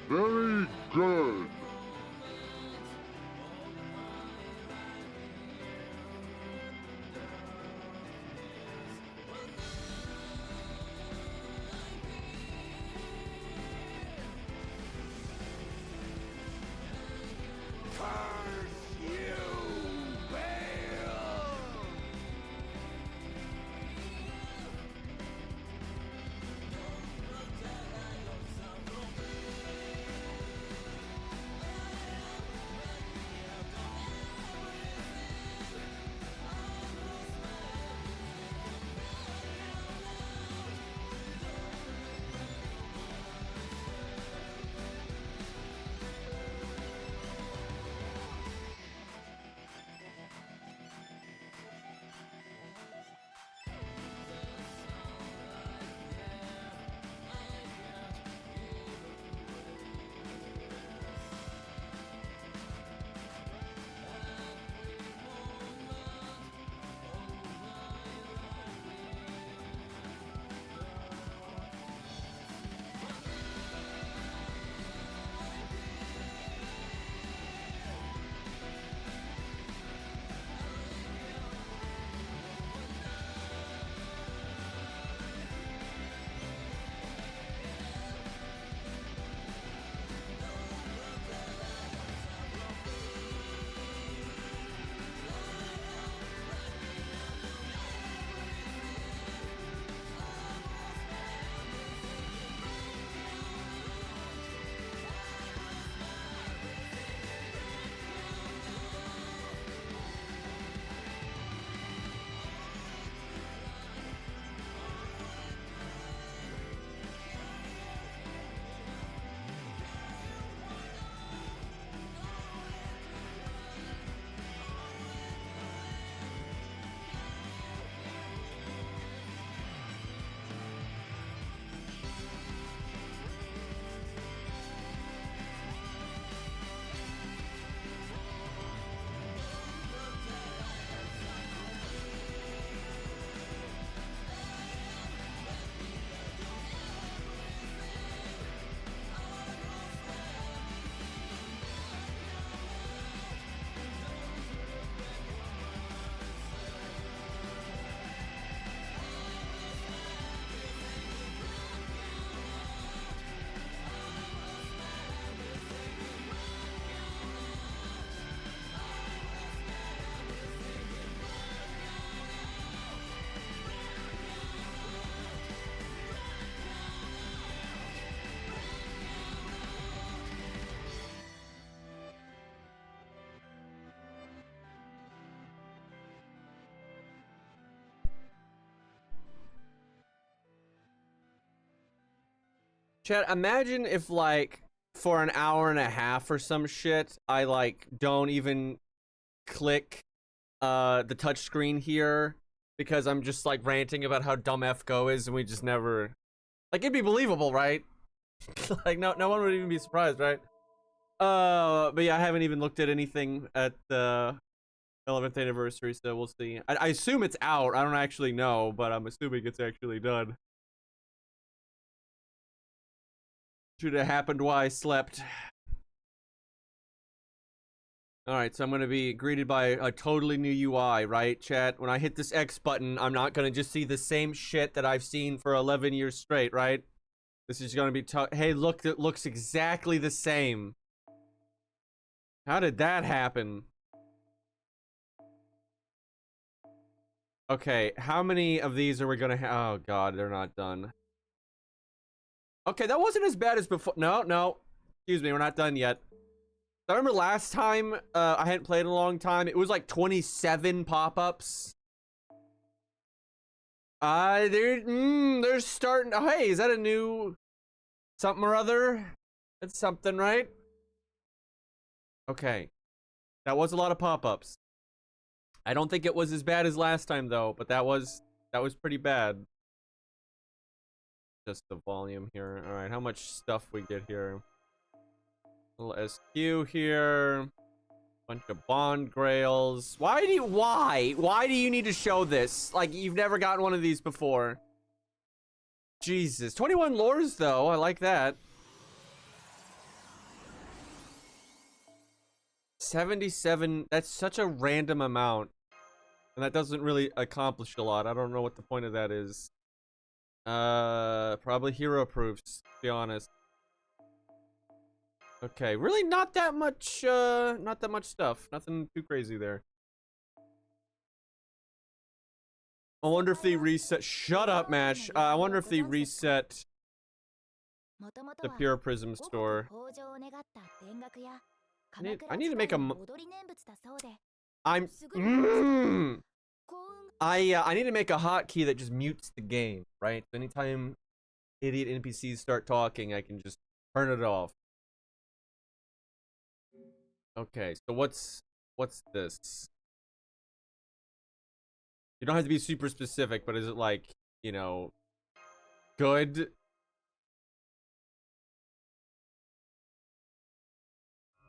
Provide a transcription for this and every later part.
Very good. Chat, imagine if, like, for an hour and a half or some shit, I, like, don't even click the touch screen here because I'm just, like, ranting about how dumb FGO is and we just never... Like, it'd be believable, right? Like, no one would even be surprised, right? But yeah, I haven't even looked at anything at the 11th anniversary, so we'll see. I assume it's out. I don't actually know, but I'm assuming it's actually done. Should have happened while I slept. Alright, so I'm gonna be greeted by a totally new UI, right, chat? When I hit this X button, I'm not gonna just see the same shit that I've seen for 11 years straight, right? This is gonna be hey, look, it looks exactly the same. How did that happen? Okay, how many of these are we gonna have? Oh god, they're not done. Okay, that wasn't as bad as before. No. Excuse me, we're not done yet. I remember last time I hadn't played in a long time. It was like 27 pop-ups. They're starting. Oh, hey, is that a new something or other? That's something, right? Okay, that was a lot of pop-ups. I don't think it was as bad as last time though, but that was pretty bad. Just the volume here. All right, how much stuff we get here? Little SQ here. Bunch of bond grails. Why do you need to show this? Like, you've never gotten one of these before. Jesus. 21 lores though. I like that. 77. That's such a random amount. And that doesn't really accomplish a lot. I don't know what the point of that is. Probably hero proofs, to be honest. Okay, really not that much stuff. Nothing too crazy there. I wonder if they reset. Shut up, Mash. I wonder if they reset the Pure Prism store. I need to make a. I'm. I need to make a hotkey that just mutes the game, right? So anytime idiot NPCs start talking, I can just turn it off. Okay, so what's this? You don't have to be super specific, but is it like, you know, good?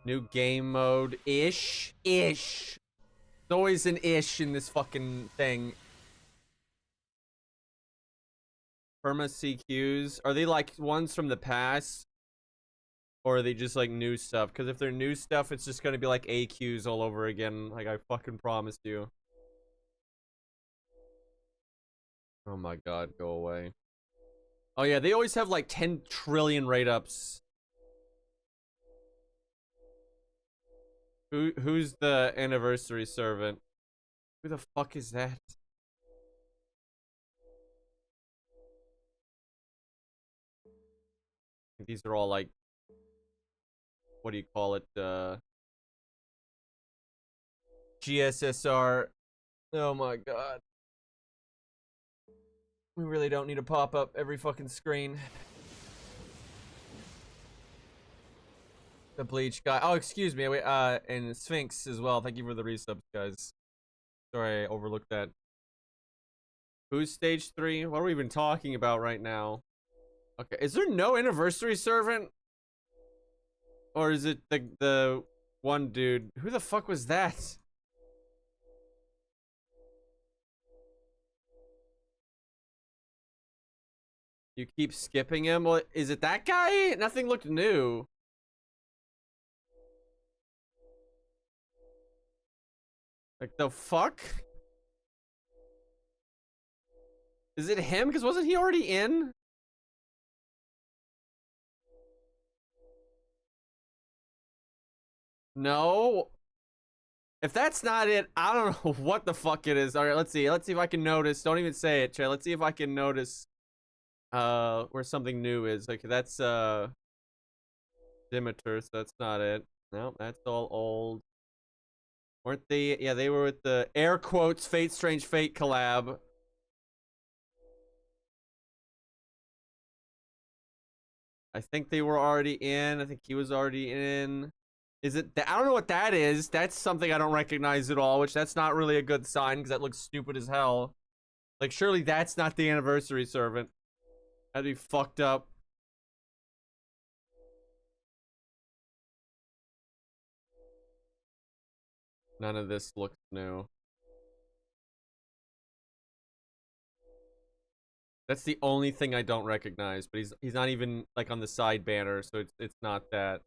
New game mode ish. There's always an ish in this fucking thing. Perma CQs. Are they like ones from the past? Or are they just like new stuff? Because if they're new stuff, it's just gonna be like AQs all over again. Like I fucking promised you. Oh my god, go away. Oh yeah, they always have like 10 trillion rate ups. Who's the anniversary servant? Who the fuck is that? These are all like, what do you call it? GSSR. Oh my god. We really don't need to pop up every fucking screen. The Bleach guy. Oh, excuse me. Wait, and Sphinx as well. Thank you for the resubs, guys. Sorry, I overlooked that. Who's stage 3? What are we even talking about right now? Okay, is there no anniversary servant? Or is it the one dude? Who the fuck was that? You keep skipping him? Well, is it that guy? Nothing looked new. Like the fuck? Is it him? Because wasn't he already in? No. If that's not it, I don't know what the fuck it is. All right, let's see. Let's see if I can notice. Don't even say it, Chay. Let's see if I can notice where something new is. Okay, that's Demeter, so that's not it. No, that's all old. Weren't they? Yeah, they were with the air quotes Fate Strange Fate collab. I think they were already in. I think he was already in. Is it? I don't know what that is. That's something I don't recognize at all, which that's not really a good sign because that looks stupid as hell. Like, surely that's not the anniversary servant. That'd be fucked up. None of this looks new. That's the only thing I don't recognize, but he's not even like on the side banner, so it's not that.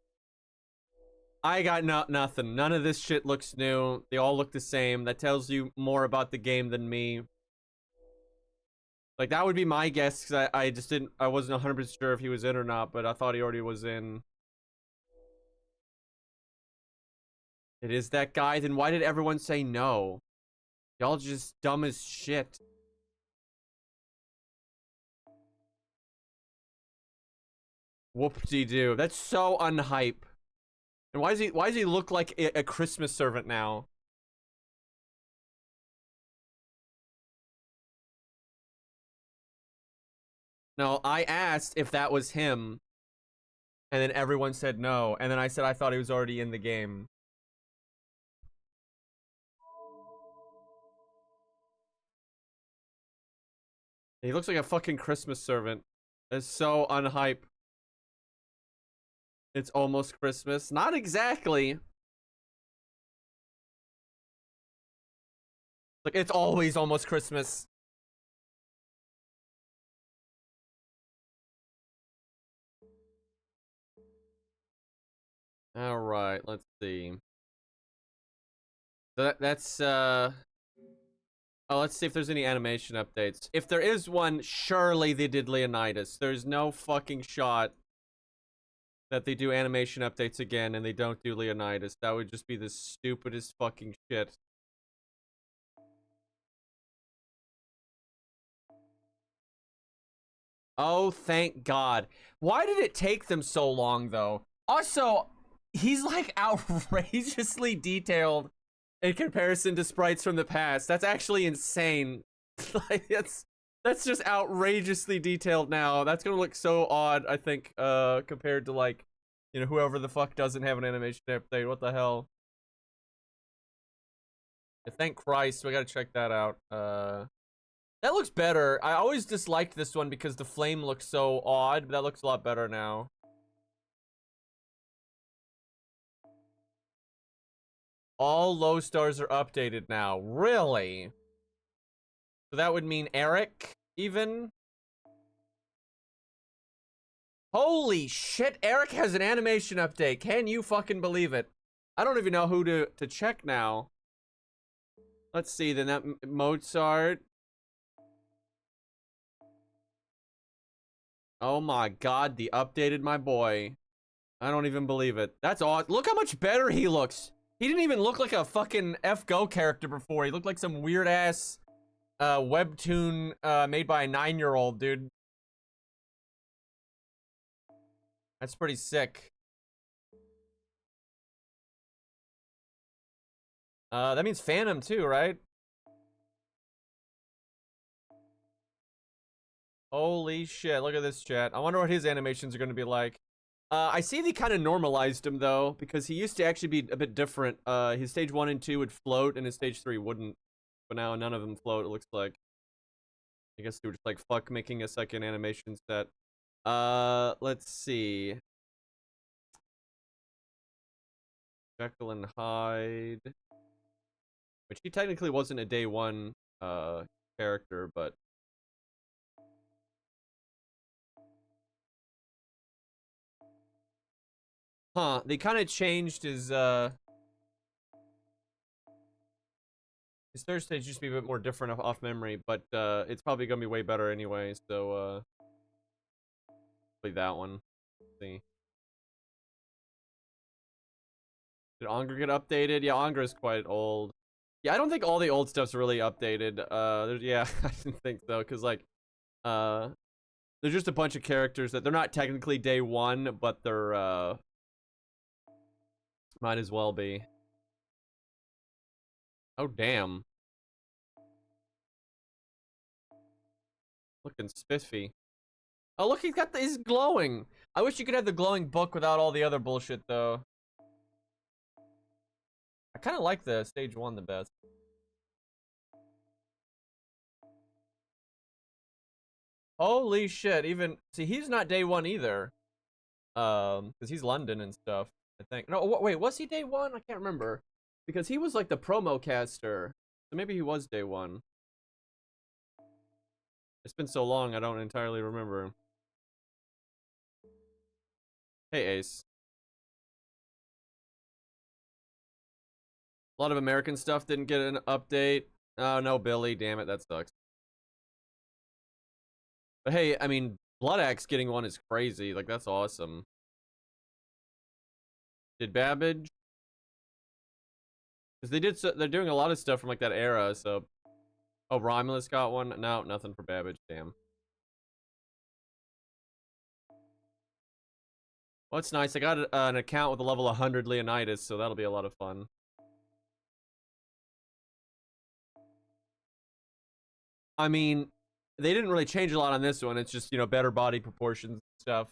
I got nothing. None of this shit looks new. They all look the same. That tells you more about the game than me. Like, that would be my guess, because I just didn't, I wasn't 100% sure if he was in or not, but I thought he already was in. It is that guy? Then why did everyone say no? Y'all just dumb as shit. Whoop-de-doo. That's so unhype. And why does he look like a Christmas servant now? No, I asked if that was him, and then everyone said no, and then I said I thought he was already in the game. He looks like a fucking Christmas servant. It's so unhype. It's almost Christmas. Not exactly. Like, it's always almost Christmas. All right, let's see. That's oh, let's see if there's any animation updates. If there is one, surely they did Leonidas. There's no fucking shot that they do animation updates again and they don't do Leonidas. That would just be the stupidest fucking shit. Oh, thank God. Why did it take them so long, though? Also, he's like outrageously detailed in comparison to sprites from the past. That's actually insane. Like, that's just outrageously detailed now. That's gonna look so odd, I think, compared to, like, you know, whoever the fuck doesn't have an animation update. What the hell? Thank Christ, we gotta check that out. That looks better. I always disliked this one because the flame looks so odd, but that looks a lot better now. All low stars are updated now. Really? So that would mean Eric, even? Holy shit, Eric has an animation update. Can you fucking believe it? I don't even know who to check now. Let's see, then that Mozart. Oh my God, the updated my boy. I don't even believe it. That's awesome. Look how much better he looks. He didn't even look like a fucking FGO character before. He looked like some weird ass webtoon made by a 9-year-old, dude. That's pretty sick. That means Phantom too, right? Holy shit, look at this chat. I wonder what his animations are going to be like. I see they kind of normalized him, though, because he used to actually be a bit different. His stage 1 and 2 would float, and his stage 3 wouldn't. But now none of them float, it looks like. I guess they were just like, fuck making a second animation set. Let's see. Jekyll and Hyde. Which he technically wasn't a day 1 character, but... Huh, they kind of changed his third stage used to be a bit more different off memory, but it's probably gonna be way better anyway, so play that one. Let's see. Did Angra get updated? Yeah, Angra is quite old. Yeah, I don't think all the old stuff's really updated. Yeah, I didn't think so, because like there's just a bunch of characters that they're not technically day 1, but they're might as well be. Oh, damn. Looking spiffy. Oh, look, he's glowing. I wish you could have the glowing book without all the other bullshit, though. I kind of like the stage 1 the best. Holy shit, even... See, he's not day 1 either. Because he's London and stuff, I think. No, wait, was he day 1? I can't remember. Because he was like the promo caster. So maybe he was day 1. It's been so long, I don't entirely remember. Hey, Ace. A lot of American stuff didn't get an update. Oh, no, Billy. Damn it, that sucks. But hey, I mean, Blood Axe getting one is crazy. Like, that's awesome. Did Babbage? Because they're doing a lot of stuff from, like, that era, so... Oh, Romulus got one? No, nothing for Babbage. Damn. Well, it's nice. I got an account with a level 100 Leonidas, so that'll be a lot of fun. I mean, they didn't really change a lot on this one. It's just, you know, better body proportions and stuff.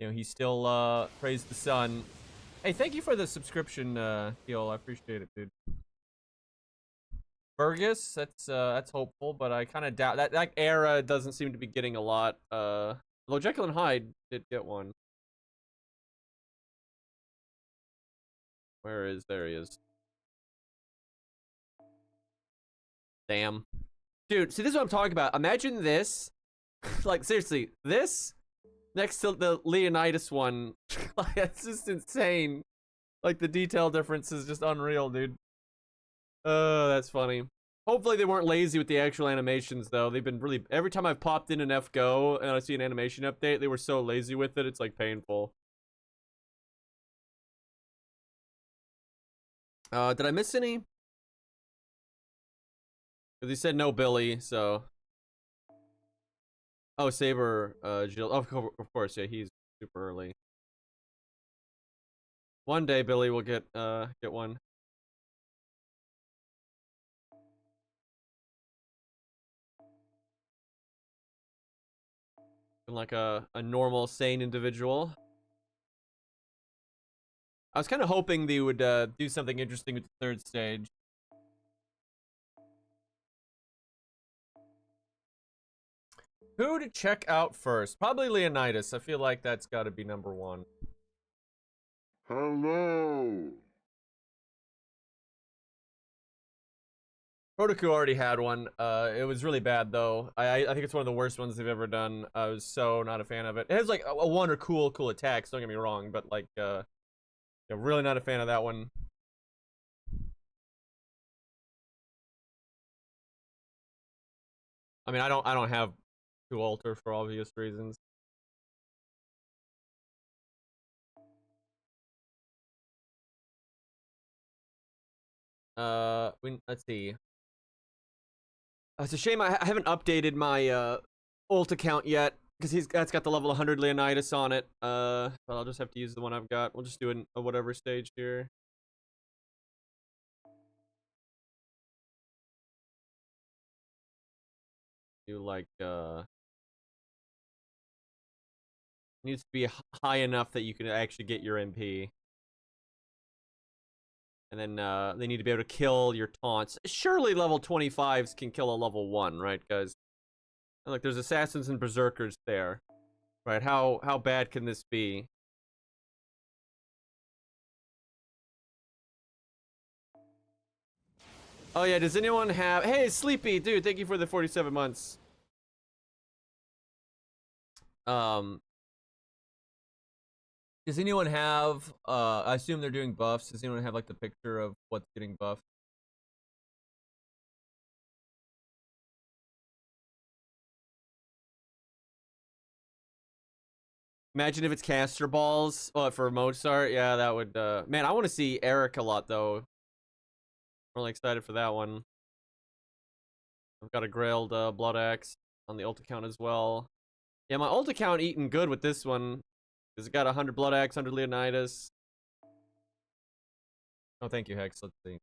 You know, he still praised the sun. Hey, thank you for the subscription, Heal. I appreciate it, dude. Fergus, that's hopeful, but I kind of doubt that era doesn't seem to be getting a lot. Although Jekyll and Hyde did get one. There he is. Damn. Dude, see, this is what I'm talking about. Imagine this. Like, seriously, this next to the Leonidas one. Like, that's just insane. Like, the detail difference is just unreal, dude. Oh, that's funny. Hopefully they weren't lazy with the actual animations, though. They've been really... Every time I've popped in an FGO and I see an animation update, they were so lazy with it, it's, like, painful. Did I miss any? Because he said no Billy, so... Oh, Saber, Jill. Oh, of course, yeah, he's super early. One day Billy will get one. Like a normal, sane individual. I was kind of hoping they would do something interesting with the third stage. Who to check out first? Probably Leonidas. I feel like that's got to be number one. Hello. Protoku already had one. It was really bad though. I think it's one of the worst ones they've ever done. I was so not a fan of it. It has like a one or cool attacks. Don't get me wrong, but like, yeah, really not a fan of that one. I mean, I don't have to alter for obvious reasons. Let's see. It's a shame I haven't updated my ult account yet because that's got the level 100 Leonidas on it. But I'll just have to use the one I've got. We'll just do it in a whatever stage here. Do like needs to be high enough that you can actually get your MP. And then they need to be able to kill your taunts. Surely level 25s can kill a level 1, right, guys? And look, there's assassins and berserkers there. Right, how bad can this be? Oh yeah, does anyone have... Hey, Sleepy, dude, thank you for the 47 months. Does anyone have, I assume they're doing buffs. Does anyone have, like, the picture of what's getting buffed? Imagine if it's caster balls. Oh, for Mozart, yeah, that would, man, I want to see Eric a lot, though. I'm really excited for that one. I've got a grailed, blood axe on the ult account as well. Yeah, my ult account eating good with this one. Because it got 100 blood axe, 100 Leonidas. Oh, thank you, Hex. Let's see.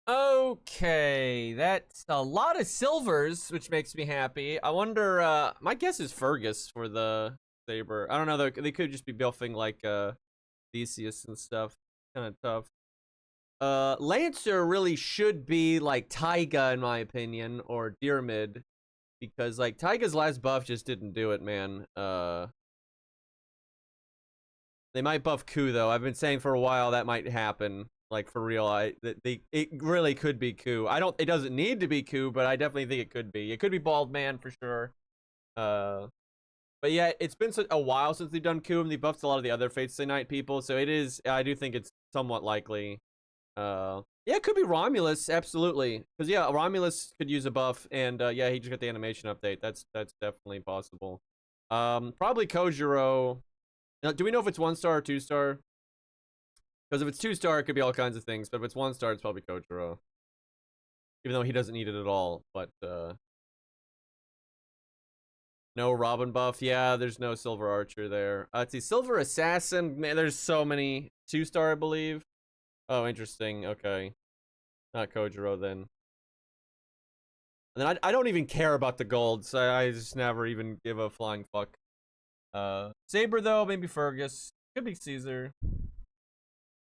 Okay, that's a lot of silvers, which makes me happy. I wonder, my guess is Fergus for the Saber. I don't know, they could just be buffing like, Theseus and stuff. Kind of tough. Lancer really should be like Taiga, in my opinion, or Dyrmid. Because, like, Taiga's last buff just didn't do it, man. They might buff Ku, though. I've been saying for a while that might happen. Like, for real, it really could be Ku. It doesn't need to be Ku, but I definitely think it could be. It could be Bald Man, for sure. But yeah, it's been a while since they've done Ku, and they buffed a lot of the other Fates Stay Night people, so I do think it's somewhat likely. Yeah, it could be Romulus, absolutely. Because, yeah, Romulus could use a buff, and, yeah, he just got the animation update. That's definitely possible. Probably Kojiro. Now, do we know if it's 1-star or 2-star? Because if it's 2-star, it could be all kinds of things. But if it's 1-star, it's probably Kojiro. Even though he doesn't need it at all. But, no Robin buff. Yeah, there's no Silver Archer there. Let's see. Silver Assassin. Man, there's so many. 2-star, I believe. Oh, interesting. Okay. Not Kojiro, then. And then I don't even care about the gold. So I just never even give a flying fuck. Saber, though. Maybe Fergus. Could be Caesar.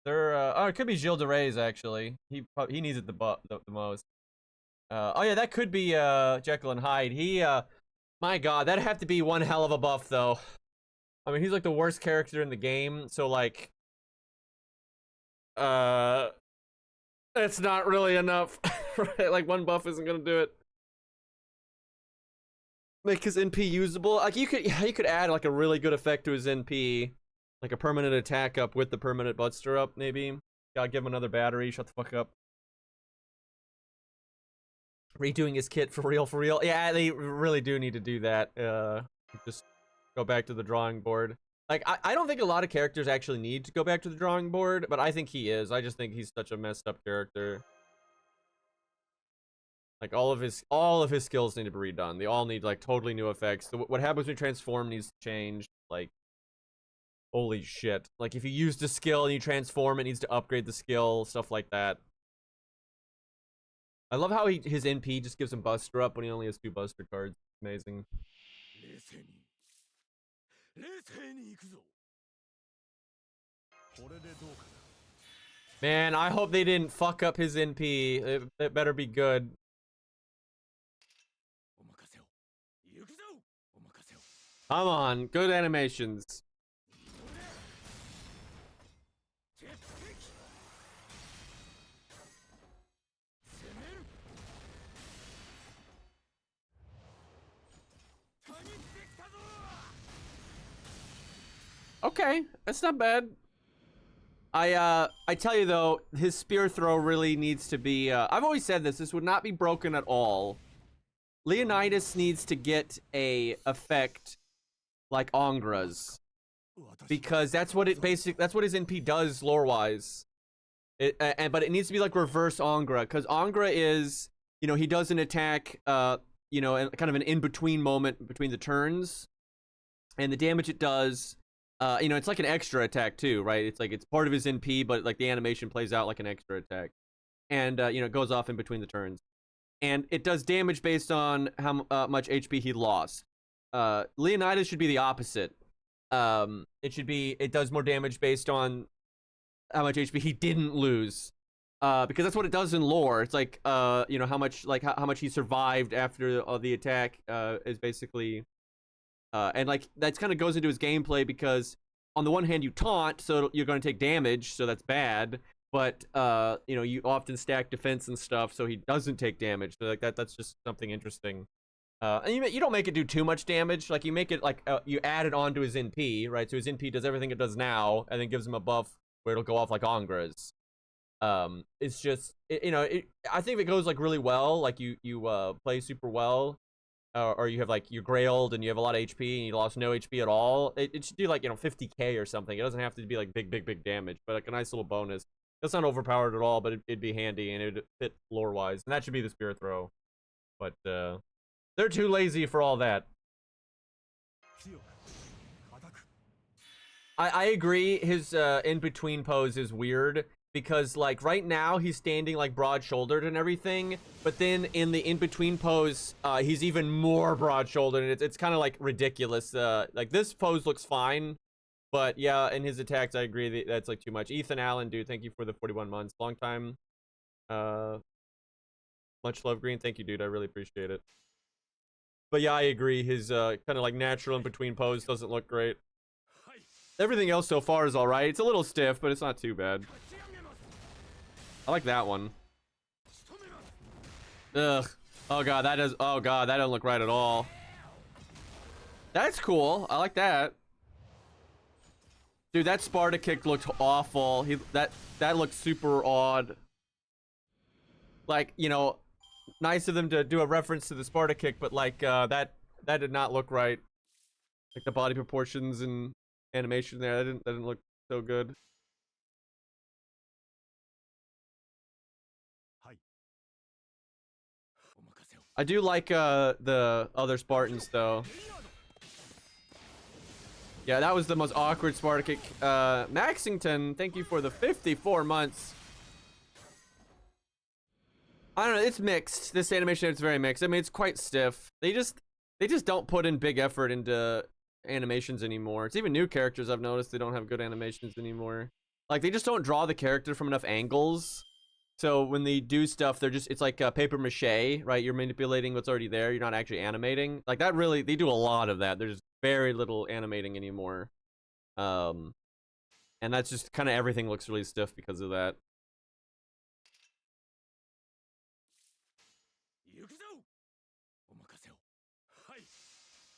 Oh, it could be Gilles de Reyes, actually. He needs it the most. Oh yeah, that could be Jekyll and Hyde. My God, that'd have to be one hell of a buff, though. I mean, he's like the worst character in the game, so like, it's not really enough. Right? Like, one buff isn't gonna do it. Make his NP usable. Like you could add like a really good effect to his NP, like a permanent attack up with the permanent buster up. Maybe gotta give him another battery. Shut the fuck up. Redoing his kit for real, for real. Yeah, they really do need to do that. Just go back to the drawing board. Like I don't think a lot of characters actually need to go back to the drawing board, but I think he is. I just think he's such a messed up character. Like all of his skills need to be redone. They all need like totally new effects. So what happens when you transform needs to change. Like holy shit. Like if you used a skill and you transform, it needs to upgrade the skill, stuff like that. I love how his NP just gives him buster up when he only has 2 buster cards. Amazing. Man, I hope they didn't fuck up his NP. It better be good. Come on, good animations. Okay, that's not bad. I tell you though, his spear throw really needs to be, I've always said this would not be broken at all. Leonidas needs to get a effect like Angra's. Because that's what his NP does lore-wise. But it needs to be like reverse Angra, because Angra is, you know, he does an attack, you know, kind of an in-between moment between the turns. And the damage it does, you know, it's like an extra attack too, right? It's like it's part of his NP, but like the animation plays out like an extra attack. And, you know, it goes off in between the turns. And it does damage based on how much HP he lost. Leonidas should be the opposite. It does more damage based on how much HP he didn't lose. Because that's what it does in lore. It's like, you know, how much he survived after the attack, is basically, and like, that kind of goes into his gameplay because on the one hand you taunt, so you're going to take damage, so that's bad. But, you know, you often stack defense and stuff, so he doesn't take damage. So like that's just something interesting. And you don't make it do too much damage. Like you make it like, you add it onto his NP, right? So his NP does everything it does now, and then gives him a buff where it'll go off like Angra's. It's just, you know, I think if it goes like really well, like you play super well, or you have like, you're grailed and you have a lot of HP and you lost no HP at all, it should do like, you know, 50k or something. It doesn't have to be like big damage, but like a nice little bonus. That's not overpowered at all, but it'd be handy and it'd fit lore wise, and that should be the spear throw. But they're too lazy for all that. I agree. His in between pose is weird because like right now he's standing like broad shouldered and everything, but then in the in between pose, he's even more broad shouldered, and it's kind of like ridiculous. Like this pose looks fine. But yeah, in his attacks, I agree that's like too much. Ethan Allen, dude, thank you for the 41 months. Long time. Much love, Green. Thank you, dude. I really appreciate it. But yeah, I agree. His kind of like natural in between pose doesn't look great. Everything else so far is all right. It's a little stiff, but it's not too bad. I like that one. Ugh. Oh god, that does. Oh god, that doesn't look right at all. That's cool. I like that. Dude, that Sparta kick looked awful. That looked super odd. Like, you know, nice of them to do a reference to the Sparta kick, but like that did not look right. Like the body proportions and animation there, that didn't look so good. I do like the other Spartans though. Yeah, that was the most awkward Sparta kick. Maxington, thank you for the 54 months. I don't know, it's mixed. This animation is very mixed. I mean, it's quite stiff. They just don't put in big effort into animations anymore. It's even new characters I've noticed they don't have good animations anymore. Like they just don't draw the character from enough angles. So when they do stuff, it's like paper mache, right? You're manipulating what's already there. You're not actually animating. Like that really, they do a lot of that. There's very little animating anymore. And that's just kind of everything looks really stiff because of that.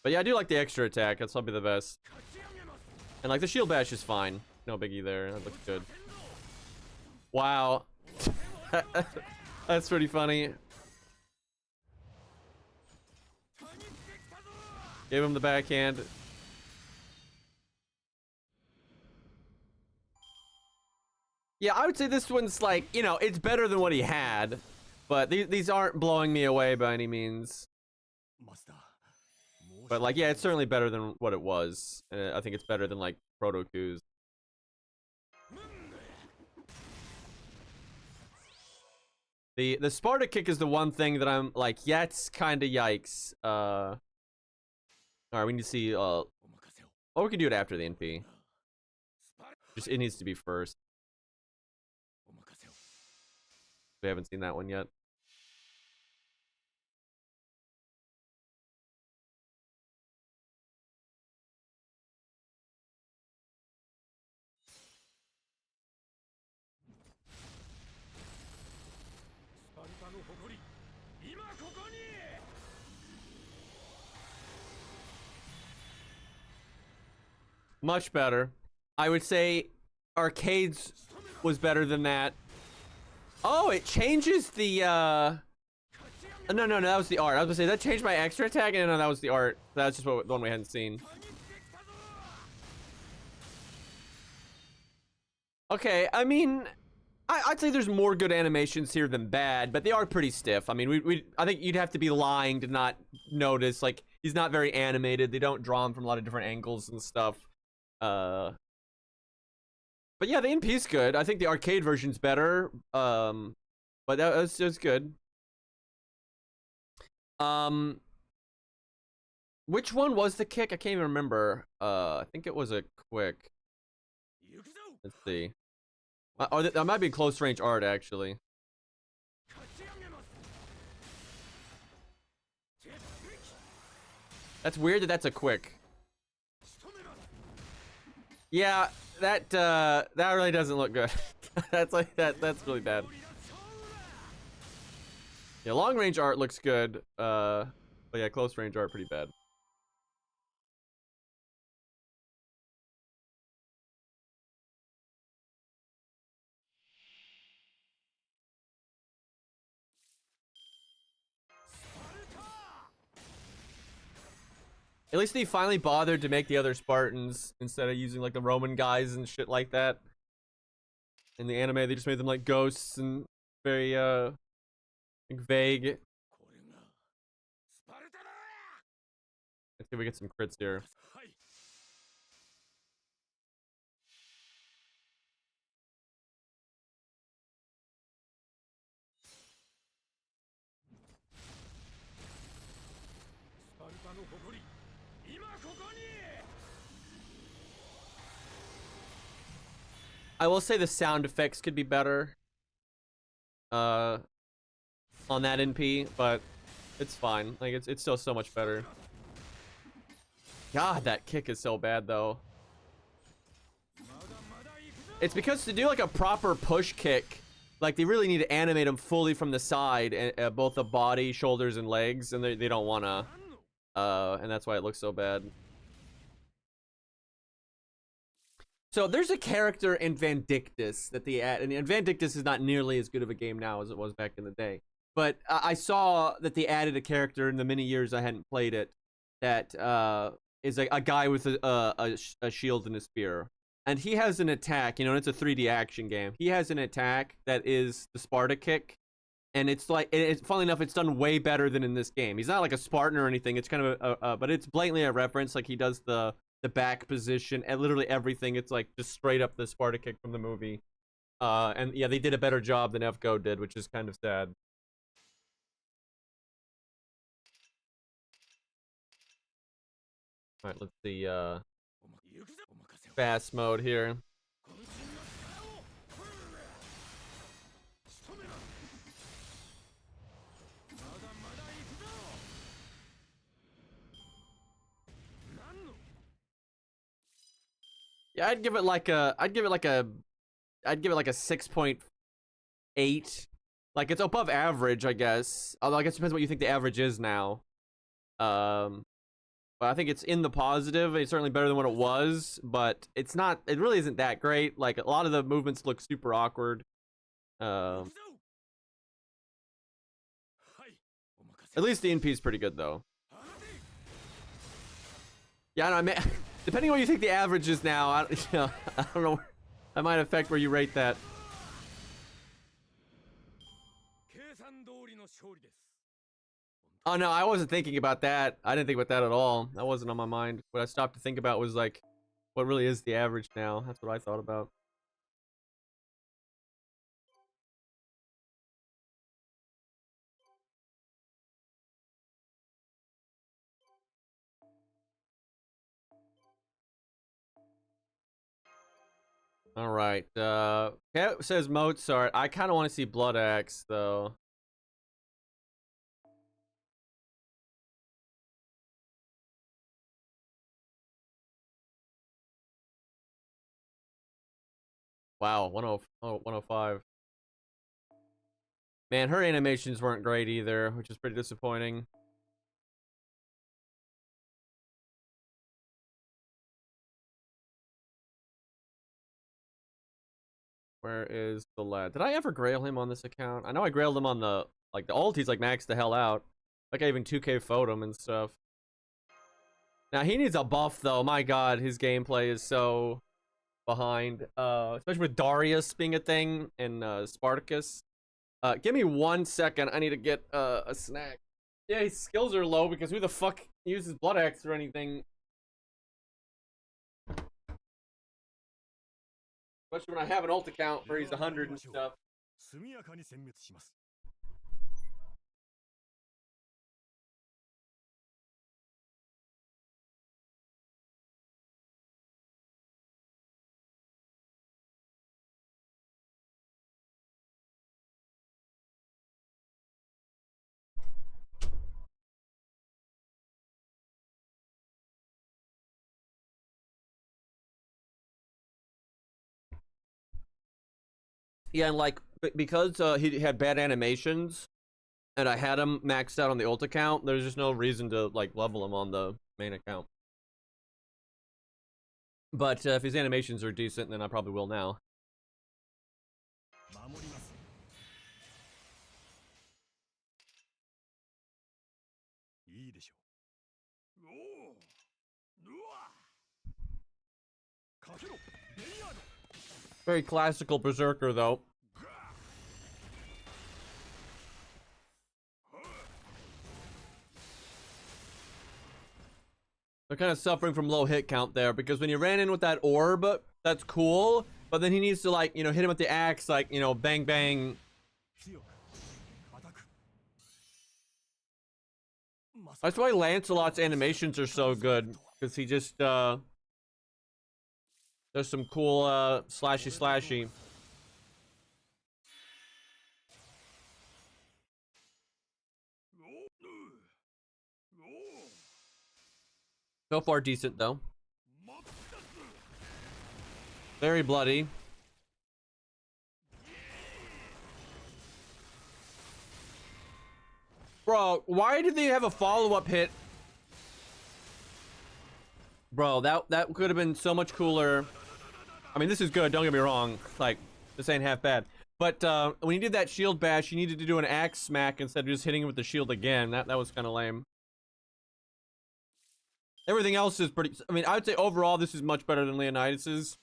But yeah, I do like the extra attack. That's probably the best. And like the shield bash is fine. No biggie there. That looks good. Wow. That's pretty funny. Gave him the backhand. Yeah, I would say this one's like, you know, it's better than what he had. But these aren't blowing me away by any means. But like, yeah, it's certainly better than what it was. I think it's better than like Proto Q's. The Sparta kick is the one thing that I'm like, yeah, it's kind of yikes. All right, we need to see. Oh, we can do it after the NP. Just it needs to be first. We haven't seen that one yet. Much better. I would say Arcades was better than that. Oh, it changes the no, that was the art. I was gonna say that changed my extra attack, and no, that was the art. That's just the one we hadn't seen. Okay, I mean, I'd say there's more good animations here than bad, but they are pretty stiff. I mean, I think you'd have to be lying to not notice. Like, he's not very animated. They don't draw him from a lot of different angles and stuff. But yeah, the NP's good. I think the arcade version's better. But that was good. Which one was the kick? I can't even remember. I think it was a quick. Let's see. Oh, that might be close range art actually. That's weird that that's a quick. Yeah, that really doesn't look good. That's really bad. Yeah, long range art looks good. But yeah, close range art pretty bad. At least they finally bothered to make the other Spartans instead of using like the Roman guys and shit like that. In the anime, they just made them like ghosts and very like vague. Let's see if we get some crits here. I will say the sound effects could be better on that NP, but it's fine. Like it's still so much better. God, that kick is so bad though. It's because to do like a proper push kick, like they really need to animate them fully from the side, both the body, shoulders, and legs, and they don't wanna. And that's why it looks so bad. So there's a character in Vindictus that they add, and Vindictus is not nearly as good of a game now as it was back in the day. But I saw that they added a character in the many years I hadn't played it that is a guy with a shield and a spear. And he has an attack, you know, and it's a 3D action game. He has an attack that is the Sparta kick. And it's like, funnily enough, it's done way better than in this game. He's not like a Spartan or anything. It's kind of but it's blatantly a reference. Like he does the back position and literally everything. It's like just straight up the Sparta kick from the movie. And yeah, they did a better job than FGO did, which is kind of sad. All right, let's see. Fast mode here. Yeah, I'd give it like a 6.8. Like it's above average, I guess. Although I guess it depends what you think the average is now. I think it's in the positive. It's certainly better than what it was, but it's not. It really isn't that great. Like a lot of the movements look super awkward. Um, at least the NP is pretty good though. Yeah, I mean, depending on what you think the average is now, I don't know. That might affect where you rate that. Oh no, I wasn't thinking about that. I didn't think about that at all. That wasn't on my mind. What I stopped to think about was like, what really is the average now? That's what I thought about. All right. Cat says Mozart. I kind of want to see Blood Axe though. Wow, 105. Man, her animations weren't great either, which is pretty disappointing. Where is the lad? Did I ever grail him on this account? I know I grailed him on the the ult. He's like maxed the hell out. Like I even 2K photo him and stuff. Now he needs a buff though. My God, his gameplay is so behind. Especially with Darius being a thing and Spartacus. Give me 1 second. I need to get a snack. Yeah, his skills are low because who the fuck uses Blood Axe or anything? Especially when I have an ult account where he's 100 and stuff. Yeah, and like because he had bad animations, and I had him maxed out on the ult account, there's just no reason to like level him on the main account. But if his animations are decent, then I probably will now. Very classical Berserker, though. They're kind of suffering from low hit count there, because when you ran in with that orb, that's cool, but then he needs to, like, hit him with the axe, like, bang, bang. That's why Lancelot's animations are so good, because he just, there's some cool, slashy. So far decent, though. Very bloody. Bro, why did they have a follow-up hit? Bro, that could have been so much cooler. I mean, this is good, don't get me wrong. Like, this ain't half bad. But when you did that shield bash, you needed to do an axe smack instead of just hitting him with the shield again. That was kind of lame. Everything else is pretty... I mean, I would say overall, this is much better than Leonidas's.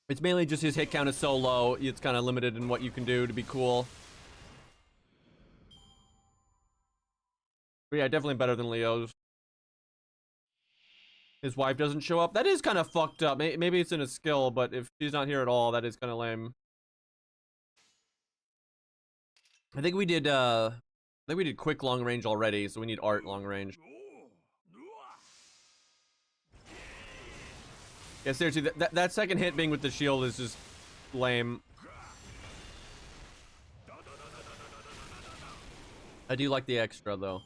It's mainly just his hit count is so low, it's kind of limited in what you can do to be cool. But yeah, definitely better than Leo's. His wife doesn't show up. That is kind of fucked up. Maybe it's in a skill, but if she's not here at all, that is kind of lame. I think we did quick long range already, so we need art long range. Yeah, seriously, that second hit being with the shield is just lame. I do like the extra, though.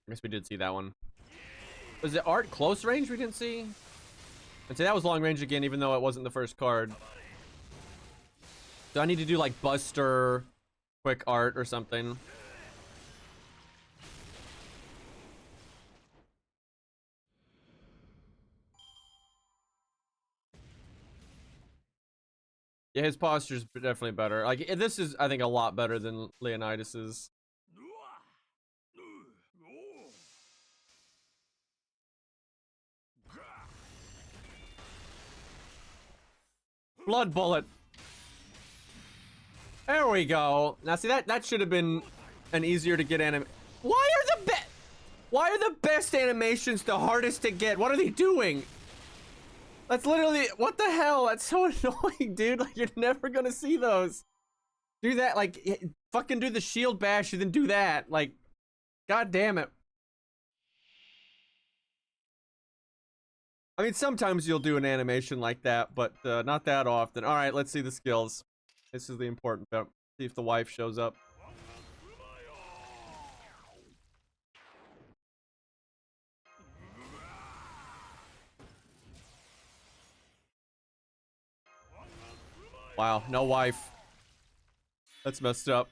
I guess we did see that one. Was it art close range we didn't see? I'd say that was long range again, even though it wasn't the first card. So I need to do like Buster, quick art or something. Yeah, his posture's definitely better. Like, this is, I think, a lot better than Leonidas's. Blood bullet. There we go. Now, see, that should have been an easier to get anim. Why are the best animations the hardest to get? What are they doing? That's literally, what the hell? That's so annoying, dude. Like, you're never gonna see those. Do that, like, fucking do the shield bash and then do that. Like, god damn it. I mean, sometimes you'll do an animation like that, but not that often. All right, let's see the skills. This is the important bit. See if the wife shows up. Wow, no wife. That's messed up.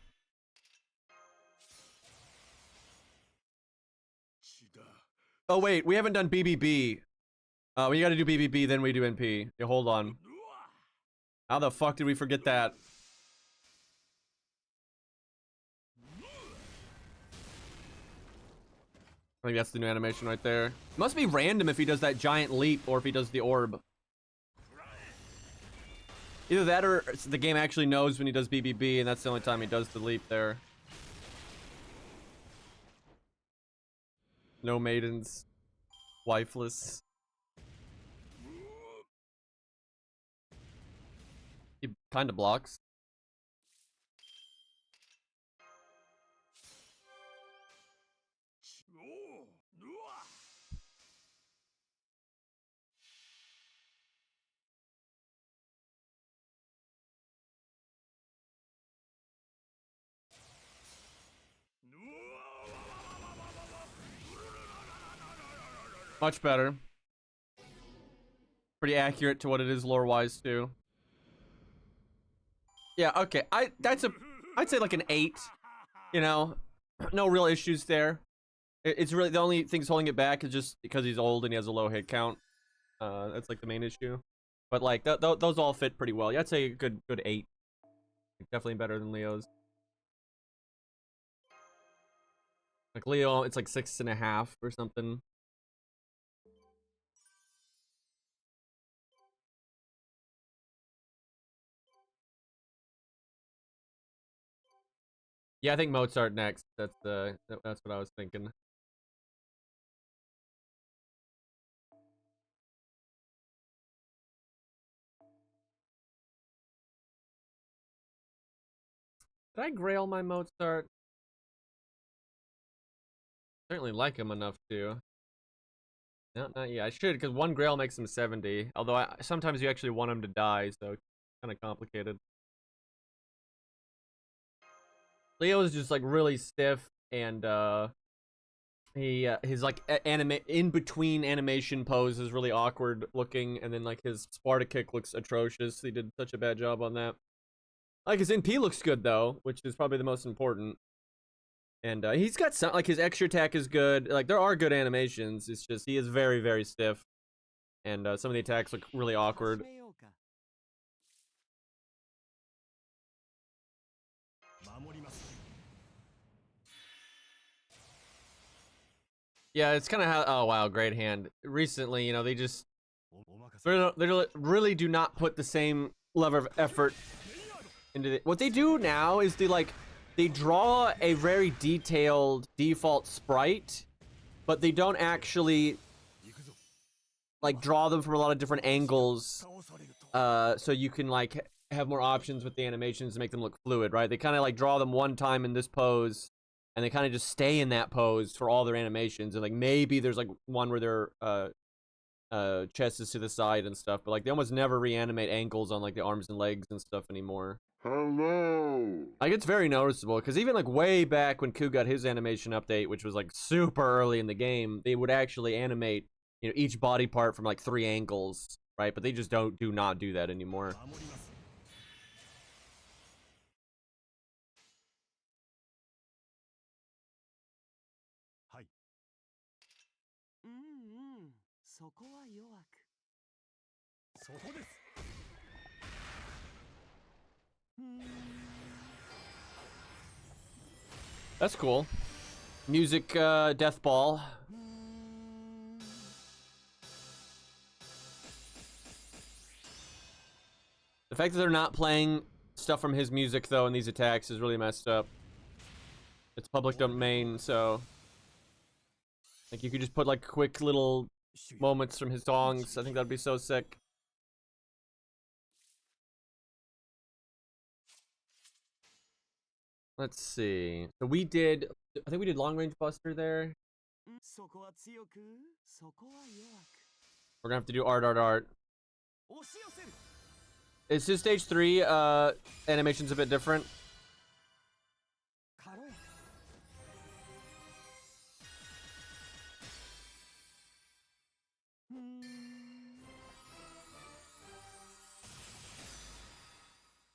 Oh wait, we haven't done BBB. We gotta do BBB, then we do NP. Yeah, hold on. How the fuck did we forget that? I think that's the new animation right there. Must be random if he does that giant leap or if he does the orb. Either that or the game actually knows when he does BBB and that's the only time he does the leap there. No maidens. Wifeless. He kind of blocks. Much better. Pretty accurate to what it is lore-wise too. Yeah, okay. I'd say like an 8. You know, no real issues there. It's really the only things holding it back is just because he's old and he has a low hit count. That's like the main issue. But like those all fit pretty well. Yeah, I'd say a good 8. Definitely better than Leo's. Like Leo, it's like 6.5 or something. Yeah, I think Mozart next. That's what I was thinking. Did I grail my Mozart? Certainly like him enough to. No, not yet. I should, because one grail makes him 70. Although sometimes you actually want him to die, so it's kind of complicated. Leo is just like really stiff, and his like in between animation pose is really awkward looking, and then like his Sparta kick looks atrocious. He did such a bad job on that. Like his NP looks good though, which is probably the most important. And he's got some, like his extra attack is good. Like there are good animations. It's just he is very, very stiff, and some of the attacks look really awkward. Yeah, it's kind of how. Oh wow, great hand. Recently, you know, they just they really do not put the same level of effort into it. What they do now is they draw a very detailed default sprite, but they don't actually like draw them from a lot of different angles, so you can like have more options with the animations to make them look fluid, right? They kind of like draw them one time in this pose, and they kind of just stay in that pose for all their animations, and like maybe there's like one where they're chest is to the side and stuff, but like they almost never reanimate ankles on like the arms and legs and stuff anymore. Hello. Like it's very noticeable because even like way back when Ku got his animation update, which was like super early in the game, they would actually animate, you know, each body part from like 3 angles, right? But they just do not do that anymore. That's cool. Music, death ball. The fact that they're not playing stuff from his music though in these attacks is really messed up. It's public domain, so like you could just put like quick little moments from his songs. I think that'd be so sick. Let's see. So we did, I think we did long range buster there. We're gonna have to do art. Is his stage 3 animations a bit different?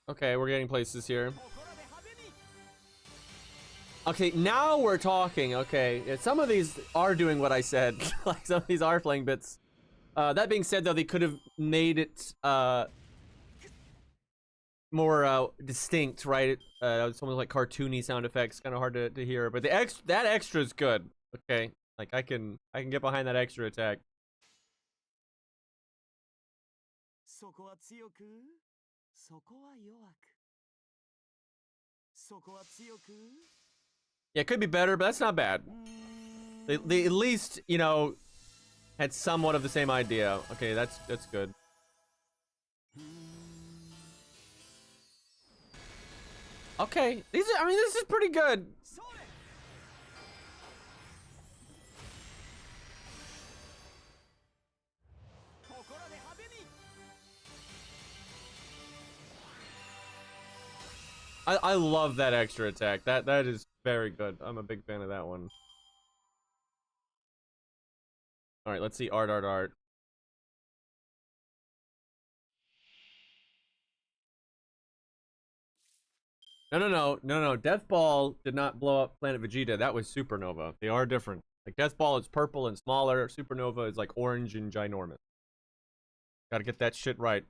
Okay, we're getting places here. Okay, now we're talking. Okay, yeah, some of these are doing what I said. Like some of these are playing bits. That being said, though, they could have made it more distinct, right? It's almost like cartoony sound effects, kind of hard to hear. But that extra is good. Okay, like I can get behind that extra attack. Yeah, it could be better, but that's not bad. They at least, you know, had somewhat of the same idea. Okay, that's good. Okay, I mean, this is pretty good. I love that extra attack. That is very good. I'm a big fan of that one. All right, let's see art. No. Death Ball did not blow up Planet Vegeta. That was Supernova. They are different. Like Death Ball is purple and smaller. Supernova is like orange and ginormous. Gotta get that shit right.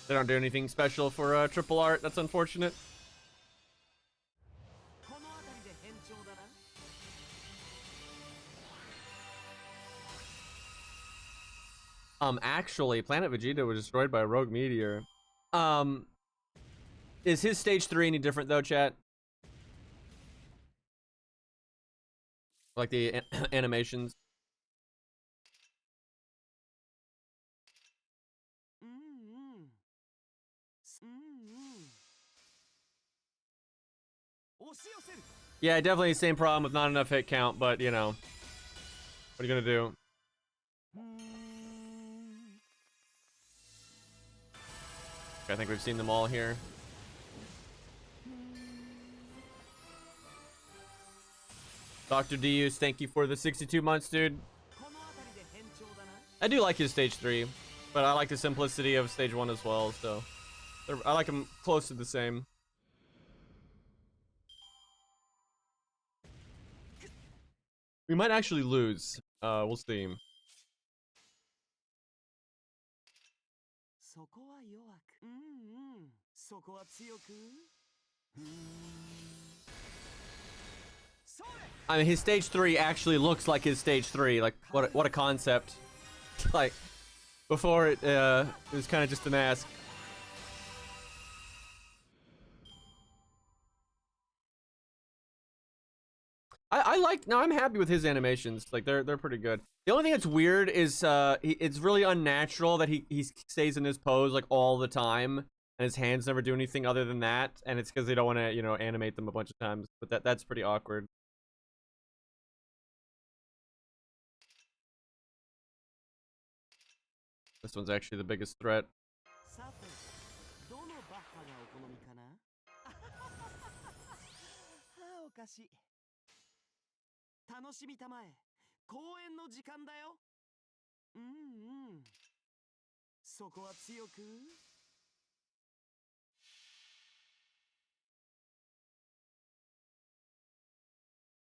They don't do anything special for triple art. That's unfortunate. Actually, Planet Vegeta was destroyed by a rogue meteor. Is his stage 3 any different though, chat? Like the animations? Yeah, definitely the same problem with not enough hit count, but you know, what are you gonna do? I think we've seen them all here. Dr. Deus, thank you for the 62 months, dude. I do like his stage 3, but I like the simplicity of stage 1 as well, so I like them close to the same. We might actually lose. We'll see. I mean, his stage 3 actually looks like his stage 3. Like, what a concept. Like, Before it was kind of just a mask. I like, no, I'm happy with his animations. Like they're pretty good. The only thing that's weird is it's really unnatural that he stays in his pose like all the time and his hands never do anything other than that, and it's because they don't want to, you know, animate them a bunch of times. But that's pretty awkward. This one's actually the biggest threat. さて、どのバッハがお好みかな？はあ、おかしい。楽しみたまえ。公演の時間だよ。うんうん。そこは強く。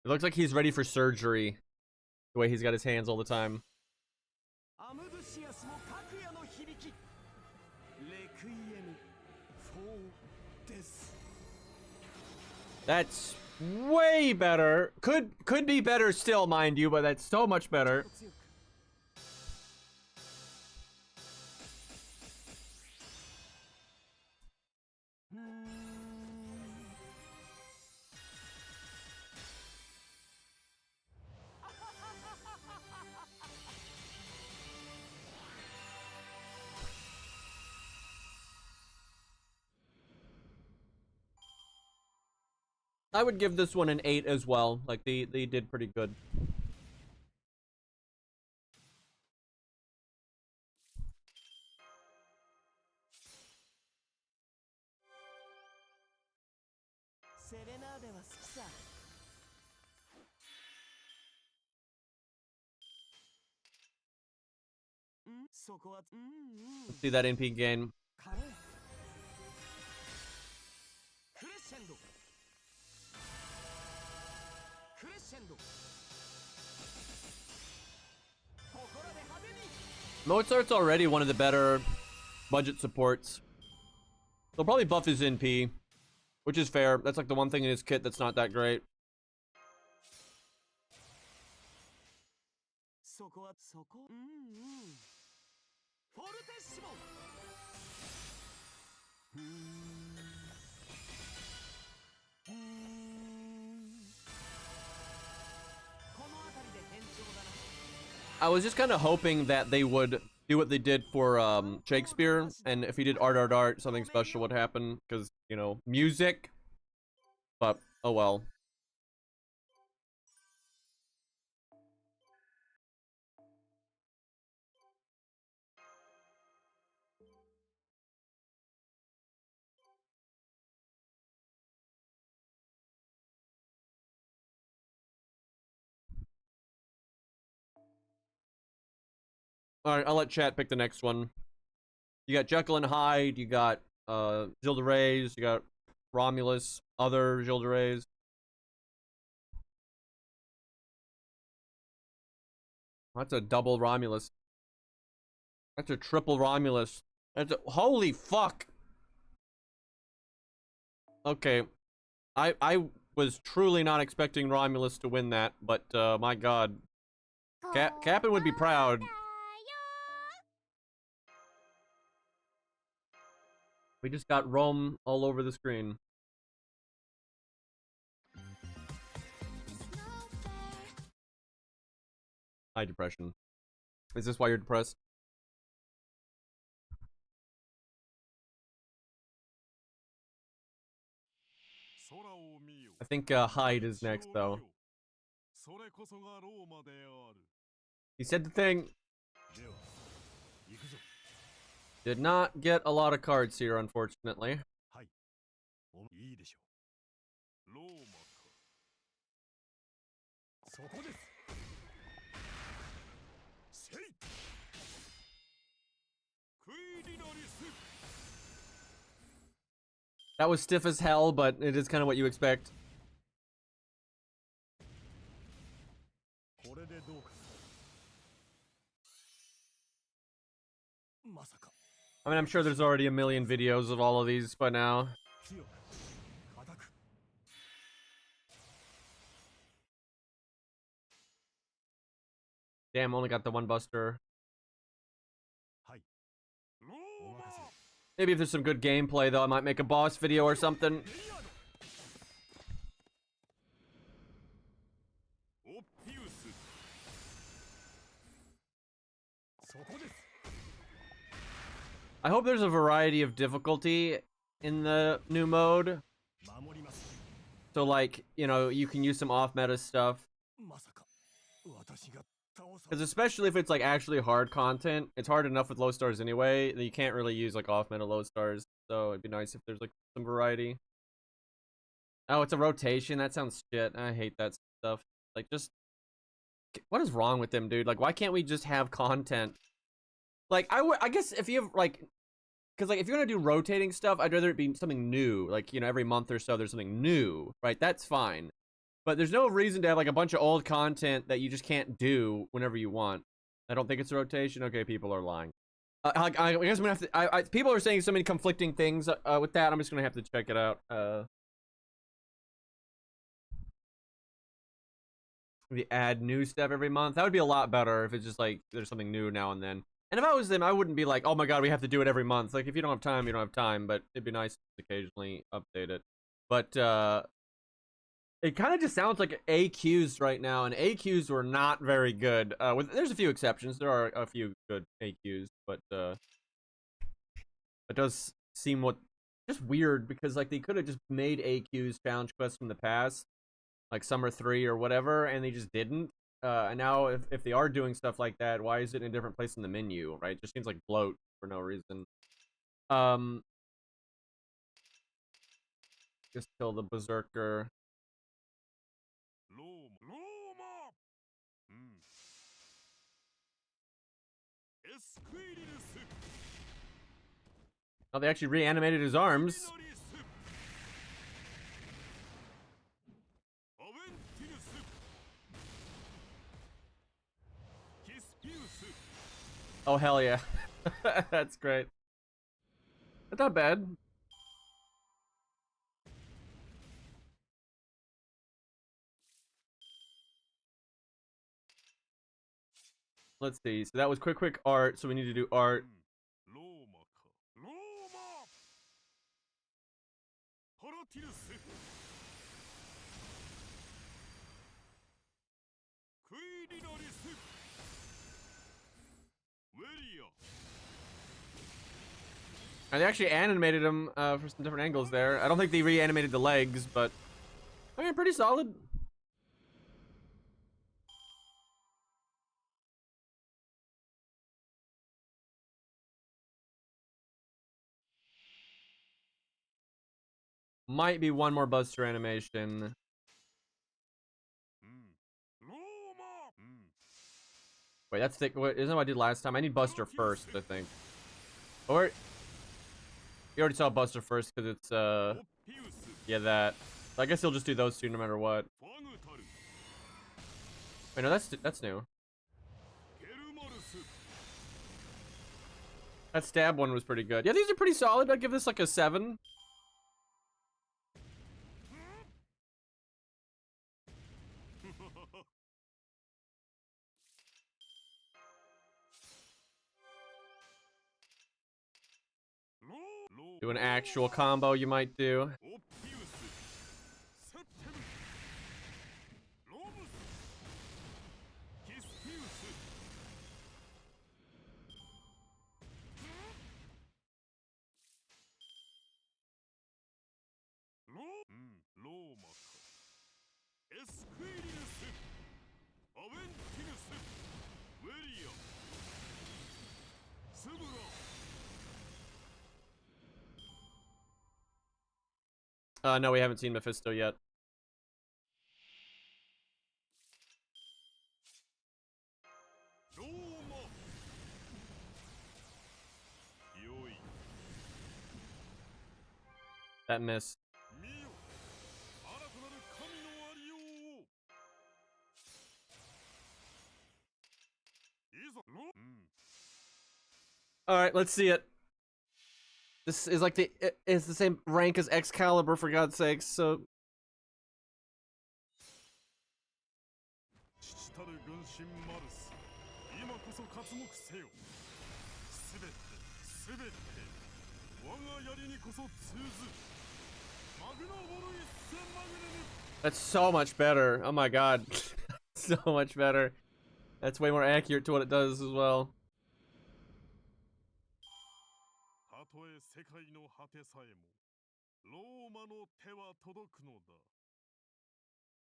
It looks like he's ready for surgery. The way he's got his hands all the time. アムドシアスも各夜の響き。レクイエム4です。 That's way better. Could be better still, mind you, but that's so much better. I would give this one an 8 as well. Like they did pretty good. Let's see that NP gain. Mozart's already one of the better budget supports. They'll probably buff his NP, which is fair. That's like the one thing in his kit that's not that great. I was just kind of hoping that they would do what they did for Shakespeare, and if he did art art art, something special would happen, because, you know, music. But oh well. Alright, I'll let chat pick the next one. You got Jekyll and Hyde, you got Gilles de Reyes, you got Romulus, other Gilles de Reyes. That's a double Romulus. That's a triple Romulus. That's a, holy fuck. Okay. I was truly not expecting Romulus to win that, but my god. Captain would be proud. We just got Rome all over the screen. High depression. Is this why you're depressed? I think Hyde is next, though. He said the thing. Did not get a lot of cards here, unfortunately. That was stiff as hell, but it is kind of what you expect. I mean, I'm sure there's already a million videos of all of these by now. Damn, only got the one buster. Maybe if there's some good gameplay, though, I might make a boss video or something. I hope there's a variety of difficulty in the new mode. So, like, you know, you can use some off-meta stuff. Because especially if it's, like, actually hard content, it's hard enough with low stars anyway, that you can't really use, like, off-meta low stars. So it'd be nice if there's, like, some variety. Oh, it's a rotation? That sounds shit. I hate that stuff. Like, just... What is wrong with them, dude? Like, why can't we just have content? Like, I guess if you have, like... Because, like, if you're gonna do rotating stuff, I'd rather it be something new. Like, you know, every month or so there's something new, right? That's fine. But there's no reason to have, like, a bunch of old content that you just can't do whenever you want. I don't think it's a rotation. Okay, people are lying. I guess I'm gonna have to... people are saying so many conflicting things with that. I'm just gonna have to check it out. We add new stuff every month. That would be a lot better if it's just, like, there's something new now and then. And if I was them, I wouldn't be like, oh my god, we have to do it every month. Like, if you don't have time, you don't have time. But it'd be nice to occasionally update it. But, it kind of just sounds like AQs right now, and AQs were not very good. There's a few exceptions. There are a few good AQs, but, it does seem just weird, because, like, they could have just made AQs challenge quests from the past, like Summer 3 or whatever, and they just didn't. And now, if they are doing stuff like that, why is it in a different place in the menu, right? It just seems like bloat for no reason. Just kill the Berserker. Oh, they actually reanimated his arms. Oh, hell yeah. That's great. That's not bad. Let's see. So that was quick art. So we need to do art. And they actually animated him for some different angles there. I don't think they reanimated the legs, but I mean, pretty solid. Might be one more Buster animation. Wait, that's thick. What, isn't that what I did last time? I need Buster first, I think. Or you already saw Buster first because it's yeah, that. So I guess he'll just do those two no matter what. Wait, no, that's new. That stab one was pretty good. Yeah, these are pretty solid. I'd give this like a 7. Do an actual combo you might do. No, we haven't seen Mephisto yet. That missed. All right, let's see it. This is like it's the same rank as Excalibur, for God's sakes. So. That's so much better. Oh my god. So much better. That's way more accurate to what it does as well.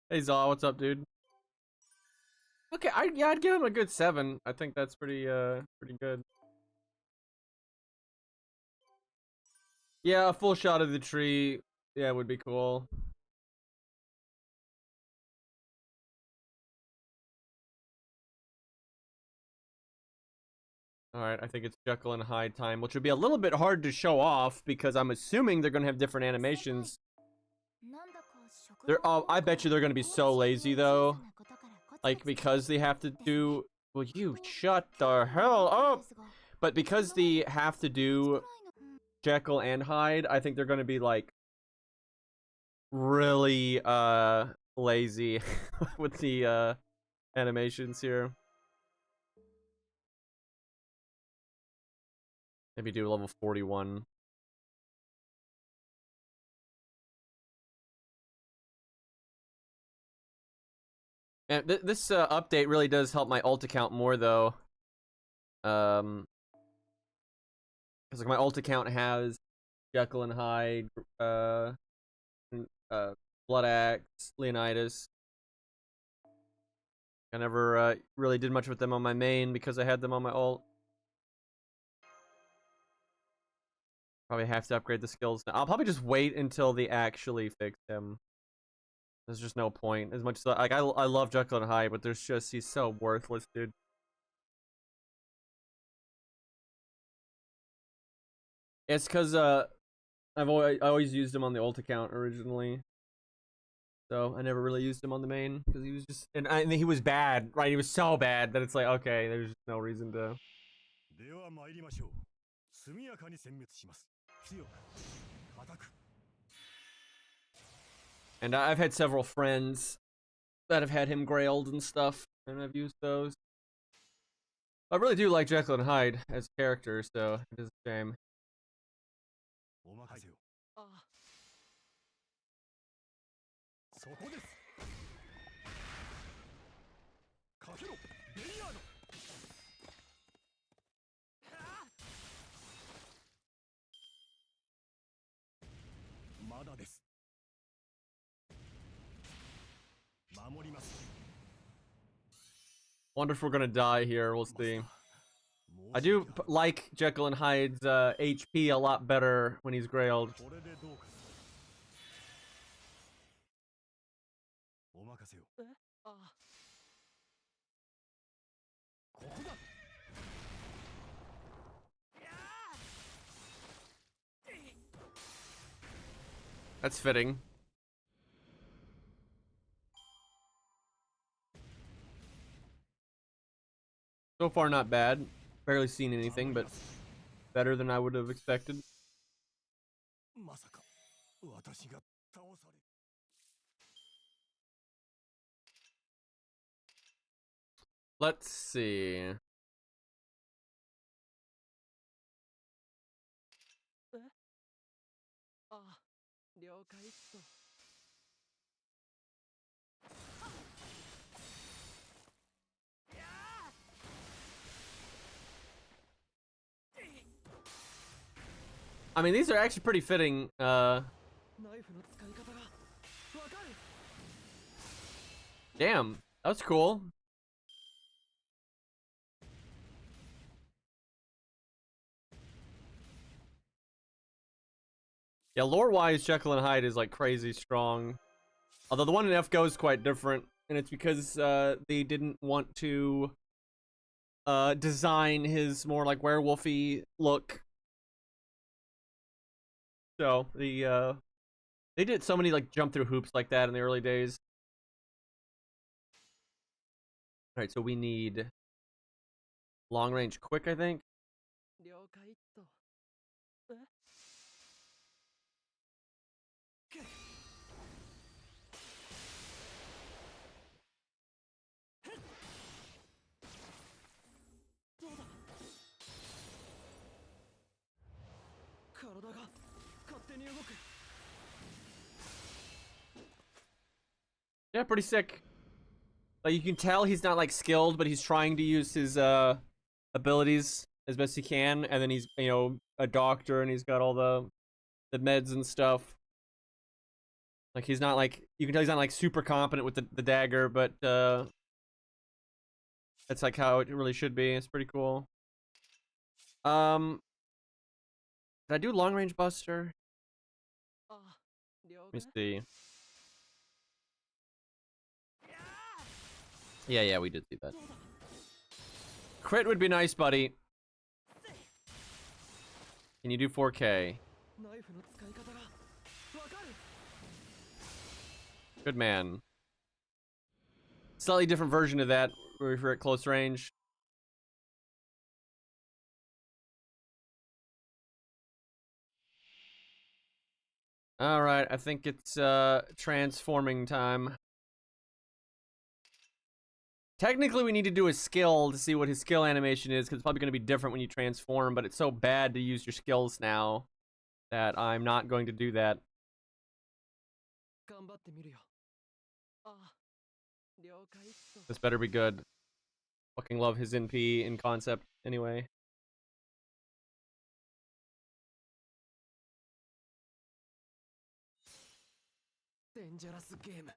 Hey Zaw, what's up, dude? Okay, I'd give him a good 7. I think that's pretty good. Yeah, a full shot of the tree, yeah, would be cool. Alright, I think it's Jekyll and Hyde time, which would be a little bit hard to show off because I'm assuming they're gonna have different animations. Oh, I bet you they're gonna be so lazy though. Like, because they have to do... Will you shut the hell up? But because they have to do Jekyll and Hyde, I think they're gonna be like really lazy with the animations here. Maybe do level 41. And this update really does help my ult account more though. Because like my ult account has Jekyll and Hyde, Blood Axe, Leonidas. I never really did much with them on my main because I had them on my ult. Probably have to upgrade the skills now. I'll probably just wait until they actually fix him. There's just no point. As much as like I love Jekyll and Hyde, but there's just he's so worthless, dude. It's because I always used him on the ult account originally, so I never really used him on the main because he was just and he was bad, right? He was so bad that it's like okay, there's just no reason to. And I've had several friends that have had him grailed and stuff, and I've used those. I really do like Jekyll and Hyde as characters, so it is a shame. Wonder if we're gonna die here. We'll see. I do like Jekyll and Hyde's HP a lot better when he's grailed. That's fitting. So far, not bad. Barely seen anything, but better than I would have expected. Let's see. I mean, these are actually pretty fitting. Damn, that's cool. Yeah, lore-wise, Jekyll and Hyde is like crazy strong. Although the one in FGO is quite different, and it's because they didn't want to design his more like werewolfy look. So they did so many like jump through hoops like that in the early days. All right, so we need long range quick, I think. Yeah, pretty sick. Like you can tell he's not like skilled, but he's trying to use his abilities as best he can, and then he's, you know, a doctor and he's got all the meds and stuff. Like he's not like, you can tell he's not like super competent with the dagger, but that's like how it really should be. It's pretty cool. Did I do long range buster? Let me see. Yeah, we did see that. Crit would be nice, buddy. Can you do 4K? Good man. Slightly different version of that where you're at close range. Alright, I think it's transforming time. Technically, we need to do a skill to see what his skill animation is, because it's probably going to be different when you transform, but it's so bad to use your skills now that I'm not going to do that. This better be good. Fucking love his NP in concept anyway. Dangerous game.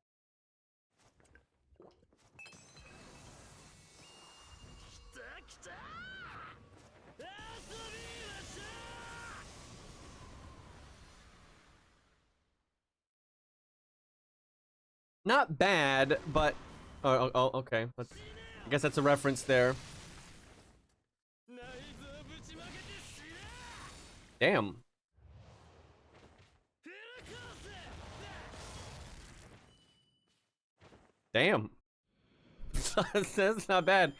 Not bad, but oh, okay. I guess that's a reference there. Damn. Damn. That's not bad.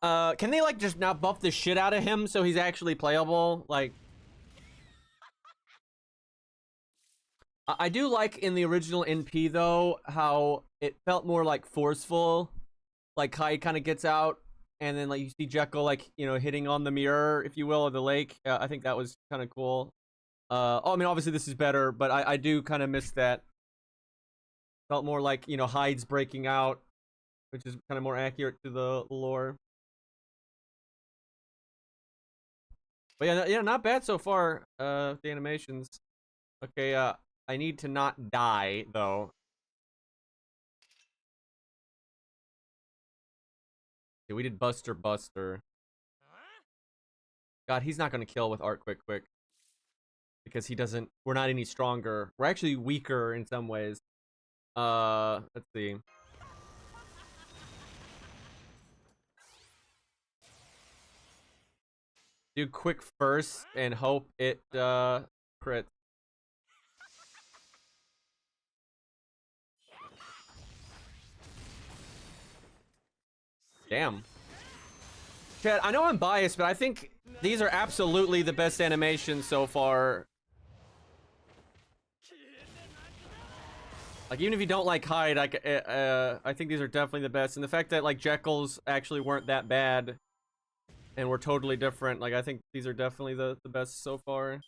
Can they like just not buff the shit out of him so he's actually playable? Like, I do like in the original NP though how it felt more like forceful. Like Kai kind of gets out, and then like you see Jekyll like, you know, hitting on the mirror, if you will, of the lake. I think that was kind of cool. Oh, I mean, obviously this is better, but I do kind of miss that. Felt more like, you know, Hyde's breaking out, which is kind of more accurate to the lore. But yeah, not bad so far. The animations. Okay, I need to not die though. Okay, we did Buster. God, he's not gonna kill with Art quick because he doesn't. We're not any stronger. We're actually weaker in some ways. Let's see. Do quick first and hope it crits. Damn. Chad, I know I'm biased, but I think these are absolutely the best animations so far. Like, even if you don't like Hyde, I think these are definitely the best. And the fact that, like, Jekyll's actually weren't that bad and were totally different, like, I think these are definitely the best so far.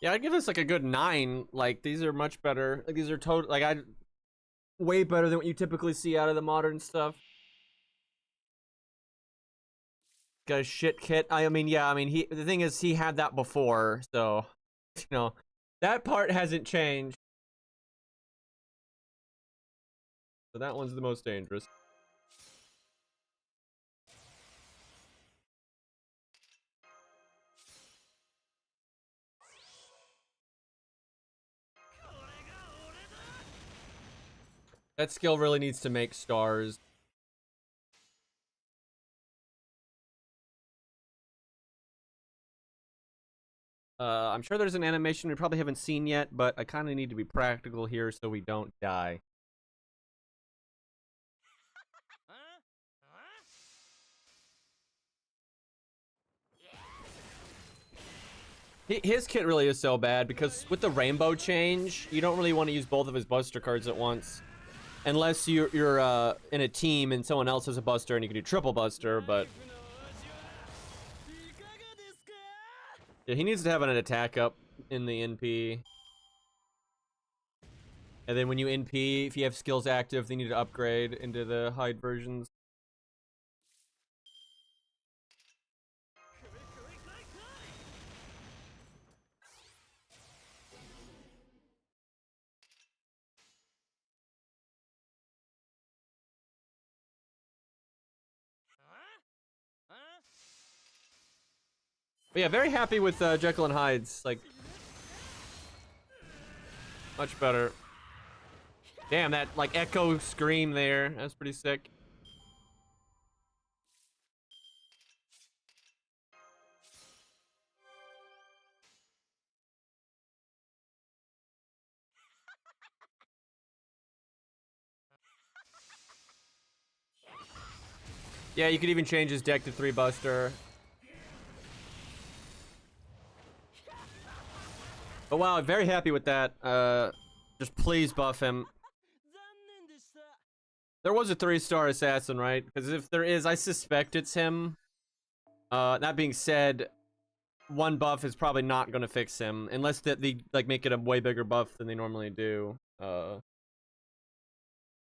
Yeah, I'd give this like a good 9. Like, these are much better. Like, these are way better than what you typically see out of the modern stuff. Got a shit kit. I mean, yeah, I mean, the thing is, he had that before, so, you know, that part hasn't changed. So that one's the most dangerous. That skill really needs to make stars. I'm sure there's an animation we probably haven't seen yet, but I kind of need to be practical here so we don't die. His kit really is so bad because with the rainbow change, you don't really want to use both of his buster cards at once. Unless you're in a team and someone else has a buster and you can do triple buster, but... Yeah, he needs to have an attack up in the NP. And then when you NP, if you have skills active, they need to upgrade into the hide versions. But yeah, very happy with Jekyll and Hyde's. Like, much better. Damn, that like echo scream there. That's pretty sick. Yeah, you could even change his deck to 3 buster. But wow, very happy with that. Just please buff him. There was a 3-star assassin, right? Because if there is, I suspect it's him. That being said, 1 buff is probably not going to fix him. Unless that they like make it a way bigger buff than they normally do. Buffing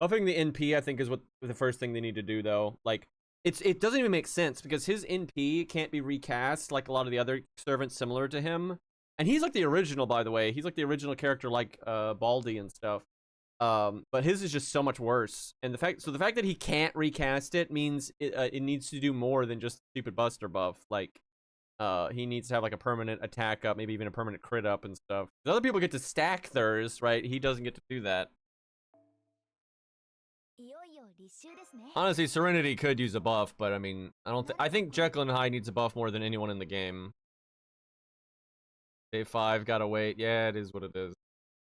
the NP, I think, is what the first thing they need to do, though. Like, it doesn't even make sense because his NP can't be recast like a lot of the other servants similar to him. And he's like the original, by the way. He's like the original character, like Baldy and stuff. But his is just so much worse. And the fact that he can't recast it means it needs to do more than just stupid buster buff. Like, he needs to have like a permanent attack up, maybe even a permanent crit up and stuff. The other people get to stack theirs, right? He doesn't get to do that. Honestly, Serenity could use a buff, but I mean, I think Jekyll and Hyde needs a buff more than anyone in the game. Day 5, gotta wait. Yeah, it is what it is.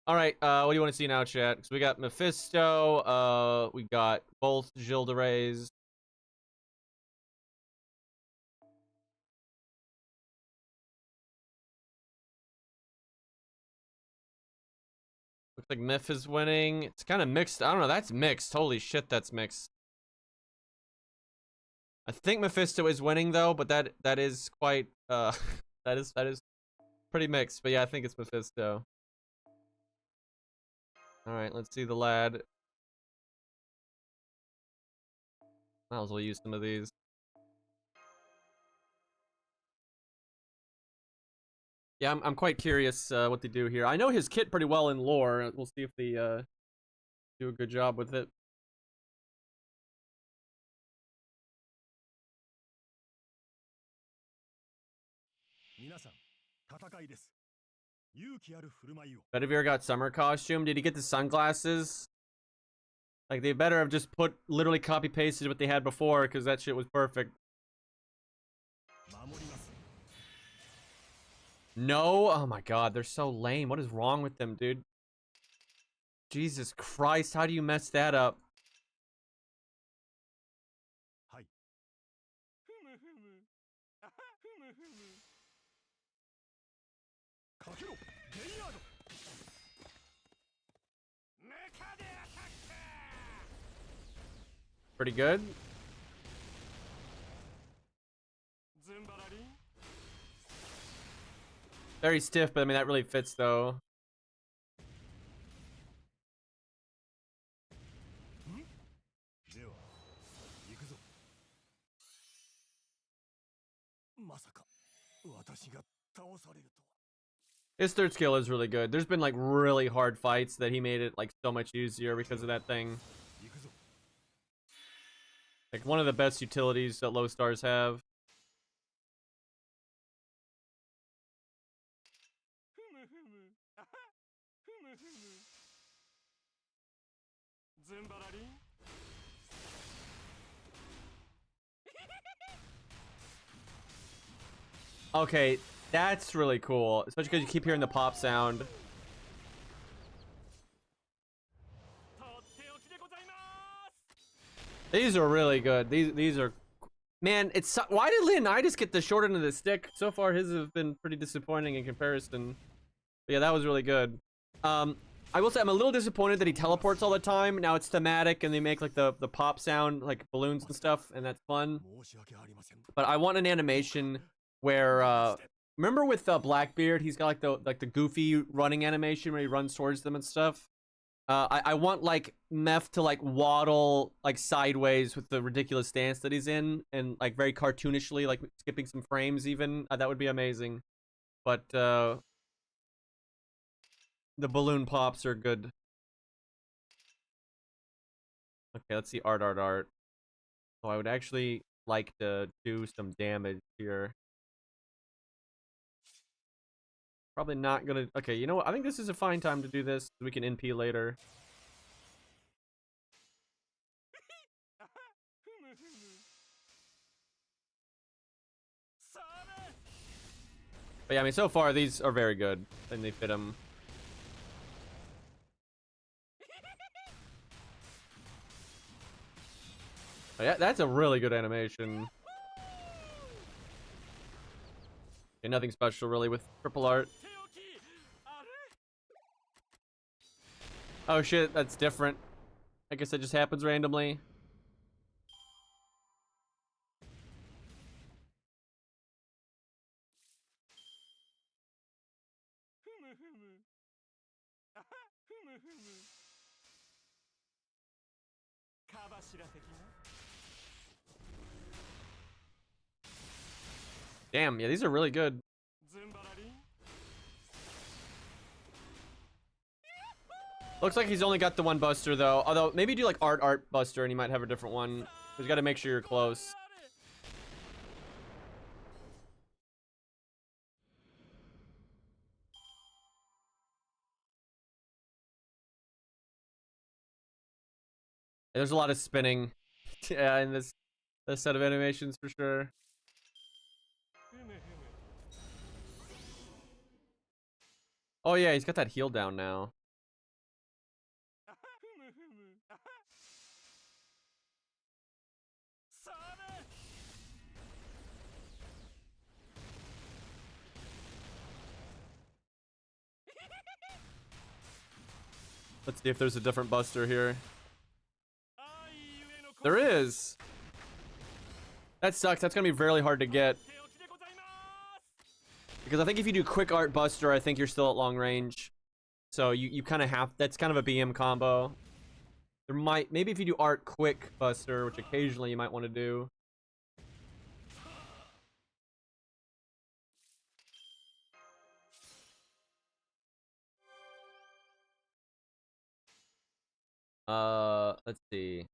Alright, what do you want to see now, chat? So we got Mephisto, we got both Gilles de Reyes. Looks like Myth is winning. It's kind of mixed. I don't know, that's mixed. Holy shit, that's mixed. I think Mephisto is winning though, but that is quite that is pretty mixed. But yeah, I think it's Mephisto. Alright, let's see the lad. Might as well use some of these. Yeah, I'm quite curious what they do here. I know his kit pretty well in lore. We'll see if they do a good job with it. Bedivere got summer costume. Did he get the sunglasses? Like, they better have just literally copy pasted what they had before, because that shit was perfect. No? Oh my god, they're so lame. What is wrong with them, dude? Jesus Christ, how do you mess that up? Pretty good. Very stiff, but I mean, that really fits, though. His third skill is really good. There's been, like, really hard fights that he made it, like, so much easier because of that thing. Like, one of the best utilities that low stars have. Okay, That's really cool, especially because you keep hearing the pop sound. These are really good. These are, man. It's why did Leonidas get the short end of the stick? So far, his have been pretty disappointing in comparison. But yeah, that was really good. I will say I'm a little disappointed that he teleports all the time. Now it's thematic and they make like the pop sound, like balloons and stuff, and that's fun. But I want an animation where remember with Blackbeard, he's got like the goofy running animation where he runs towards them and stuff. I want like Meph to like waddle like sideways with the ridiculous stance that he's in, and like very cartoonishly, like skipping some frames even. That would be amazing. But the balloon pops are good. Okay, let's see art. Oh, I would actually like to do some damage here. Probably not gonna. Okay, you know what? I think this is a fine time to do this. We can NP later. But yeah, I mean, so far these are very good, and they fit him. But yeah, that's a really good animation. And nothing special really with triple art. Oh shit, that's different. I guess it just happens randomly. Damn, yeah, these are really good. Looks like he's only got the one buster though. Although maybe do like art buster and he might have a different one. He's got to make sure you're close. There's a lot of spinning yeah, in this set of animations for sure. Oh yeah, he's got that heel down now. Let's see if there's a different buster here. There is. That sucks. That's gonna be really hard to get. Because I think if you do quick art buster, I think you're still at long range. So you kind of have, that's kind of a BM combo. There might, maybe if you do art quick buster, which occasionally you might want to do. Let's see.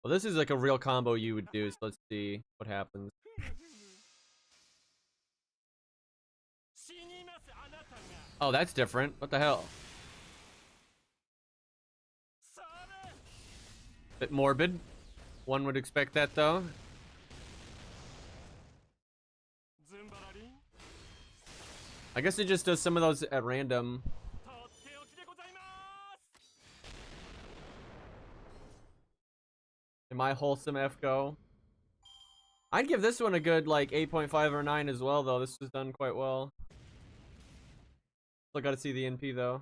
Well, this is like a real combo you would do, so let's see what happens. Oh, that's different. What the hell? Bit morbid. One would expect that though. I guess it just does some of those at random. Am I wholesome FGO? I'd give this one a good like 8.5 or 9 as well though. This was done quite well. Still gotta see the NP though.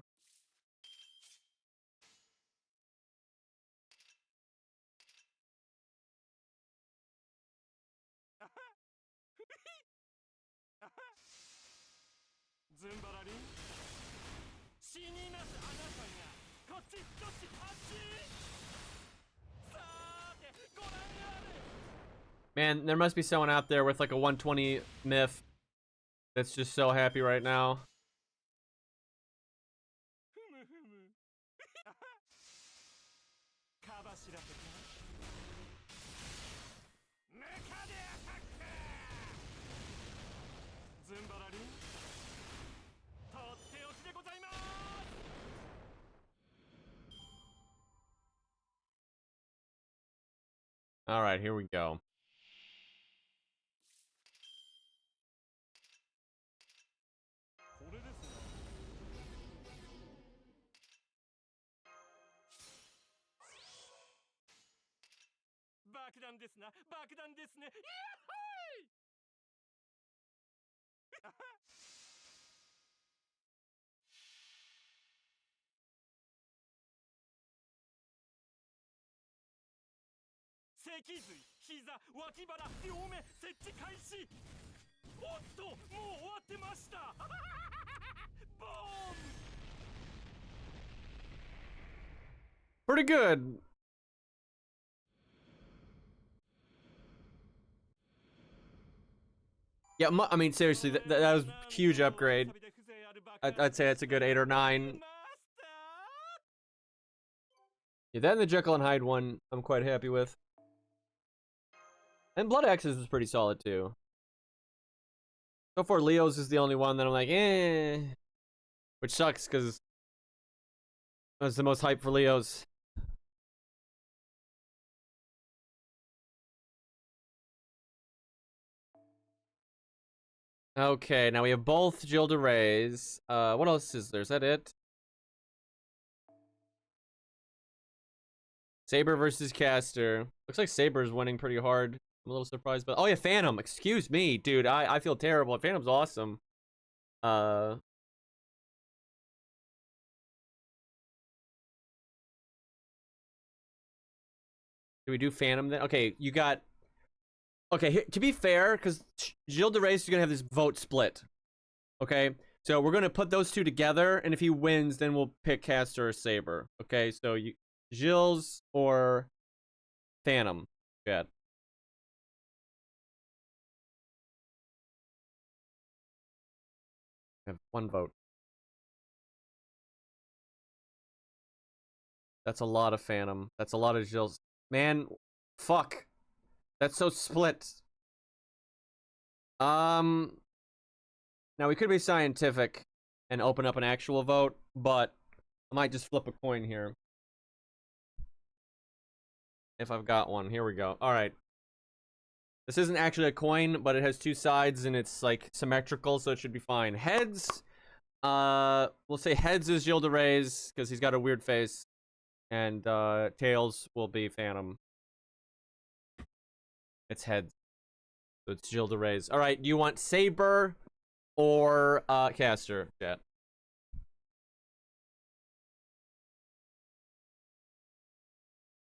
Man, there must be someone out there with like a 120 myth that's just so happy right now. All right, here we go. 爆弾ですな爆弾ですねいや脊髄膝脇腹両目設置開始おっともう終わってましたボーン Pretty good. Yeah, I mean, seriously, that was a huge upgrade. I'd say it's a good 8 or 9. Yeah, that and the Jekyll and Hyde one, I'm quite happy with. And Blood Axes was pretty solid, too. So far, Leo's is the only one that I'm like, eh. Which sucks, because I was the most hype for Leo's. Okay, now we have both Jill de Rey's. What else is there? Is that it? Saber versus Caster. Looks like Saber's winning pretty hard. I'm a little surprised, but oh yeah, Phantom. Excuse me, dude. I feel terrible. Phantom's awesome. Do we do Phantom then? Okay, you got. Okay, to be fair, because Gilles de Reyes is gonna have this vote split. Okay, so we're gonna put those two together, and if he wins, then we'll pick Caster or Saber. Okay, so you Gilles or Phantom. Yeah. I have one vote. That's a lot of Phantom. That's a lot of Gilles. Man, fuck. That's so split. Now we could be scientific and open up an actual vote, but I might just flip a coin here. If I've got one. Here we go. Alright. This isn't actually a coin, but it has two sides and it's like symmetrical, so it should be fine. Heads. We'll say heads is Gilles de Reyes, because he's got a weird face. And tails will be Phantom. It's heads. So it's Gilles de Reyes. Alright, do you want Saber or Caster? Yeah.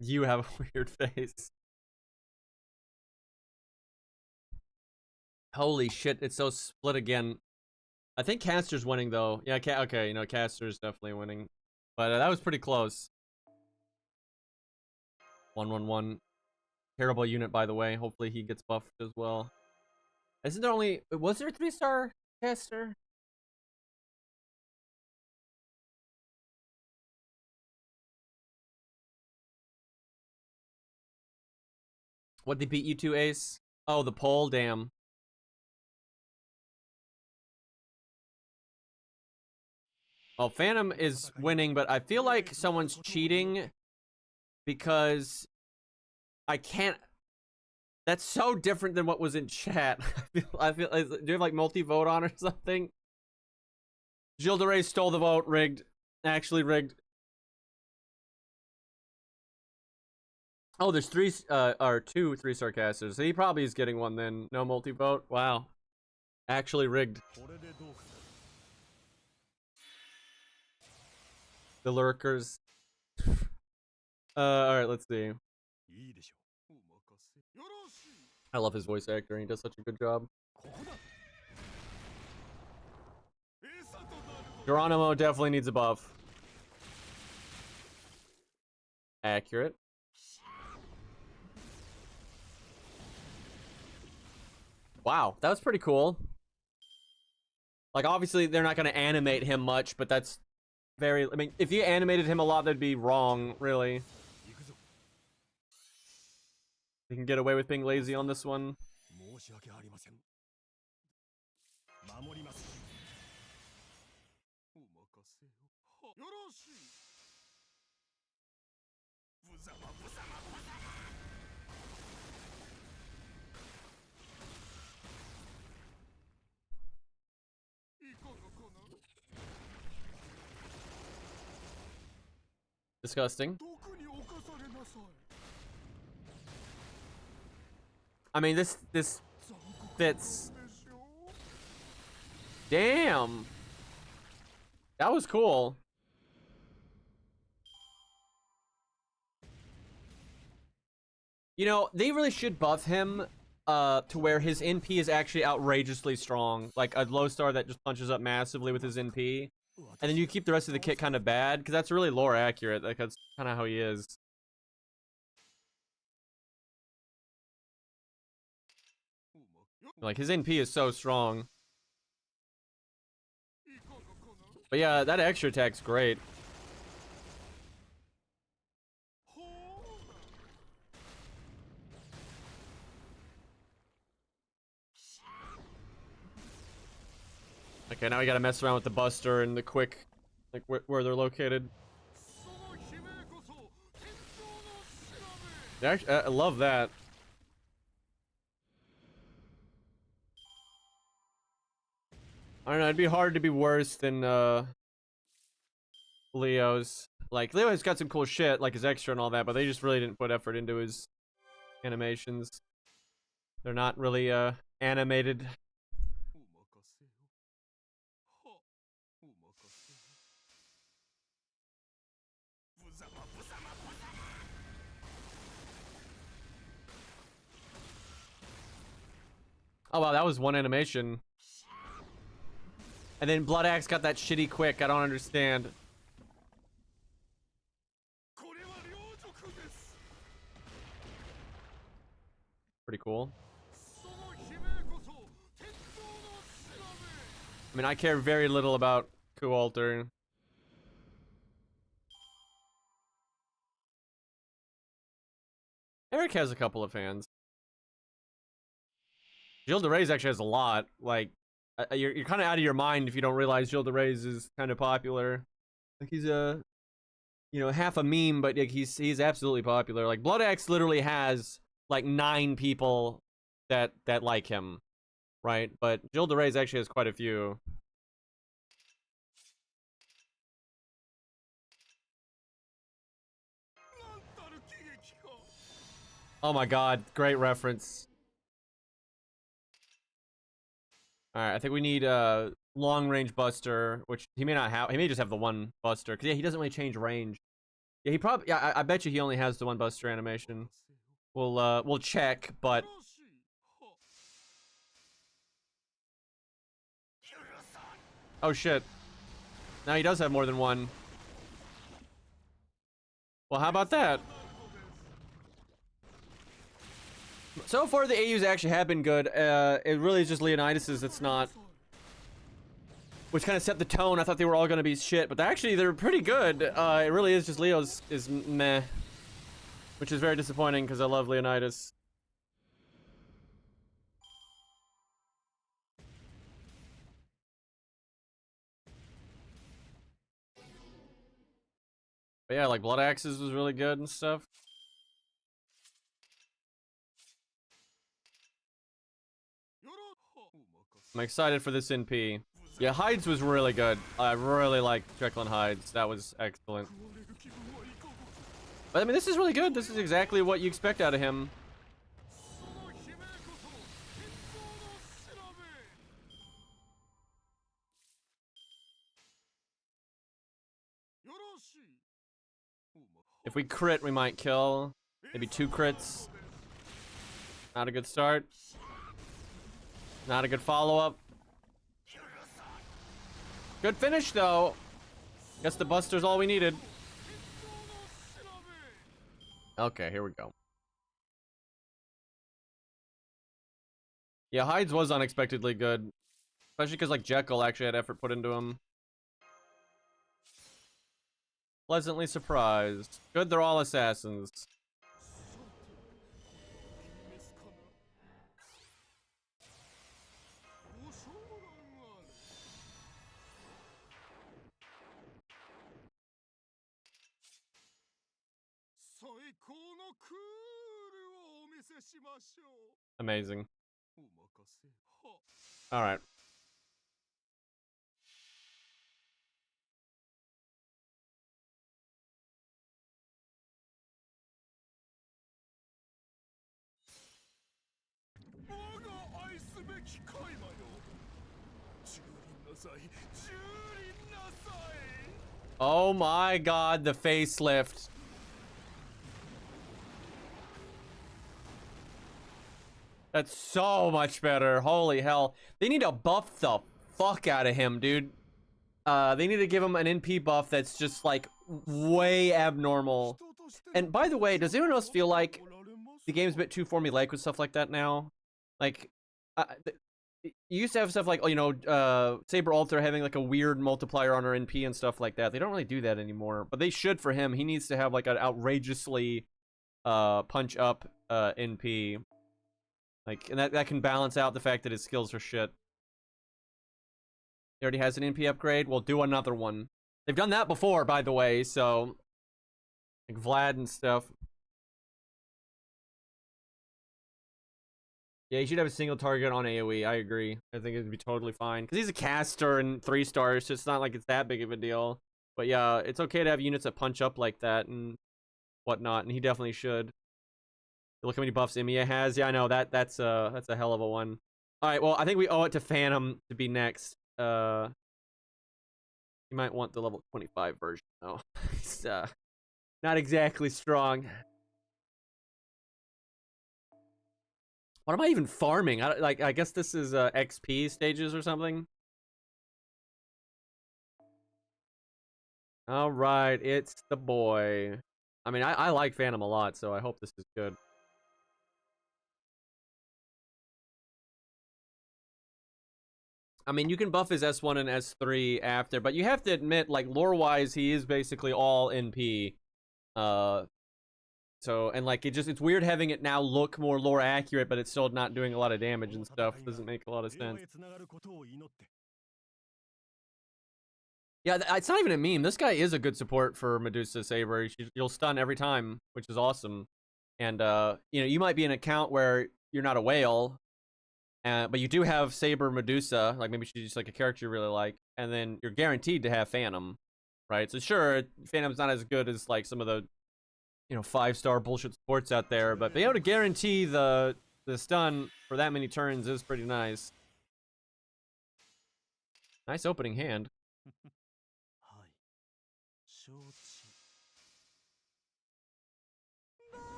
You have a weird face. Holy shit, it's so split again. I think Caster's winning though. Yeah, okay, you know, Caster's definitely winning. But that was pretty close. 1-1-1. Terrible unit, by the way. Hopefully he gets buffed as well. Isn't there only... Was there a 3-star Caster? What they beat you to, Ace? Oh, the poll, damn. Well, Phantom is winning, but I feel like someone's cheating because I can't. That's so different than what was in chat. I feel do you have like multi-vote on or something? Gilles de Reyes stole the vote, rigged. Actually rigged. Oh, there's two 3-star casters. So he probably is getting one then. No multi-vote. Wow. Actually rigged. The lurkers. Alright, let's see. I love his voice actor. He does such a good job. Geronimo definitely needs a buff. Accurate. Wow, that was pretty cool. Like, obviously, they're not going to animate him much, but that's very... I mean, if you animated him a lot, that'd be wrong, really. You can get away with being lazy on this one. Disgusting. I mean, this fits. Damn. That was cool. You know, they really should buff him to where his NP is actually outrageously strong. Like a low star that just punches up massively with his NP. And then you keep the rest of the kit kind of bad, because that's really lore accurate. Like, that's kind of how he is. Like, his NP is so strong. But yeah, that extra attack's great. Okay, now we gotta mess around with the Buster and the Quick, like where they're located. Actually, I love that. I don't know, it'd be hard to be worse than Leo's. Like, Leo's got some cool shit, like his extra and all that, but they just really didn't put effort into his animations. They're not really animated. Oh wow, that was one animation. And then Blood Axe got that shitty quick. I don't understand. Pretty cool. I mean, I care very little about Kualter. Eric has a couple of fans. Gilles de Reyes actually has a lot. Like, you're kind of out of your mind if you don't realize Gilles de Reyes is kind of popular. Like, he's a, you know, half a meme, but like he's absolutely popular. Like, Blood Axe literally has like 9 people that like him, right? But Gilles de Reyes actually has quite a few. Oh my god, great reference. Alright, I think we need a long range buster, which he may not have. He may just have the one buster, because yeah, he doesn't really change range. Yeah, he probably, yeah, I bet you he only has the one buster animation. We'll check, but oh shit. Now he does have more than one. Well, how about that? So far, the AUs actually have been good. It really is just Leonidas's that's not. Which kind of set the tone. I thought they were all going to be shit, but they're pretty good. It really is just Leo's is meh. Which is very disappointing, because I love Leonidas. But yeah, like Blood Axes was really good and stuff. I'm excited for this NP. Yeah, Hides was really good. I really liked Jekyll and Hides. That was excellent. But I mean, this is really good. This is exactly what you expect out of him. If we crit, we might kill. Maybe 2 crits. Not a good start. Not a good follow-up. Good finish, though. Guess the Buster's all we needed. Okay, here we go. Yeah, Hides was unexpectedly good. Especially because, like, Jekyll actually had effort put into him. Pleasantly surprised. Good, they're all assassins. Amazing. All right. Oh my god, the facelift. That's so much better. Holy hell. They need to buff the fuck out of him, dude. They need to give him an NP buff that's just like way abnormal. And by the way, does anyone else feel like the game's a bit too formulaic with stuff like that now? Like, you used to have stuff like, Saber Ultra having like a weird multiplier on her NP and stuff like that. They don't really do that anymore, but they should for him. He needs to have like an outrageously punch up NP. Like, and that can balance out the fact that his skills are shit. He already has an NP upgrade. We'll do another one. They've done that before, by the way, so like Vlad and stuff. Yeah, he should have a single target on AoE. I agree. I think it'd be totally fine. Because he's a caster and 3 stars, so it's not like it's that big of a deal. But yeah, it's okay to have units that punch up like that and whatnot, and he definitely should. Look how many buffs Emiya has. Yeah, I know that's a hell of a one. All right, well, I think we owe it to Phantom to be next. You might want the level 25 version though. It's not exactly strong. What am I even farming? I guess this is XP stages or something. All right, it's the boy. I mean, I like Phantom a lot, so I hope this is good. I mean, you can buff his S1 and S3 after, but you have to admit, like, lore-wise, he is basically all NP. So, and like, it's weird having it now look more lore accurate, but it's still not doing a lot of damage and stuff. Doesn't make a lot of sense. Yeah, it's not even a meme. This guy is a good support for Medusa Saber. You'll stun every time, which is awesome. And, you might be an account where you're not a whale, but you do have Saber Medusa, like maybe she's just like a character you really like, and then you're guaranteed to have Phantom, right? So sure, Phantom's not as good as like some of the 5-star bullshit sports out there, but being able to guarantee the stun for that many turns is pretty nice. Nice opening hand.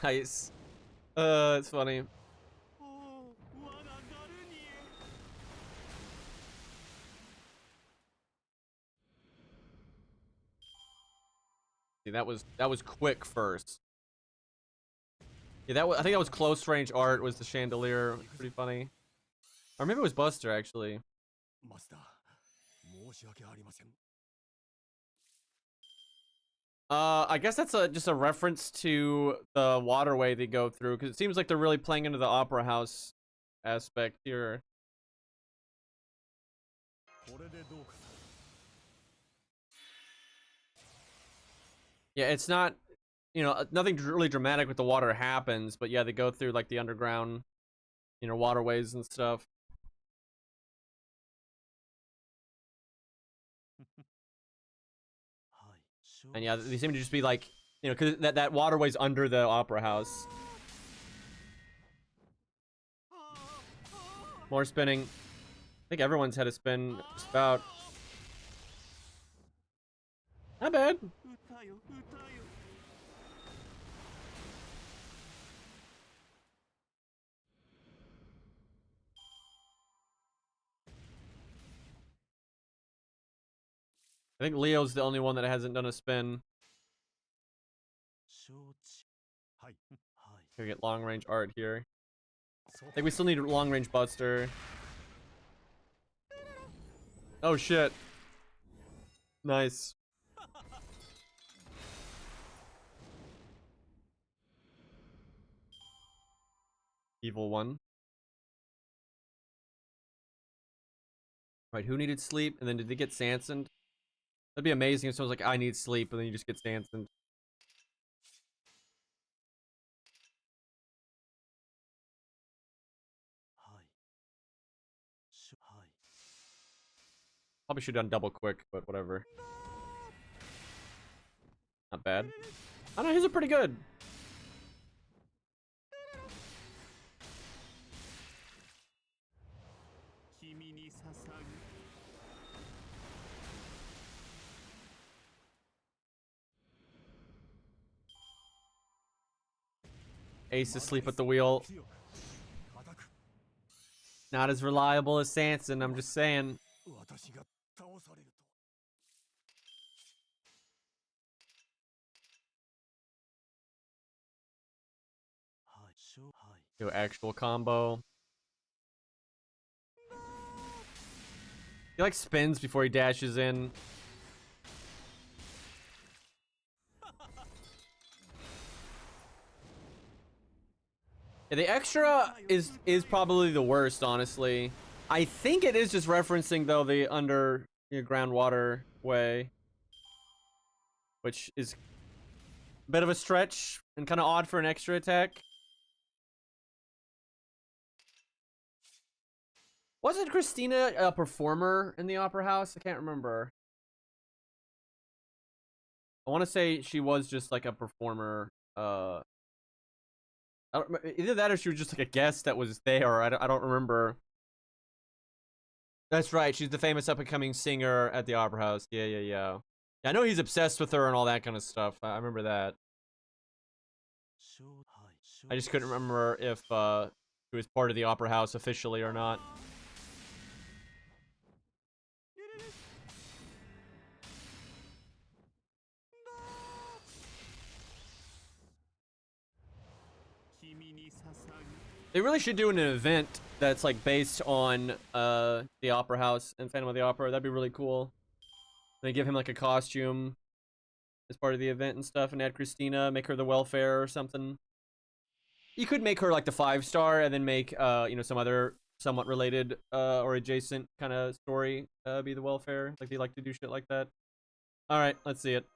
Nice. It's funny. See, that was quick first. Yeah, I think that was close range art. Was the chandelier pretty funny? Or maybe it was Buster actually. I guess that's just a reference to the waterway they go through, because it seems like they're really playing into the opera house aspect here. Yeah, it's not, nothing really dramatic with the water happens, but yeah, they go through like the underground, waterways and stuff. And yeah, they seem to just be like, because that waterway's under the opera house. More spinning. I think everyone's had a spin just about. Not bad. I think Leo's the only one that hasn't done a spin. Gonna get long range art here. I think we still need long range Buster. Oh shit. Nice. Evil one. Right, who needed sleep? And then did they get Sanson? That'd be amazing if someone's like, I need sleep, and then you just get Sanson. Probably should have done double quick, but whatever. Not bad. I don't know, his are pretty good. Ace asleep at the wheel. Not as reliable as Sanson, I'm just saying. Do actual combo. He like spins before he dashes in. Yeah, the extra is probably the worst, honestly. I think it is just referencing though the groundwater way, which is a bit of a stretch and kind of odd for an extra attack. Wasn't Christina a performer in the Opera House? I can't remember. I want to say she was just like a performer. I don't, either that or she was just like a guest that was there. I don't remember. That's right. She's the famous up-and-coming singer at the Opera House. Yeah. I know he's obsessed with her and all that kind of stuff. I remember that. I just couldn't remember if she was part of the Opera House officially or not. They really should do an event that's like based on the Opera House and Phantom of the Opera. That'd be really cool. They give him like a costume as part of the event and stuff, and add Christina, make her the welfare or something. You could make her like the 5-star and then make you know, some other somewhat related or adjacent kind of story be the welfare. Like they like to do shit like that. All right, let's see it.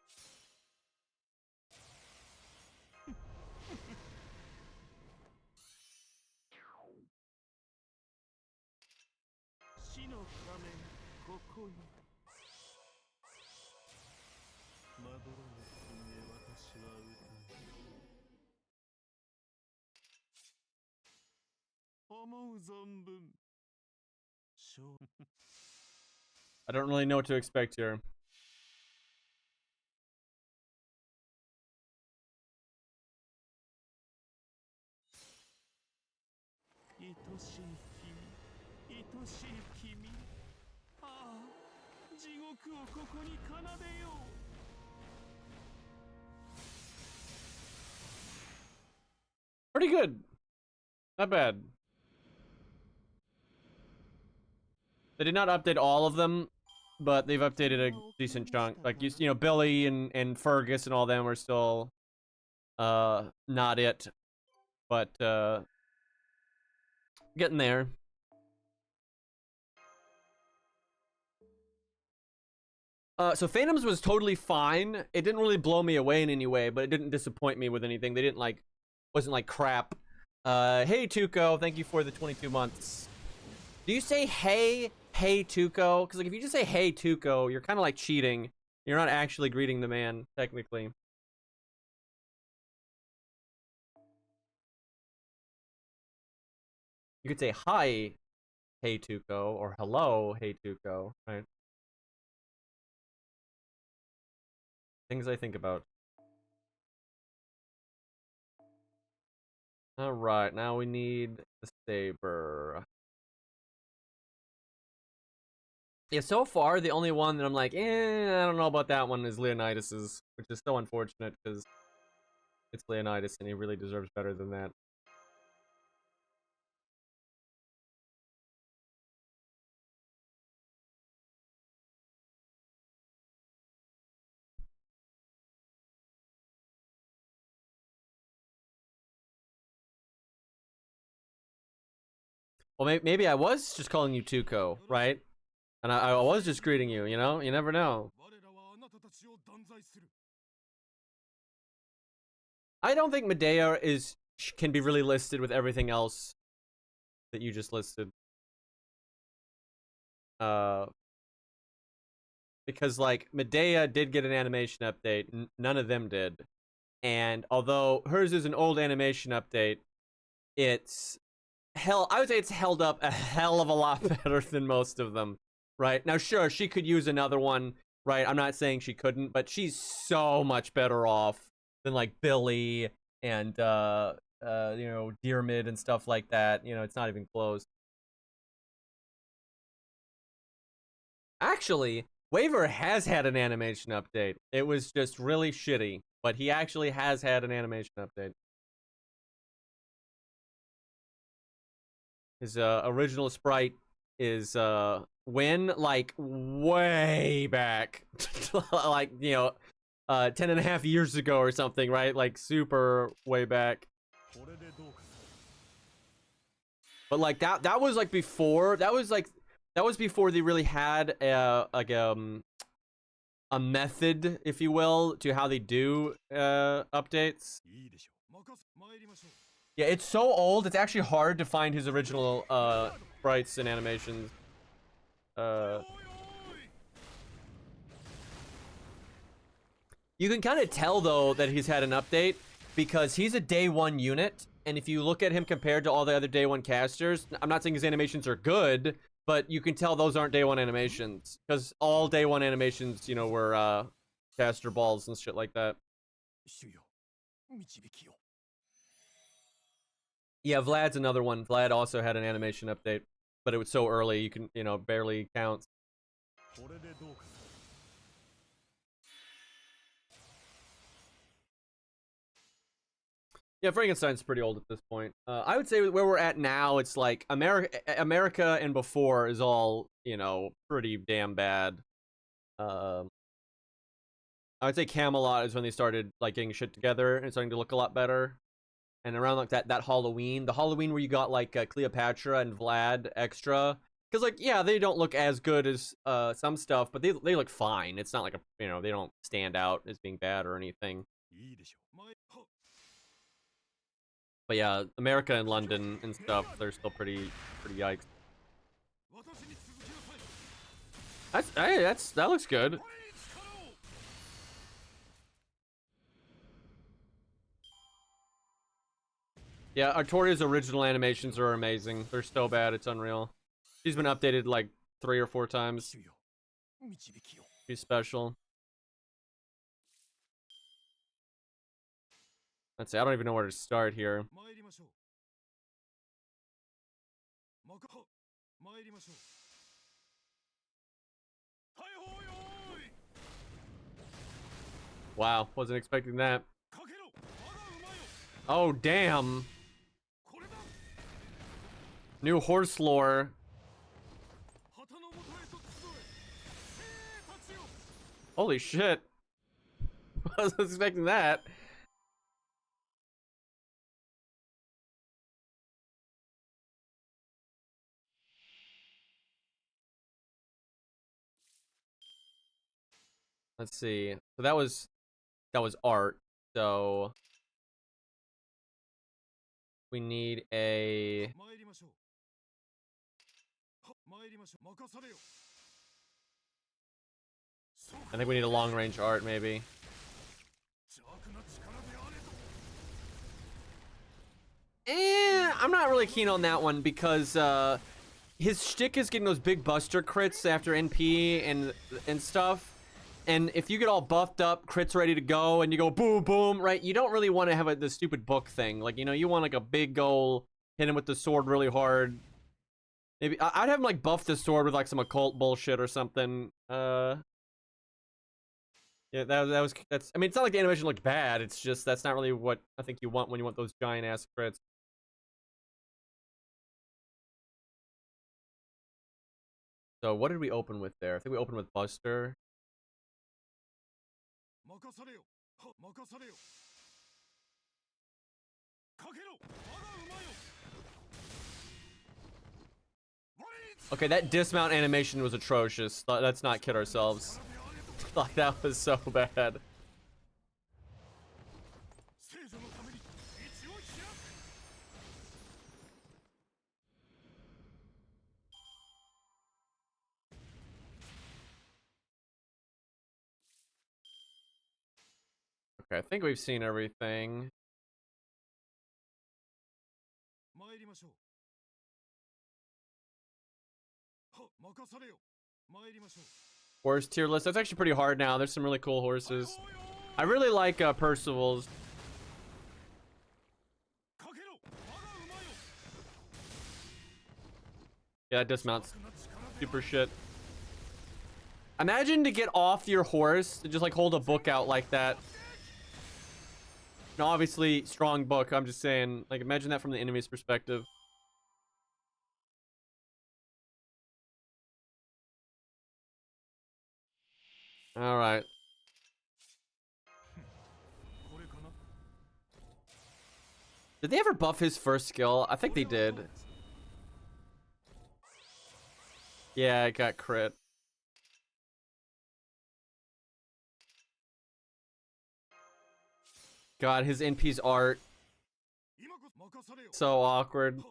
I don't really know what to expect here. Pretty good. Not bad. They did not update all of them, but they've updated a decent chunk. Like you know, Billy and Fergus and all them are still not it, but getting there. So Phantoms was totally fine. It didn't really blow me away in any way, but it didn't disappoint me with anything. They didn't like, wasn't like crap. Hey Tuco, thank you for the 22 months. Do you say hey Tuco? Because like if you just say hey Tuco, you're kind of like cheating. You're not actually greeting the man technically. You could say hi, hey Tuco, or hello, hey Tuco, right? Things I think about. All right, now we need the saber. Yeah, so far the only one that I'm like, I don't know about that one is Leonidas's, which is so unfortunate because it's Leonidas and he really deserves better than that. Well, maybe I was just calling you Tuco, right? And I was just greeting you, you know? You never know. I don't think Medea can be really listed with everything else that you just listed. Because because like Medea did get an animation update, none of them did. And although hers is an old animation update, it's I would say it's held up a hell of a lot better than most of them. Right now, sure, she could use another one. Right, I'm not saying she couldn't, but she's so much better off than like Billy and you know, Dearmid and stuff like that. You know, it's not even close. Actually, Waver has had an animation update. It was just really shitty, but he actually has had an animation update. His original sprite is when like way back, like, you know, 10.5 years ago or something, right? Like super way back. But like that was like before, that was before they really had a method, if you will, to how they do updates. Yeah, it's so old, it's actually hard to find his original sprites and animations. You can kind of tell though that he's had an update because he's a day one unit, and if you look at him compared to all the other day one casters, I'm not saying his animations are good, but you can tell those aren't day one animations because all day one animations, you know, were caster balls and shit like that. Yeah, Vlad's another one. Vlad also had an animation update, but it was so early you can, you know, barely count. Yeah, Frankenstein's pretty old at this point. I would say where we're at now, it's like America and before is all, you know, pretty damn bad. I would say Camelot is when they started like getting shit together and starting to look a lot better. And around like that Halloween, the Halloween where you got like Cleopatra and Vlad extra, because like yeah, they don't look as good as some stuff, but they look fine. It's not like a, you know, they don't stand out as being bad or anything. But yeah, America and London and stuff, they're still pretty yikes. That looks good. Yeah, Artoria's original animations are amazing. They're so bad, it's unreal. She's been updated like 3 or 4 times. She's special. Let's see, I don't even know where to start here. Wow, wasn't expecting that. Oh, damn. New horse lore. Holy shit. I wasn't expecting that. Let's see. So that was art. So we need a I think we need a long range art maybe. I'm not really keen on that one because his shtick is getting those big buster crits after NP and stuff. And if you get all buffed up, crits ready to go, and you go boom, boom, right? You don't really want to have the stupid book thing. Like, you know, you want like a big goal, hit him with the sword really hard. Maybe I'd have him like buff the sword with like some occult bullshit or something. Yeah, that's. I mean, it's not like the animation looked bad. It's just that's not really what I think you want when you want those giant ass crits. So what did we open with there? I think we opened with Buster. Okay, that dismount animation was atrocious. Let's not kid ourselves. Like, that was so bad. Okay, I think we've seen everything. 参りましょう。は、任されよ。参りましょう。 Horse tier list. That's actually pretty hard now. There's some really cool horses. I really like Percival's. かけろ。我が馬よ。 Yeah, that dismounts な力で super shit. Imagine to get off your horse to just like hold a book out like that. And obviously, strong book. I'm just saying, like, imagine that from the enemy's perspective. All right. これかな。 Did they ever buff his first skill? I think they did. Yeah, it got crit. God, his NP's art. 今こそ任されよ。 So awkward.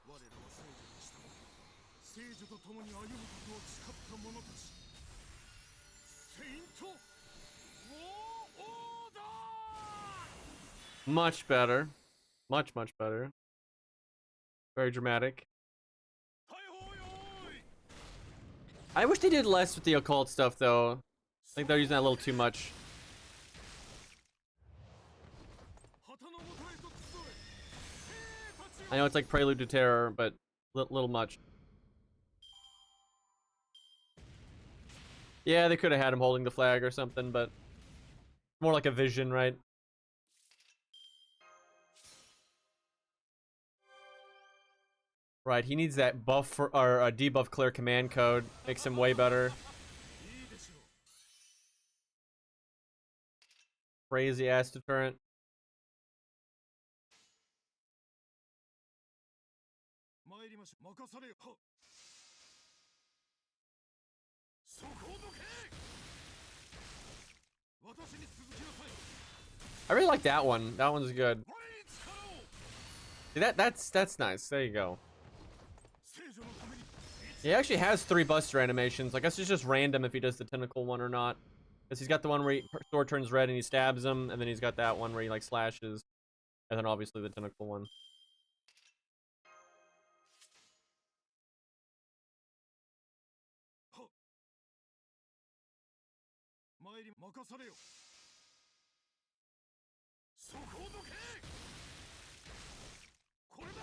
我らは聖女に従い、聖女と共に歩むことを誓った者たち。セイント・ウォー・オーダー。 Much better. Much, much better. Very dramatic. 逮捕よーい。 I wish they did less with the occult stuff, though. I think they're using that a little too much. 旗の元へと集え。兵たちよ。 I know it's like Prelude to Terror, but little much. Yeah, they could have had him holding the flag or something, but more like a vision, right? Right, he needs that buff for, or debuff clear command code. Makes him way better. いいでしょう。 Crazy ass deterrent. 参りましょう。任されよ。はっ。そこをどけ。私に続きなさい。 I really like that one. That one's good. 我に力を。 See, that's nice. There you go. 聖女のために。 He actually has 3 Buster animations. I guess it's just random if he does the tentacle one or not. Because he's got the one where sword turns red and he stabs him, and then he's got that one where he like slashes, and then obviously the tentacle one. はっ。参り任されよ。そこをどけ。これだ。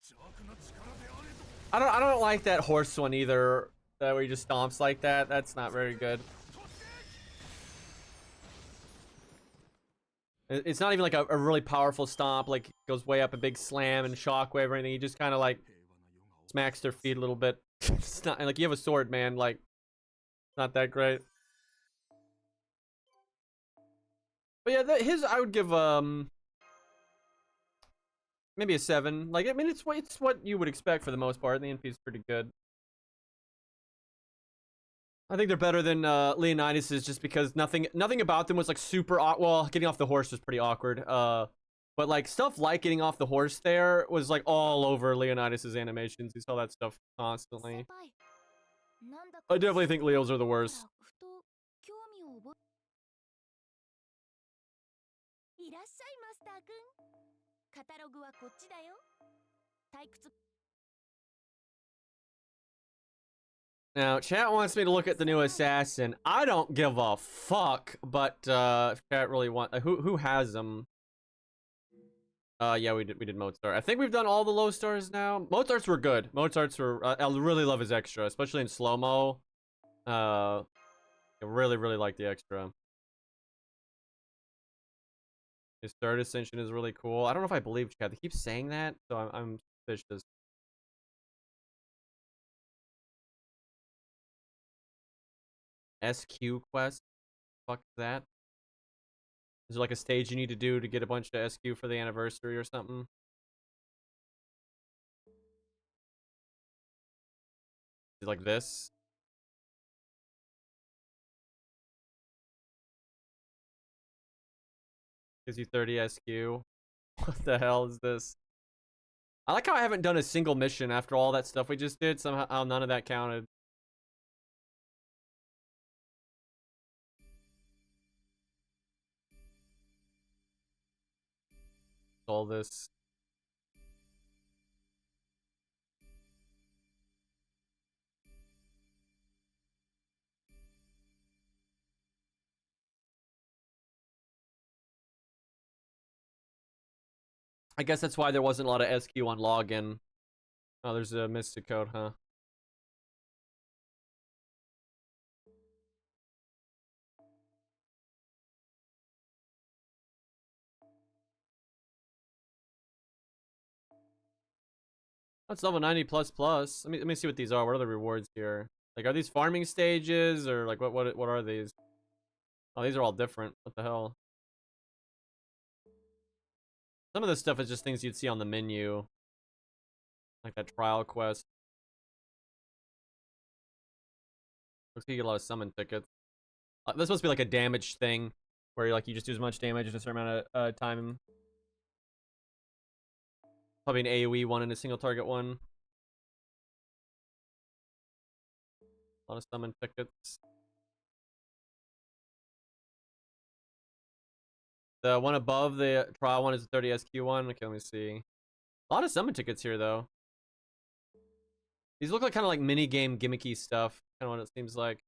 邪悪な力であれど。 I don't like that horse one either. That where he just stomps like that. That's not very good. It's not even like a really powerful stomp. Like goes way up a big slam and shockwave or anything. He just kind of like smacks their feet a little bit. It's not like you have a sword, man. Like it's not that great. But yeah, his I would give maybe a 7. Like I mean, it's what you would expect for the most part. The NP is pretty good. I think they're better than Leonidas's just because nothing about them was like super well, getting off the horse was pretty awkward. But like stuff like getting off the horse there was like all over Leonidas's animations. You saw that stuff constantly. I definitely think Leo's are the worst. いらっしゃいマスターくん。カタログはこっちだよ。退屈。 Now, chat wants me to look at the new assassin. I don't give a fuck, but if chat really want who has them? Yeah, we did Mozart. I think we've done all the low stars now. Mozart's were good. Mozart's were I really love his extra, especially in slow-mo. I really like the extra. His third ascension is really cool. I don't know if I believe chat. They keep saying that, so I'm suspicious. SQ quest? Fuck that. Is there like a stage you need to do to get a bunch of SQ for the anniversary or something? Is it like this? Gives you 30 SQ. What the hell is this? I like how I haven't done a single mission after all that stuff we just did. Somehow none of that counted. All this. I guess that's why there wasn't a lot of SQ on login. Oh, there's a mystic code, huh? That's level 90 plus plus. Let me see what these are. What are the rewards here? Like, are these farming stages or like what are these? Oh, these are all different. What the hell? Some of this stuff is just things you'd see on the menu. Like that trial quest. Looks like you get a lot of summon tickets. This must be like a damage thing, where like you just do as much damage in a certain amount of time. Probably an AoE one and a single target one. A lot of summon tickets. The one above the trial one is the 30 SQ one. Okay, let me see. A lot of summon tickets here, though. These look like kind of like mini game gimmicky stuff. Kind of what it seems like.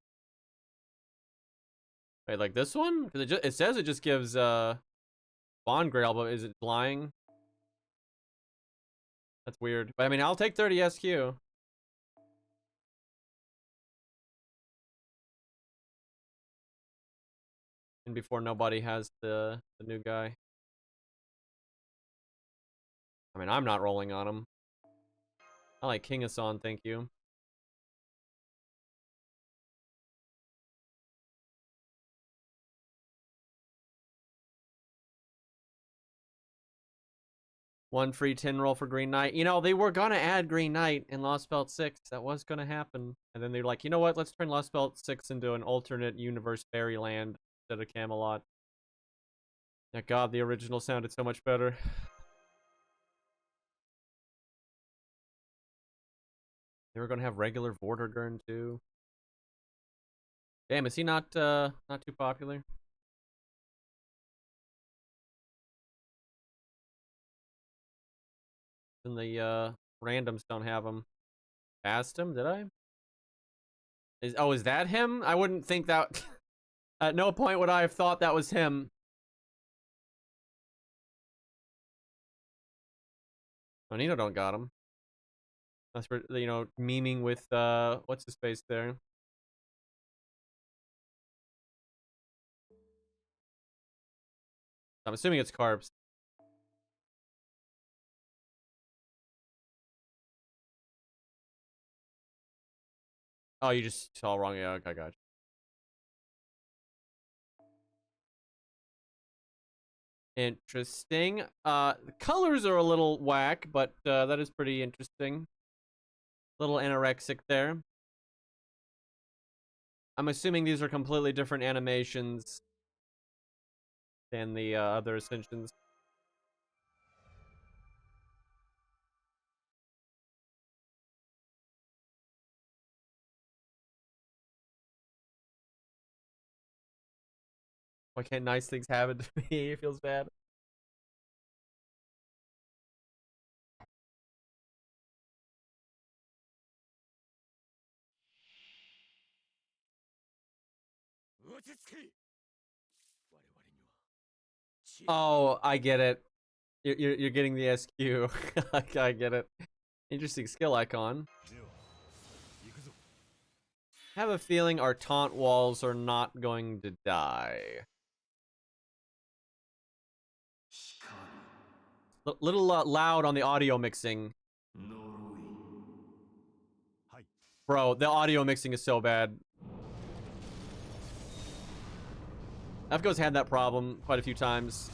Wait, like this one? Because it says it just gives Bond Grail, but is it lying? That's weird. But I mean, I'll take 30 SQ. And before nobody has the new guy. I mean, I'm not rolling on him. I like King-a-san, thank you. One free 10 roll for Green Knight. You know, they were gonna add Green Knight in Lost Belt 6. That was gonna happen. And then they're like, you know what? Let's turn Lost Belt 6 into an alternate universe fairyland instead of Camelot. Yeah, God, the original sounded so much better. They were gonna have regular Vortigern too. Damn, is he not too popular? And the randoms don't have him. Asked him, did I? Is that him? I wouldn't think that. At no point would I have thought that was him. Oh, Nino don't got him. That's for, you know, memeing with what's his face there. I'm assuming it's carbs. Oh, you just saw wrong. Yeah, okay, gotcha. Interesting. The colors are a little whack, but that is pretty interesting. Little anorexic there. I'm assuming these are completely different animations than the other Ascensions. Why can't nice things happen to me? It feels bad. Oh, I get it. You're getting the SQ. I get it. Interesting skill icon. Have a feeling our taunt walls are not going to die. Little loud on the audio mixing. Bro, the audio mixing is so bad. FGO's had that problem quite a few times.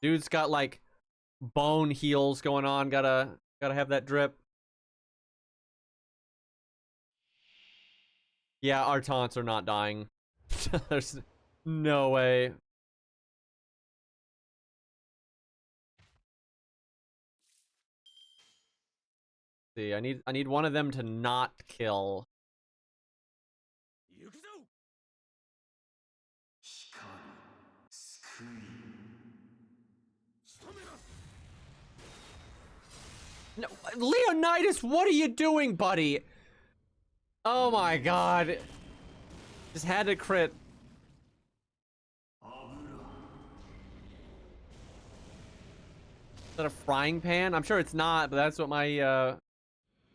Dude's got like bone heals going on. Gotta have that drip. Yeah, our taunts are not dying. There's no way. See, I need one of them to not kill. 行くぞ。仕留めな。No, Leonidas, what are you doing, buddy? Oh my god. Just had to crit. Is that a frying pan? I'm sure it's not, but that's what my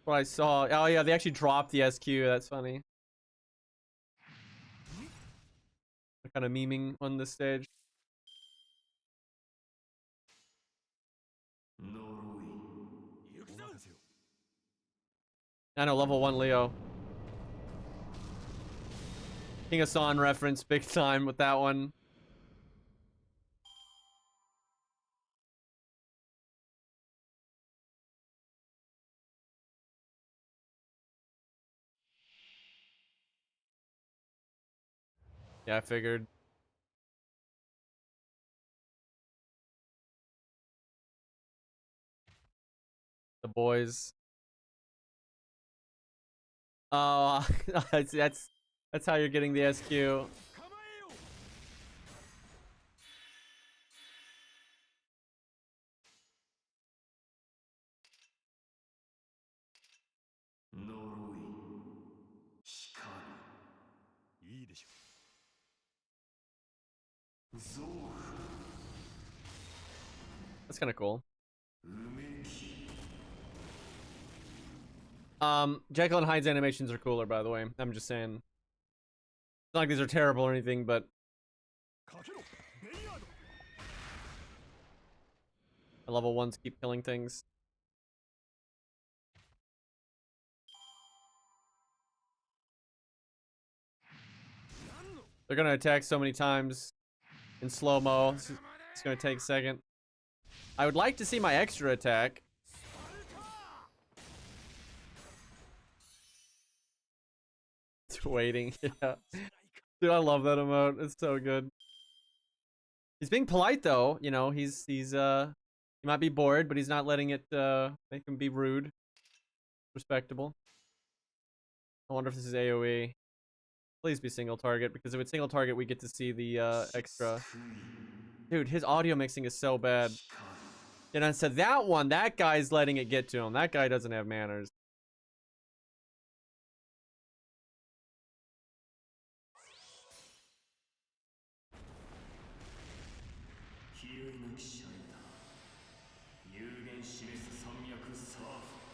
what I saw. Oh yeah, they actually dropped the SQ. That's funny. They're kind of memeing on this stage. I know, level 1 Leo. King of Son reference big time with that one. Yeah, I figured. The boys. Oh, that's how you're getting the SQ. 構えよ。いいでしょ That's kind of cool. Jekyll and Hyde's animations are cooler, by the way. I'm just saying. It's not like these are terrible or anything, but う。かけろ。ベイヤード。 level 1s keep killing things. They're gonna attack so many times in slow-mo. It's gonna take a second. I would like to see my extra attack. It's waiting, yeah. Dude, I love that emote. It's so good. He's being polite though, you know, he might be bored, but he's not letting it make him be rude. Respectable. I wonder if this is AoE. Please be single target, because if it's single target, we get to see the extra. Dude, his audio mixing is so bad. And I said that one, that guy's letting it get to him. That guy doesn't have manners.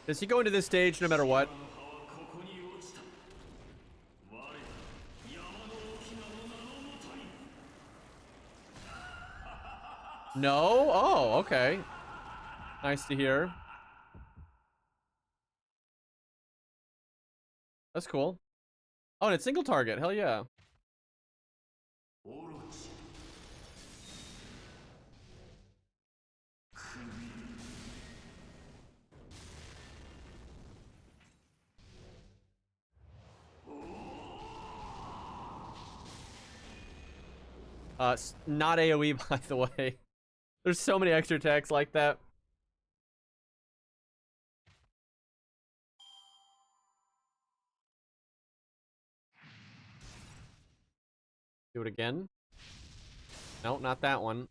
Does he go into this stage no matter what? No? Oh, okay. Nice to hear. That's cool. Oh, and it's single target. Hell yeah. Not AoE, by the way. There's so many extra attacks like that. Do it again. No, not that one.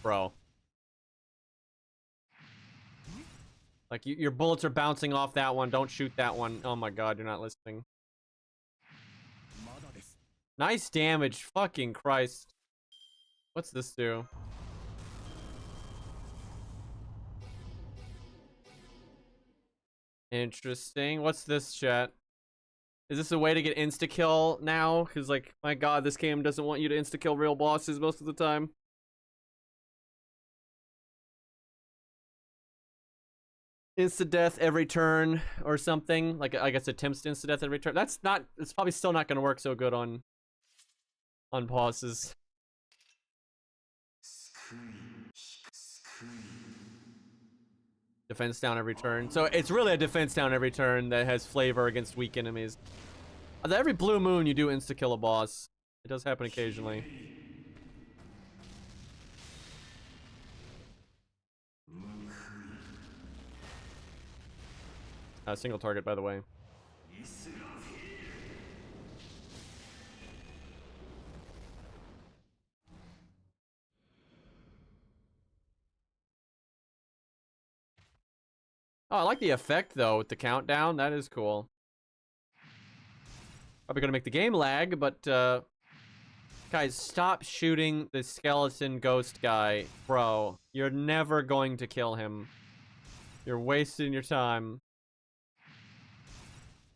Bro. Like, your bullets are bouncing off that one. Don't shoot that one. Oh my god, you're not listening. まだです。 Nice damage. Fucking Christ. What's this do? Interesting. What's this, chat? Is this a way to get insta-kill now? Because, like, my god, this game doesn't want you to insta-kill real bosses most of the time. Insta-death every turn or something. Like, I guess attempts to insta-death every turn. That's not... It's probably still not going to work so good on bosses. Defense down every turn. So it's really a defense down every turn that has flavor against weak enemies. Every blue moon you do insta-kill a boss. It does happen occasionally. Single target, by the way. Oh, I like the effect, though, with the countdown. That is cool. Probably gonna make the game lag, but, guys, stop shooting the skeleton ghost guy. Bro, you're never going to kill him. You're wasting your time.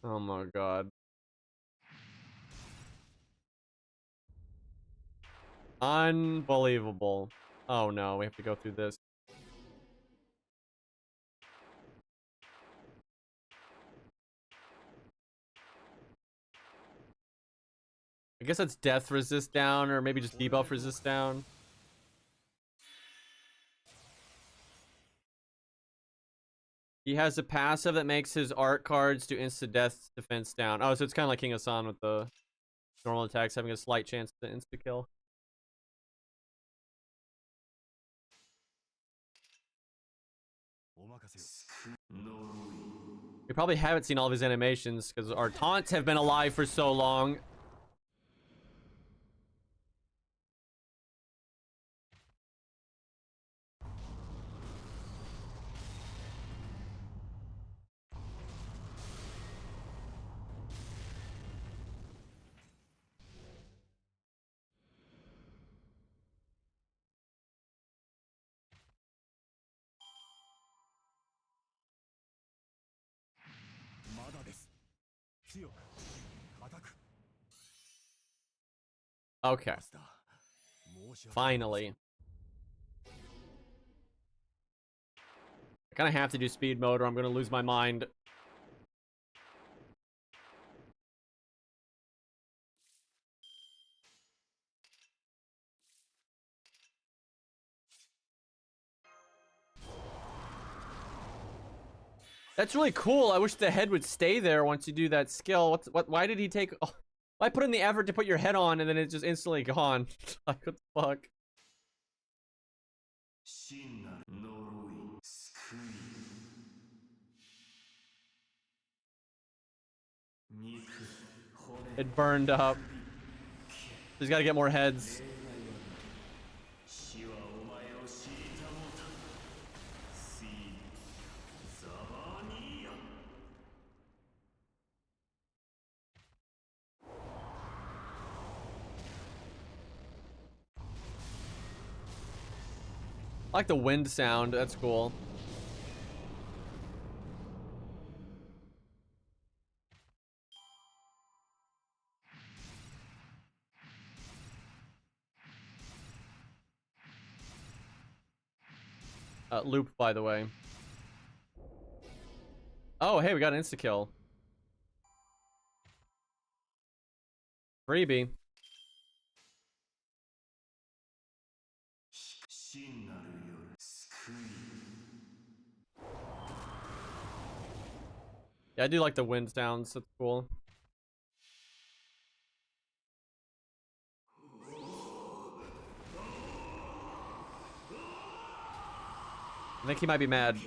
Oh my god. Unbelievable. Oh no, we have to go through this. I guess that's death resist down, or maybe just debuff resist down. He has a passive that makes his art cards do instant death defense down. Oh, so it's kind of like King Hassan with the normal attacks having a slight chance to insta kill. We probably haven't seen all of his animations because our taunts have been alive for so long. Okay. Finally. I kind of have to do speed mode or I'm going to lose my mind. That's really cool. I wish the head would stay there once you do that skill. Why did he take... Oh, why put in the effort to put your head on and then it's just instantly gone? Like, what the fuck? It burned up. He's got to get more heads. I like the wind sound. That's cool. Loop, by the way. Oh, hey, we got an insta-kill. Freebie. Yeah, I do like the wind sounds. That's cool. I think he might be mad.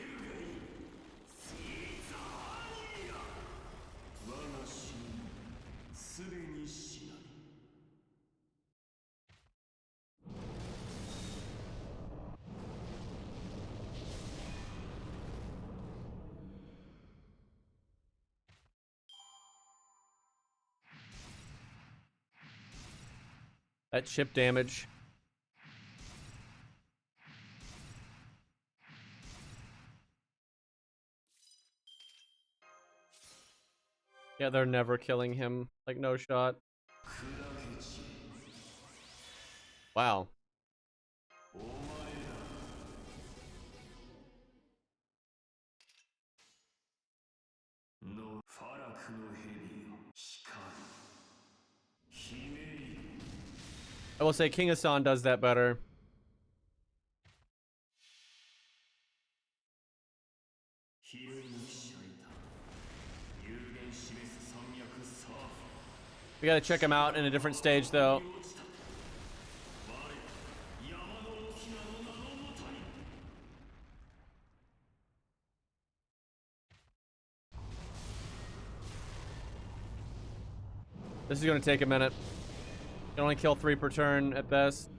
That chip damage. Yeah, they're never killing him. Like, no shot. Wow. I will say King Hassan does that better. We gotta check him out in a different stage, though. This is gonna take a minute. Can only kill 3 per turn at best.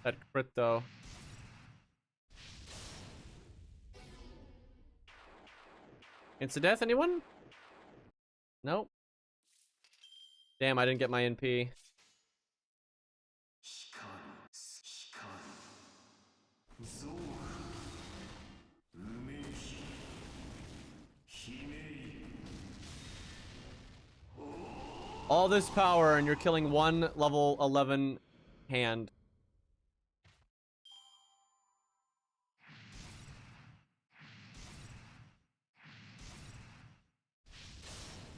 That crit, though. Insta-death, anyone? Nope. Damn, I didn't get my NP. All this power and you're killing one level 11 hand.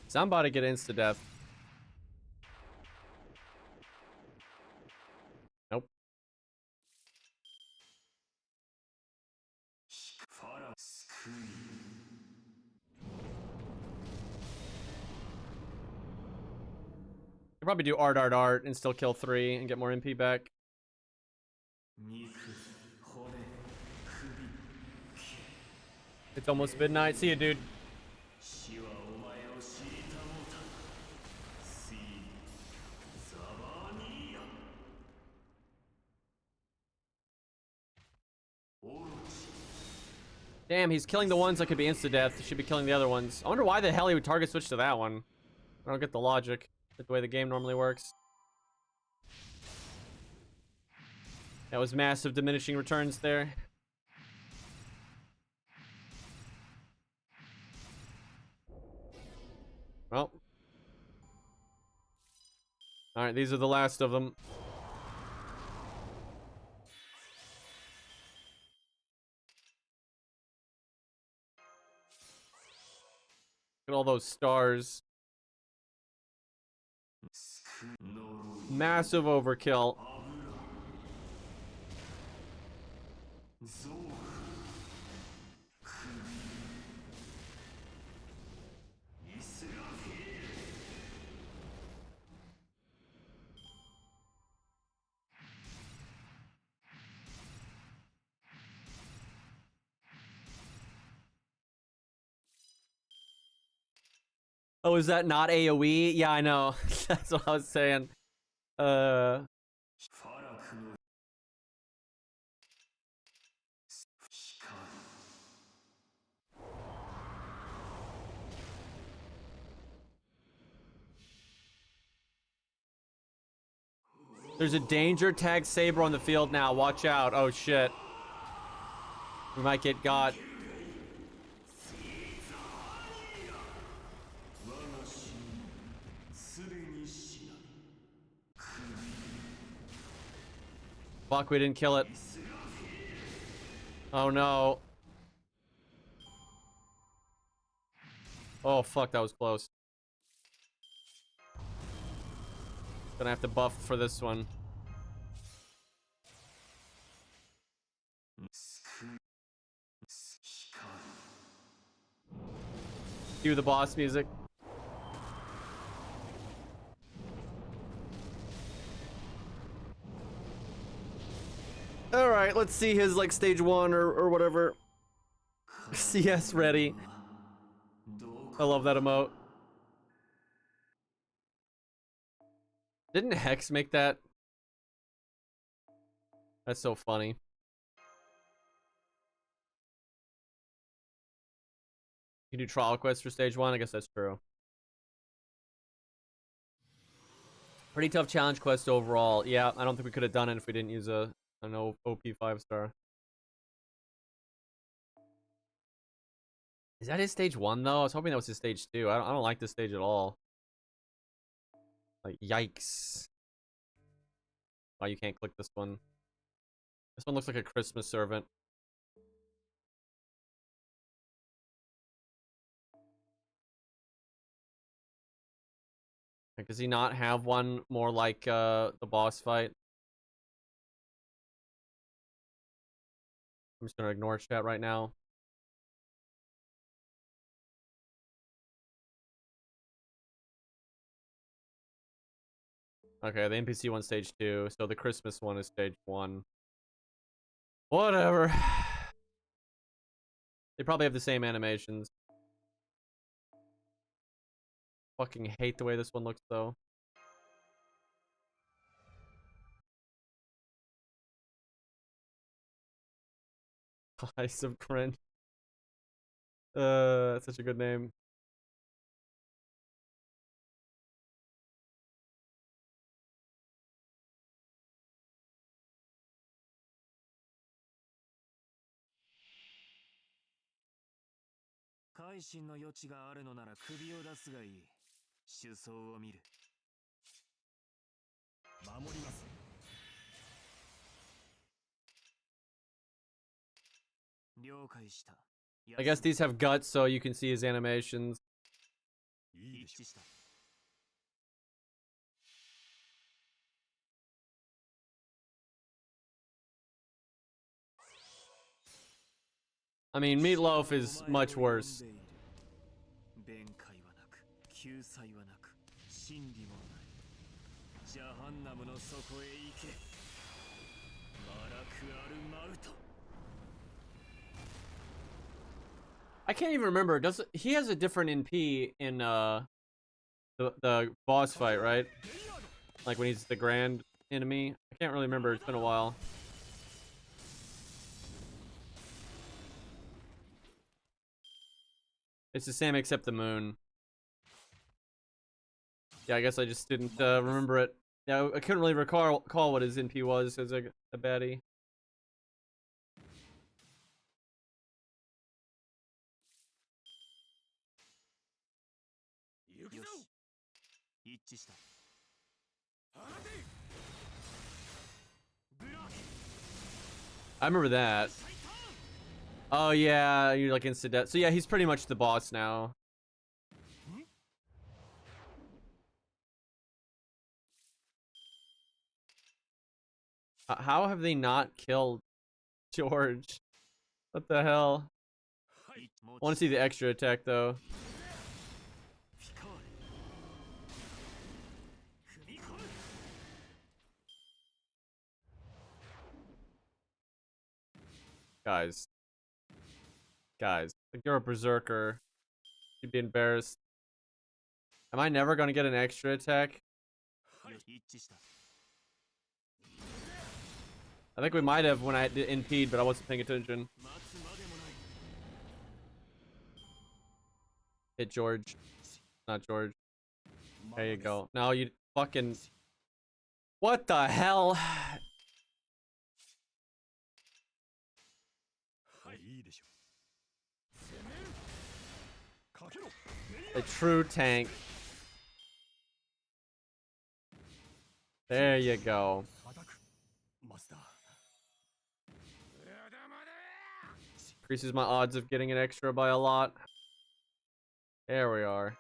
Somebody get insta-death. Nope. Could probably do art and still kill 3 and get more MP back. It's almost midnight. See you, dude. Damn, he's killing the ones that could be insta-death. He should be killing the other ones. I wonder why the hell he would target switch to that one. I don't get the logic. The way the game normally works. That was massive diminishing returns there. Well. Alright, these are the last of them. Look at all those stars. Massive overkill. Oh, is that not AoE? Yeah, I know. That's what I was saying. There's a danger tag Saber on the field now. Watch out. Oh, shit. We might get got. Fuck, we didn't kill it. Oh, no. Oh, fuck, that was close. Gonna have to buff for this one. Cue the boss music. Alright, let's see his, like, stage 1 or whatever. CS ready. I love that emote. Didn't Hex make that? That's so funny. You do trial quests for stage 1? I guess that's true. Pretty tough challenge quest overall. Yeah, I don't think we could have done it if we didn't use an OP 5-star. Is that his stage 1 though? I was hoping that was his stage 2. I don't like this stage at all. Like, yikes. Why you can't click this one? This one looks like a Christmas servant. Like, does he not have one more like the boss fight? I'm just gonna ignore chat right now. Okay, the NPC one stage 2, so the Christmas one is stage 1. Whatever. They probably have the same animations. Fucking hate the way this one looks though. Ice of Cringe. That's such a good name. I guess these have guts so you can see his animations. I mean, Meatloaf is much worse. I can't even remember. Does he has a different NP in the boss fight, right? Like when he's the grand enemy. I can't really remember. It's been a while. It's the same except the moon. Yeah, I guess I just didn't remember it. Yeah, I couldn't really recall what his NP was as a baddie. I remember that. Oh yeah, you're like instant death. So yeah, he's pretty much the boss now. How have they not killed George? What the hell? I want to see the extra attack though. Guys. Like you're a berserker. You'd be embarrassed. Am I never gonna get an extra attack? I think we might have when I did impede, but I wasn't paying attention. Hit George. Not George. There you go. Now you fucking... What the hell? A true tank. There you go. Increases my odds of getting an extra by a lot. There we are.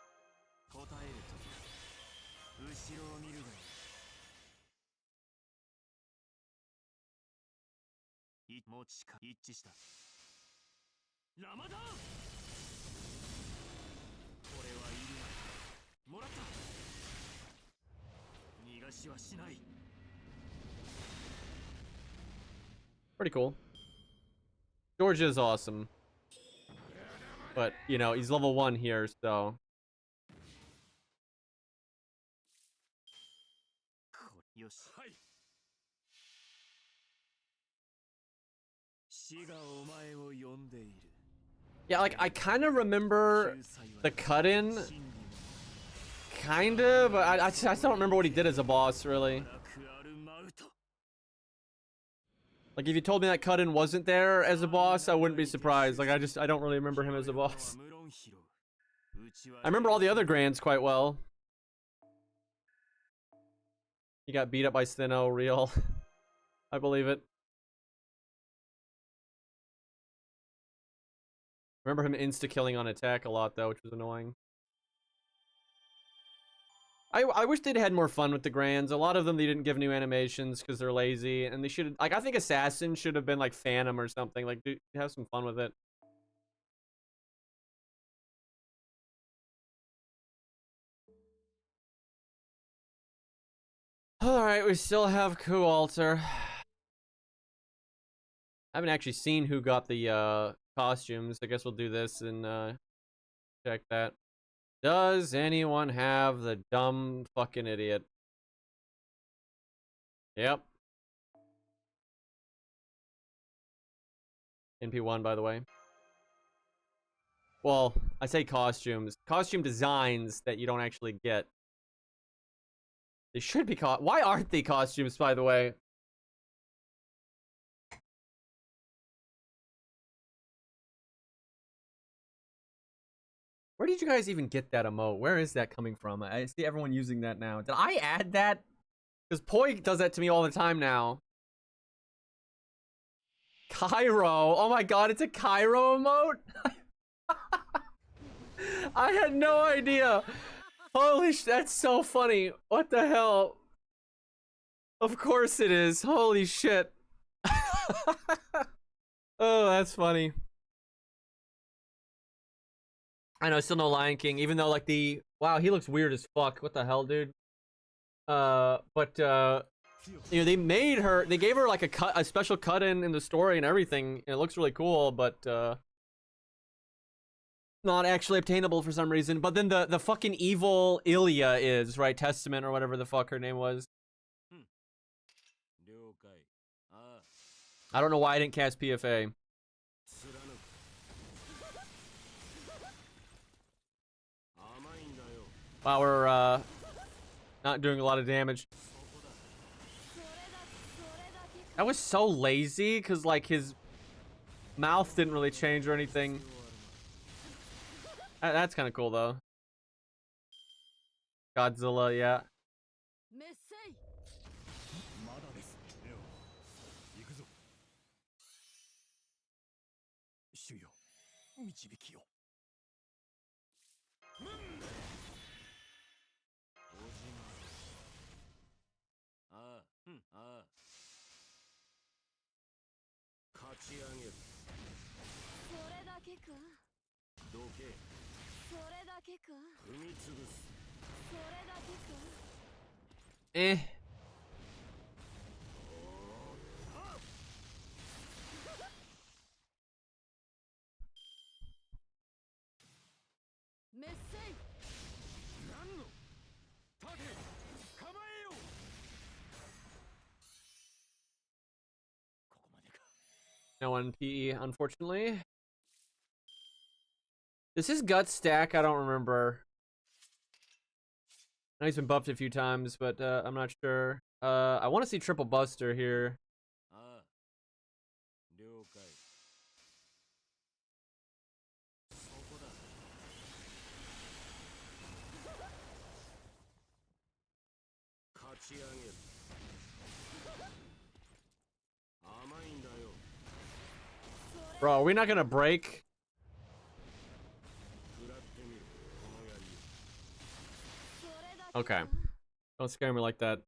Pretty cool. George is awesome. But, you know, he's level 1 here, so... Yeah, like, I kind of remember the cut-in. Kinda, but I just don't remember what he did as a boss, really. Like, if you told me that cut-in wasn't there as a boss, I wouldn't be surprised. Like, I don't really remember him as a boss. I remember all the other Grands quite well. He got beat up by Steno, real. I believe it. Remember him insta-killing on attack a lot, though, which was annoying. I wish they'd had more fun with the Grands. A lot of them they didn't give new animations because they're lazy, and they should like I think Assassin should have been like Phantom or something. Like, dude, have some fun with it. All right, we still have Kualter. I haven't actually seen who got the costumes. I guess we'll do this and check that. Does anyone have the dumb fucking idiot? Yep. NP1, by the way. Well, I say costumes. Costume designs that you don't actually get. They should be why aren't they costumes, by the way? Where did you guys even get that emote? Where is that coming from? I see everyone using that now. Did I add that? Because Poi does that to me all the time now. Cairo. Oh my god, it's a Cairo emote? I had no idea. Holy sh, that's so funny. What the hell? Of course it is. Holy shit. Oh, that's funny. I know, still no Lion King, even though like wow, he looks weird as fuck. What the hell, dude? But you know, they gave her like a special cut in the story and everything, and it looks really cool, but not actually obtainable for some reason. But then the fucking evil Ilya is, right? Testament or whatever the fuck her name was. I don't know why I didn't cast PFA. Wow, we're not doing a lot of damage. That was so lazy, because like his mouth didn't really change or anything. That's kind of cool though. Godzilla, yeah. Eh. No one PE, unfortunately. This is gut stack. I don't remember. I know he's been buffed a few times, but I'm not sure. I want to see Triple Buster here. Bro, are we not gonna break? Okay. Don't scare me like that.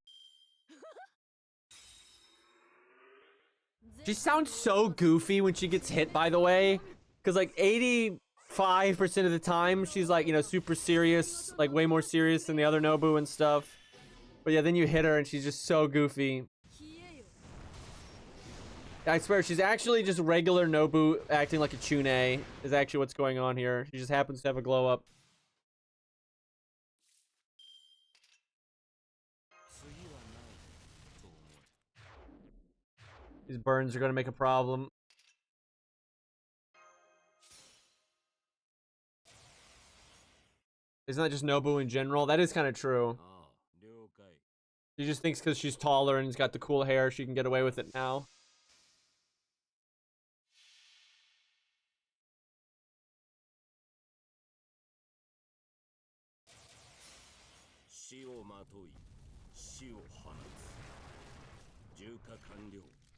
She sounds so goofy when she gets hit, by the way. Because, like, 85% of the time, she's, like, you know, super serious. Like, way more serious than the other Nobu and stuff. But yeah, then you hit her and she's just so goofy. I swear, she's actually just regular Nobu acting like a Chune is actually what's going on here. She just happens to have a glow up. These burns are gonna make a problem. Isn't that just Nobu in general? That is kind of true. She just thinks because she's taller and has got the cool hair, she can get away with it now.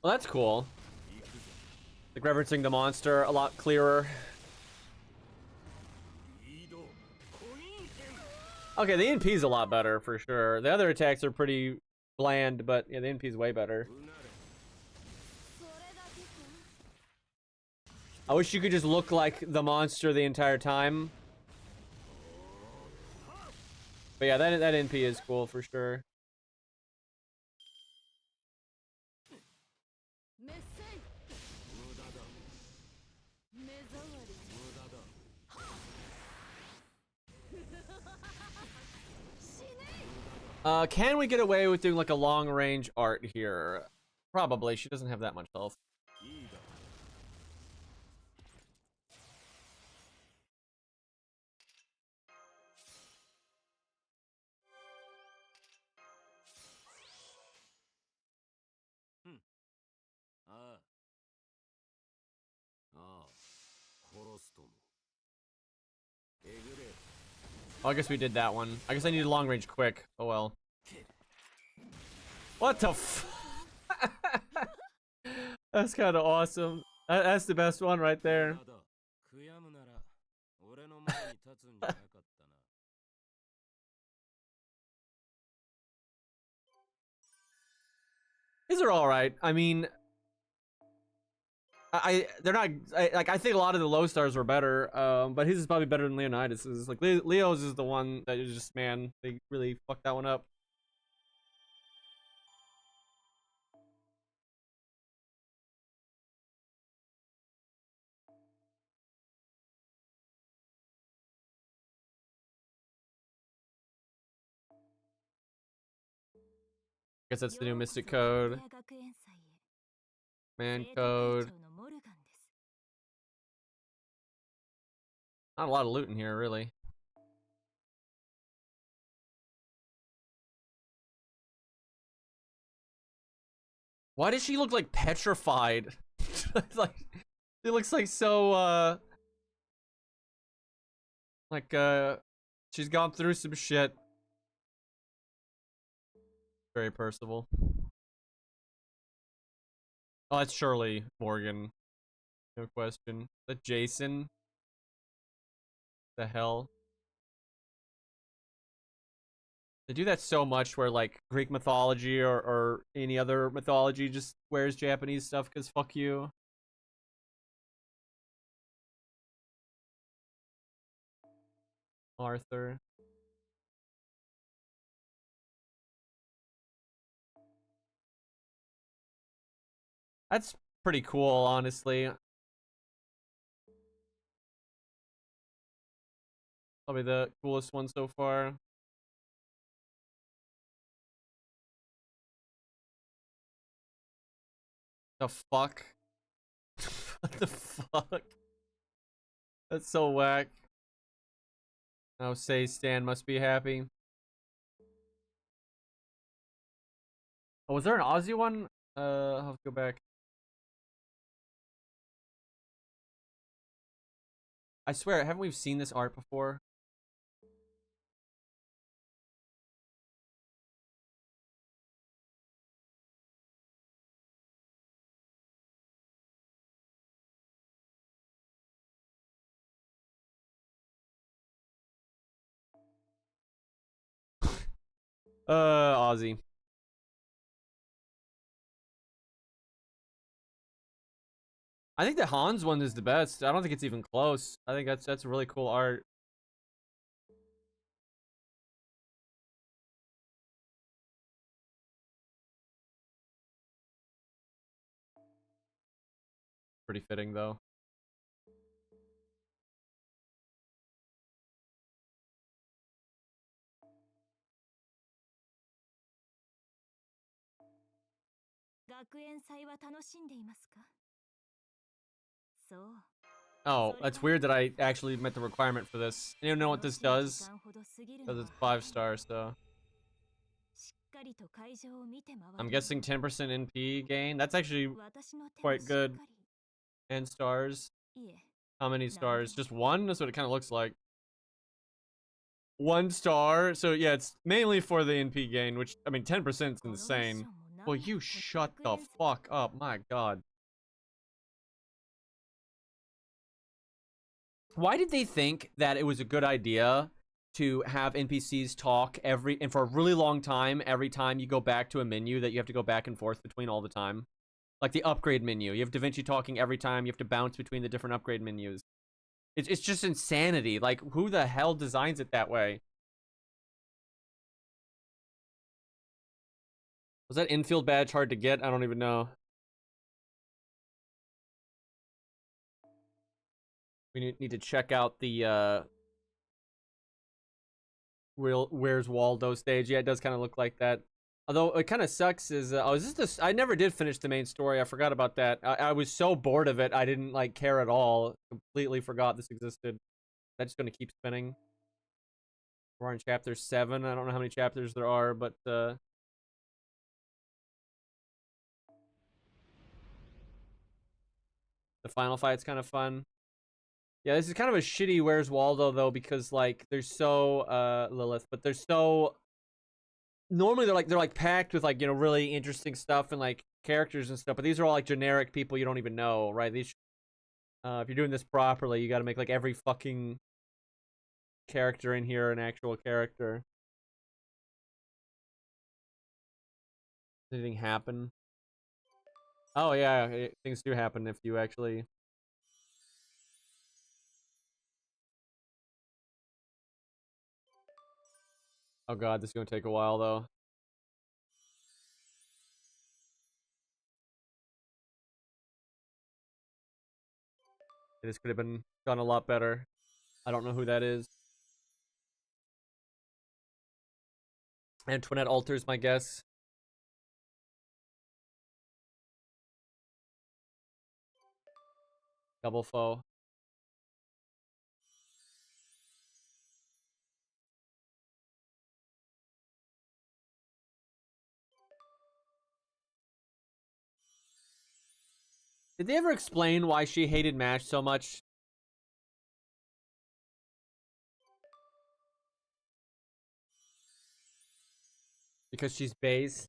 Well, that's cool. Like referencing the monster a lot clearer. Okay, the NP is a lot better for sure. The other attacks are pretty bland, but yeah, the NP is way better. I wish you could just look like the monster the entire time. But yeah, that NP is cool for sure. Can we get away with doing like a long range art here? Probably. She doesn't have that much health. Oh, I guess we did that one. I guess I need a long range quick. Oh well. What the f- That's kind of awesome. That's the best one right there. These are all right. I mean, they're not like I think a lot of the low stars were better. But his is probably better than Leonidas's. Like Leo's is the one that is just, man, they really fucked that one up. Guess that's the new Mystic Code. Man Code. Not a lot of loot in here, really. Why does she look like petrified? Like, she looks like so, she's gone through some shit. Very Percival. Oh, that's Shirley Morgan. No question. Is that Jason? The hell? They do that so much where, like, Greek mythology or any other mythology just wears Japanese stuff because fuck you. Arthur. That's pretty cool, honestly. Probably the coolest one so far. The fuck? What the fuck? That's so whack. Now say Stan must be happy. Oh, was there an Aussie one? I'll have to go back. I swear, haven't we seen this art before? Aussie. I think the Hans one is the best. I don't think it's even close. I think that's really cool art. Pretty fitting though. Oh, that's weird that I actually met the requirement for this. You don't know what this does? Because it's 5 stars, so. I'm guessing 10% NP gain. That's actually quite good. And stars. How many stars? Just one? That's what it kind of looks like. 1 star. So yeah, it's mainly for the NP gain, which, I mean, 10% is insane. Well, you shut the fuck up. My god. Why did they think that it was a good idea to have NPCs talk and for a really long time every time you go back to a menu that you have to go back and forth between all the time. Like the upgrade menu. You have Da Vinci talking every time. You have to bounce between the different upgrade menus. It's just insanity. Like, who the hell designs it that way? Was that infield badge hard to get? I don't even know. We need to check out the Where's Waldo stage. Yeah, it does kind of look like that. Although it kind of sucks is is this I never did finish the main story. I forgot about that. I was so bored of it. I didn't like care at all. Completely forgot this existed. That's just gonna keep spinning. We're on chapter 7. I don't know how many chapters there are, but the final fight's kind of fun. Yeah, this is kind of a shitty Where's Waldo though, because like there's so Lilith, but there's so normally they're like packed with like, you know, really interesting stuff and like characters and stuff, but these are all like generic people you don't even know, right? These if you're doing this properly, you got to make like every fucking character in here an actual character. Does anything happen? Oh yeah, things do happen if you actually. Oh god, this is gonna take a while though. This could have been done a lot better. I don't know who that is. Antoinette Alters, my guess. Double foe. Did they ever explain why she hated MASH so much? Because she's based?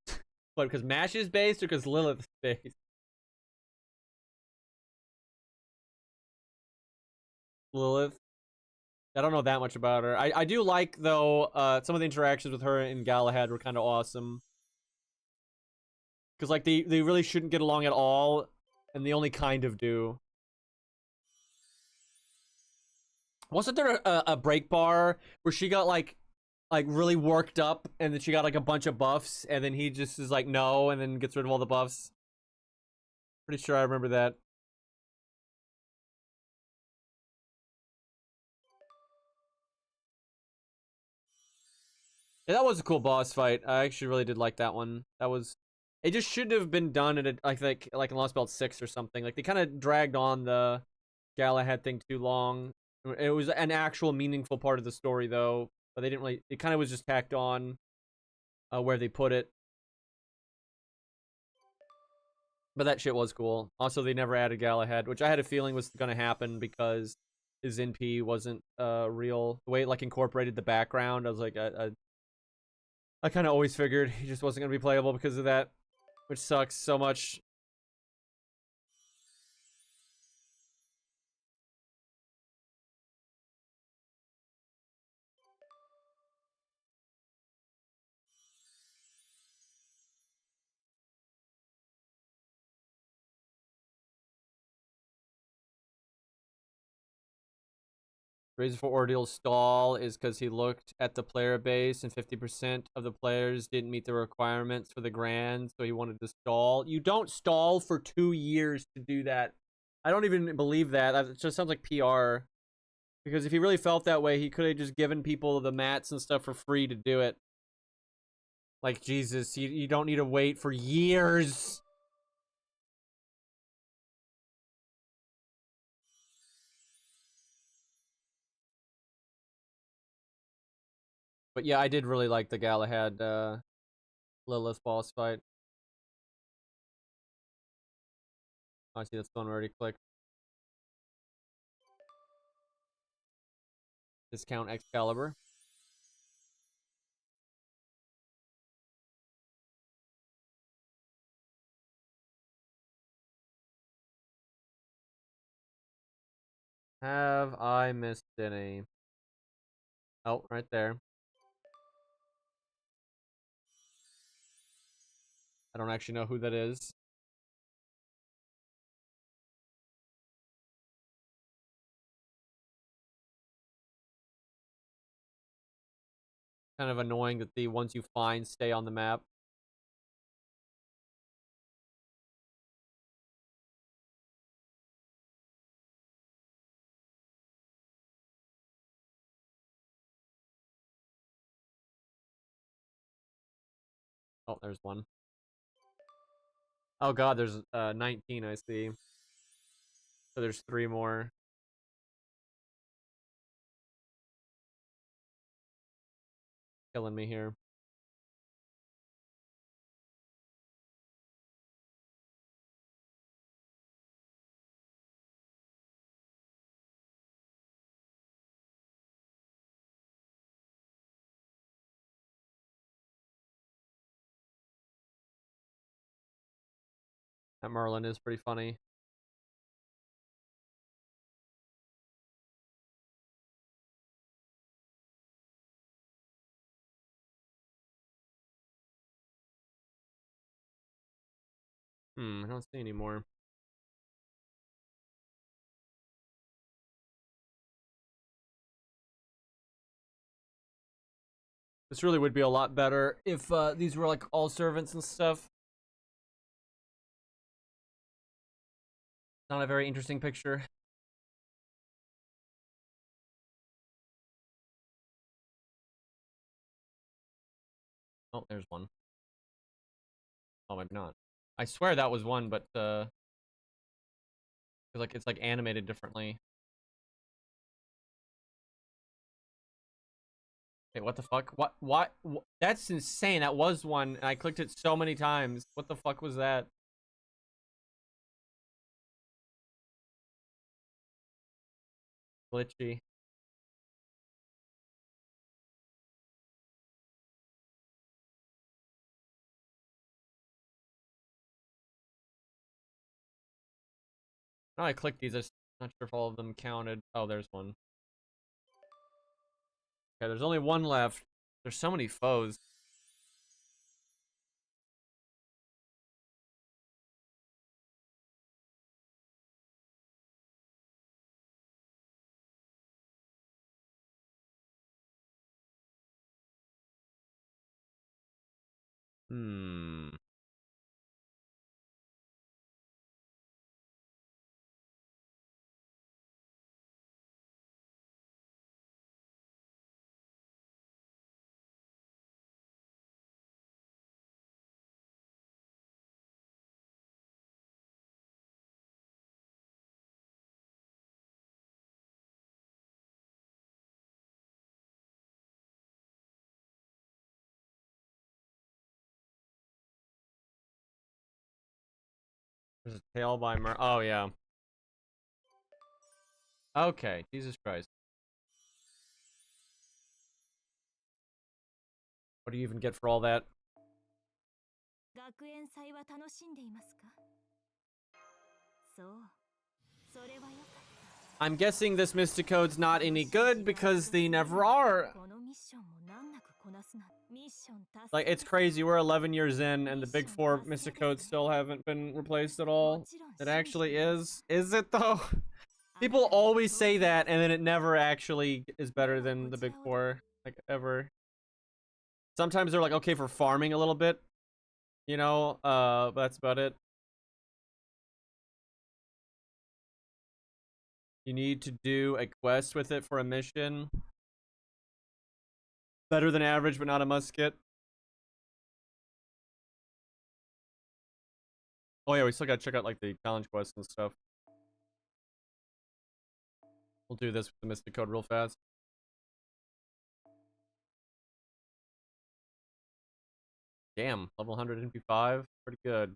What, because MASH is based or because Lilith's based? Lilith? I don't know that much about her. I do like, though, some of the interactions with her and Galahad were kind of awesome. Because, like, they really shouldn't get along at all, and they only kind of do. Wasn't there a break bar where she got, like really worked up, and then she got, like, a bunch of buffs, and then he just is like, no, and then gets rid of all the buffs? Pretty sure I remember that. Yeah, that was a cool boss fight. I actually really did like that one. That was. It just should have been done at like in Lost Belt 6 or something. Like they kind of dragged on the Galahad thing too long. It was an actual meaningful part of the story though, but they didn't really. It kind of was just tacked on where they put it. But that shit was cool. Also, they never added Galahad, which I had a feeling was going to happen because his NP wasn't real. The way it like incorporated the background, I was like, I kind of always figured he just wasn't going to be playable because of that, which sucks so much. Reason for Ordeal's stall is because he looked at the player base and 50% of the players didn't meet the requirements for the grand, so he wanted to stall. You don't stall for 2 years to do that. I don't even believe that. That just sounds like PR. Because if he really felt that way, he could have just given people the mats and stuff for free to do it. Like, Jesus, you don't need to wait for years. But yeah, I did really like the Galahad Lilith boss fight. I see that's the one already clicked. Discount Excalibur. Have I missed any? Oh, right there. I don't actually know who that is. Kind of annoying that the ones you find stay on the map. Oh, there's one. Oh god, there's 19, I see. So there's 3 more. Killing me here. That Merlin is pretty funny. I don't see any more. This really would be a lot better if these were like all servants and stuff. Not a very interesting picture. Oh, there's one. Oh, maybe not. I swear that was one, but like it's like animated differently. Wait, what the fuck? What? That's insane. That was one, and I clicked it so many times. What the fuck was that? Glitchy. No, I clicked these. I'm not sure if all of them counted. Oh, there's one. Okay, there's only one left. There's so many foes. Hmm. There's a tail by Oh, yeah. Okay, Jesus Christ. What do you even get for all that? 学園祭は楽しんでいますか？そう、それはよかった。I'm guessing this Mysticode's not any good because they never are. このミッションも難なくこなすな。ミッション達成。 Like, it's crazy. We're 11 years in, and the big 4 Mysticodes still haven't been replaced at all. It actually is. Is it, though? People always say that, and then it never actually is better than the big 4. Like, ever. Sometimes they're like, okay, for farming a little bit. You know? But that's about it. You need to do a quest with it for a mission. Better than average, but not a musket. Oh yeah, we still gotta check out like the challenge quests and stuff. We'll do this with the Mystic Code real fast. Damn, level 100 NP5, pretty good.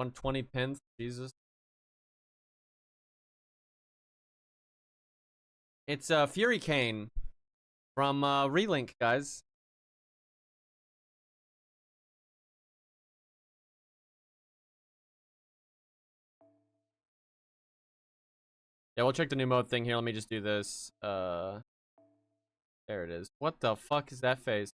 $120 pins, Jesus. It's Fury Cane from Relink, guys. Yeah, we'll check the new mode thing here. Let me just do this. There it is. What the fuck is that face?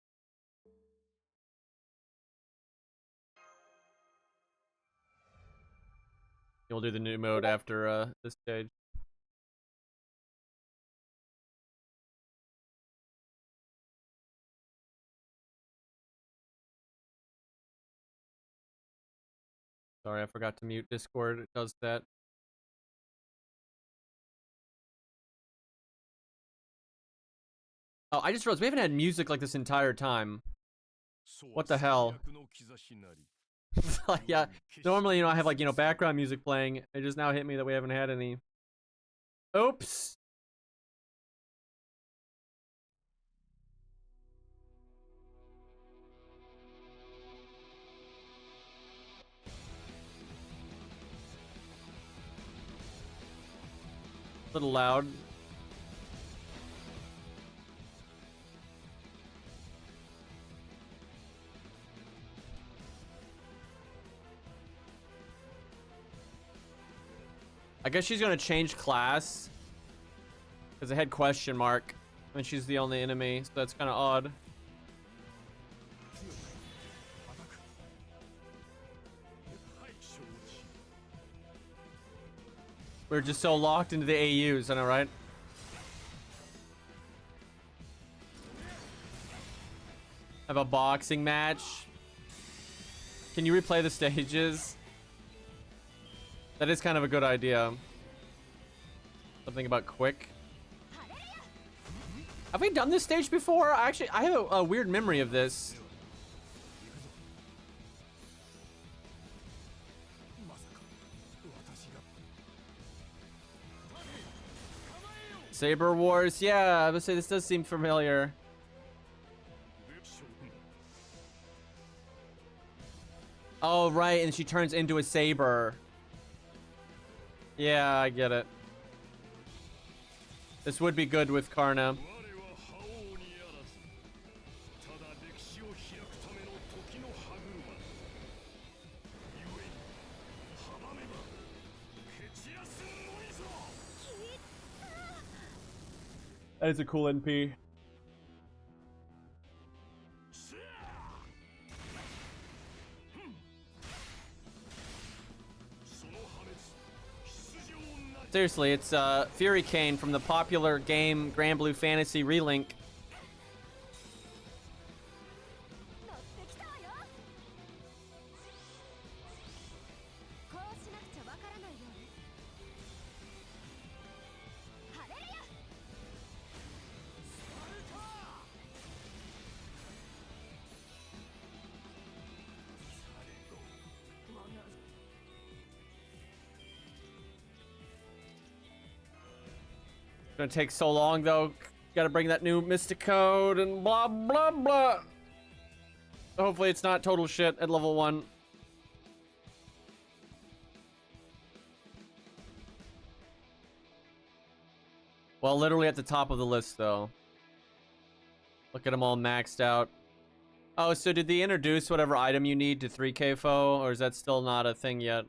We'll do the new mode after this stage. Sorry, I forgot to mute Discord. It does that. Oh, I just realized we haven't had music like this entire time. What the hell? Yeah, normally, I have like, background music playing. It just now hit me that we haven't had any. Oops. A little loud. I guess she's gonna change class. Because it had question mark. And she's the only enemy, so that's kind of odd. We're just so locked into the AUs, I know, right? Have a boxing match. Can you replay the stages? That is kind of a good idea. Something about quick. Have we done this stage before? I have a weird memory of this. Saber Wars, yeah, I would say this does seem familiar. Oh, right, and she turns into a saber. Yeah, I get it. This would be good with Karna. That is a cool NP. Seriously, it's Fury Kane from the popular game Grand Blue Fantasy Relink. Gonna take so long though. Gotta bring that new Mystic Code and blah blah blah. Hopefully it's not total shit at level 1. Well, literally at the top of the list though. Look at them all maxed out. Oh, so did they introduce whatever item you need to 3K foe, or is that still not a thing yet?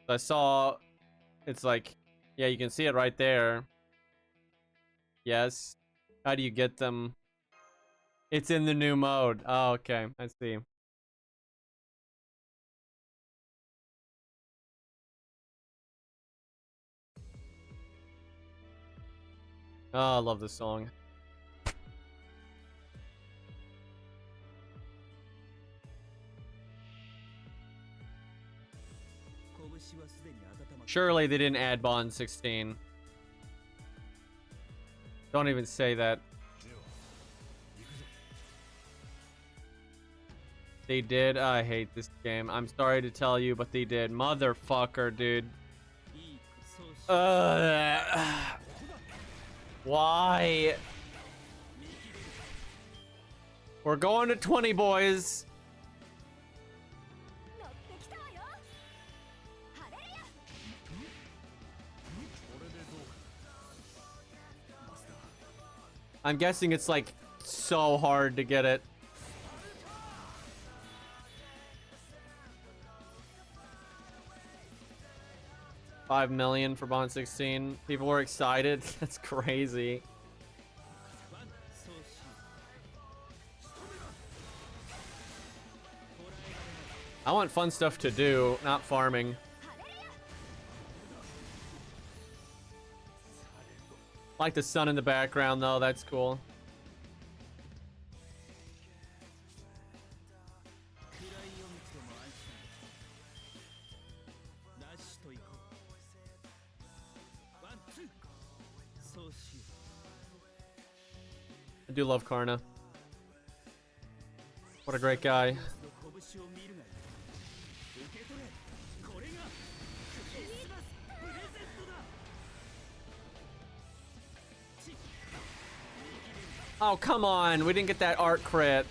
I saw it's like, yeah, you can see it right there. Yes. How do you get them? It's in the new mode. Oh, okay. I see. Oh, I love this song. Surely they didn't add Bond 16. Don't even say that. They did? I hate this game. I'm sorry to tell you, but they did. Motherfucker, dude. Why? We're going to 20, boys. I'm guessing it's like so hard to get it. 5 million for Bond 16. People were excited. That's crazy. I want fun stuff to do, not farming. Like the sun in the background though, that's cool. I do love Karna. What a great guy. Oh, come on. We didn't get that art crit.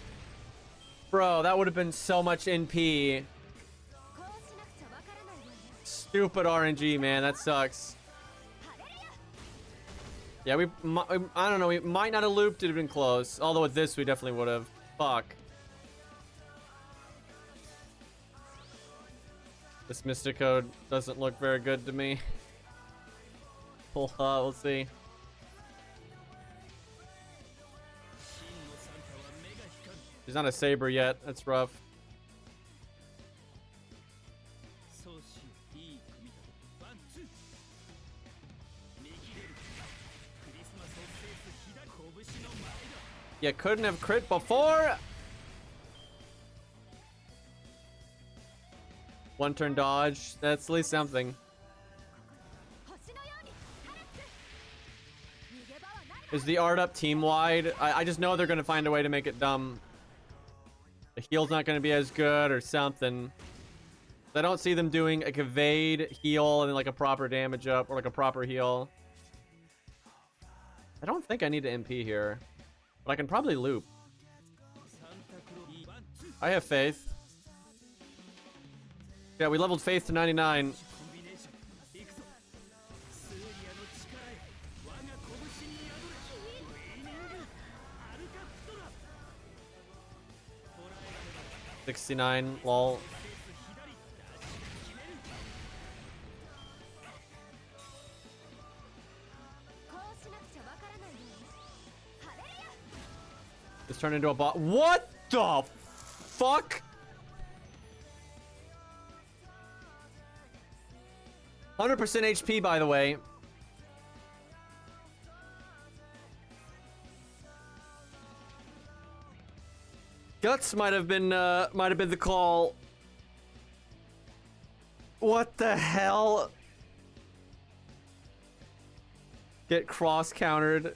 Bro, that would have been so much NP. Stupid RNG, man. That sucks. Yeah, I don't know. We might not have looped. It would have been close. Although with this, we definitely would have. Fuck. This Mystico doesn't look very good to me. We'll see. He's not a Saber yet. That's rough. You couldn't have crit before. One turn dodge. That's at least something. Is the art up team wide? I just know they're gonna find a way to make it dumb. The heal's not gonna be as good or something. I don't see them doing like evade, heal, and then like a proper damage up or like a proper heal. I don't think I need to MP here, but I can probably loop. I have faith. Yeah, we leveled faith to 99. $69, lol. This turned into a bot. What the fuck? 100% HP, by the way. Guts might have been the call. What the hell? Get cross countered.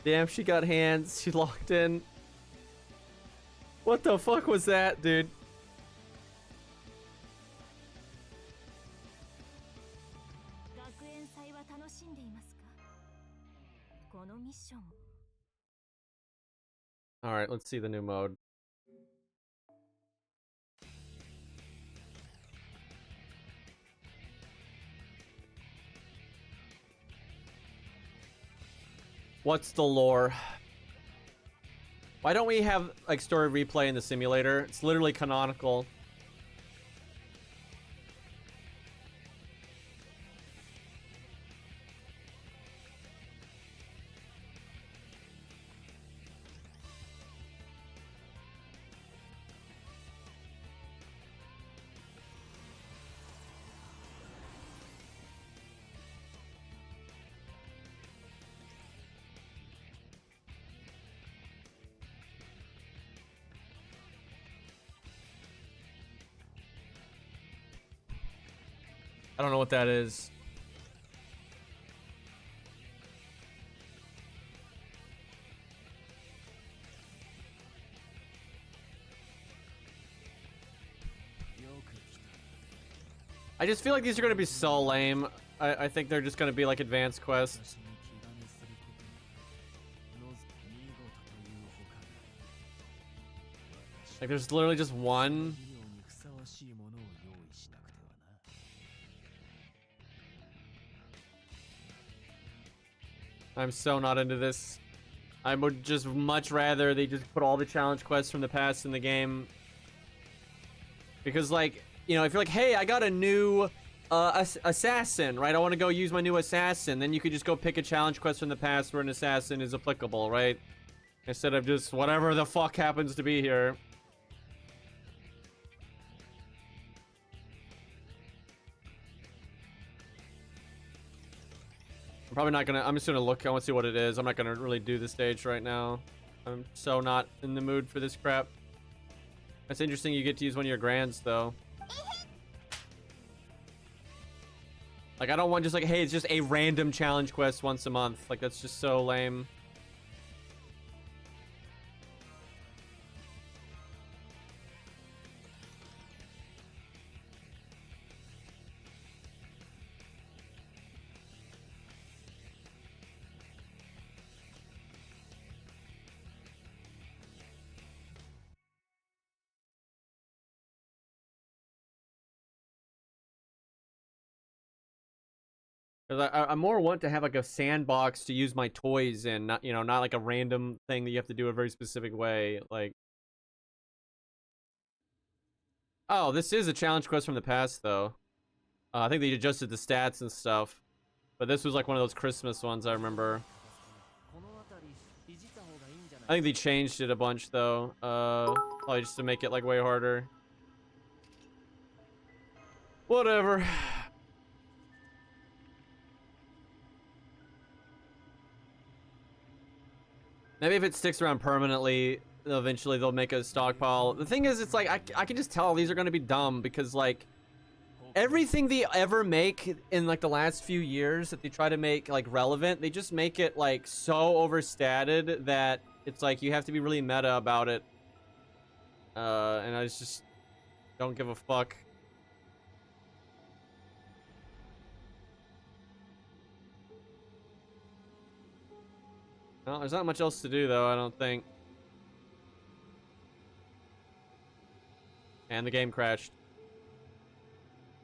Damn, she got hands. She locked in. What the fuck was that, dude? All right, let's see the new mode. What's the lore? Why don't we have like story replay in the simulator? It's literally canonical. I don't know what that is. I just feel like these are going to be so lame. I think they're just going to be like advanced quests. Like there's literally just one. I'm so not into this. I would just much rather they just put all the challenge quests from the past in the game. Because like, you know, if you're like, hey, I got a new assassin, right? I want to go use my new assassin. Then you could just go pick a challenge quest from the past where an assassin is applicable, right? Instead of just whatever the fuck happens to be here. I'm probably not gonna, I'm just gonna look, I want to see what it is. I'm not gonna really do the stage right now. I'm so not in the mood for this crap. That's interesting, you get to use one of your grands though. Like, I don't want just like, hey, it's just a random challenge quest once a month. Like, that's just so lame. Cause I more want to have like a sandbox to use my toys in, not, you know, not like a random thing that you have to do a very specific way. Like, oh, this is a challenge quest from the past though. I think they adjusted the stats and stuff, but this was like one of those Christmas ones I remember. I think they changed it a bunch though. Probably just to make it like way harder. Whatever. Maybe if it sticks around permanently, eventually they'll make a stockpile. The thing is, it's like, I can just tell these are gonna be dumb because like, everything they ever make in like the last few years that they try to make like relevant, they just make it like so overstated that it's like you have to be really meta about it. And I just don't give a fuck. Well, there's not much else to do though, I don't think. And the game crashed.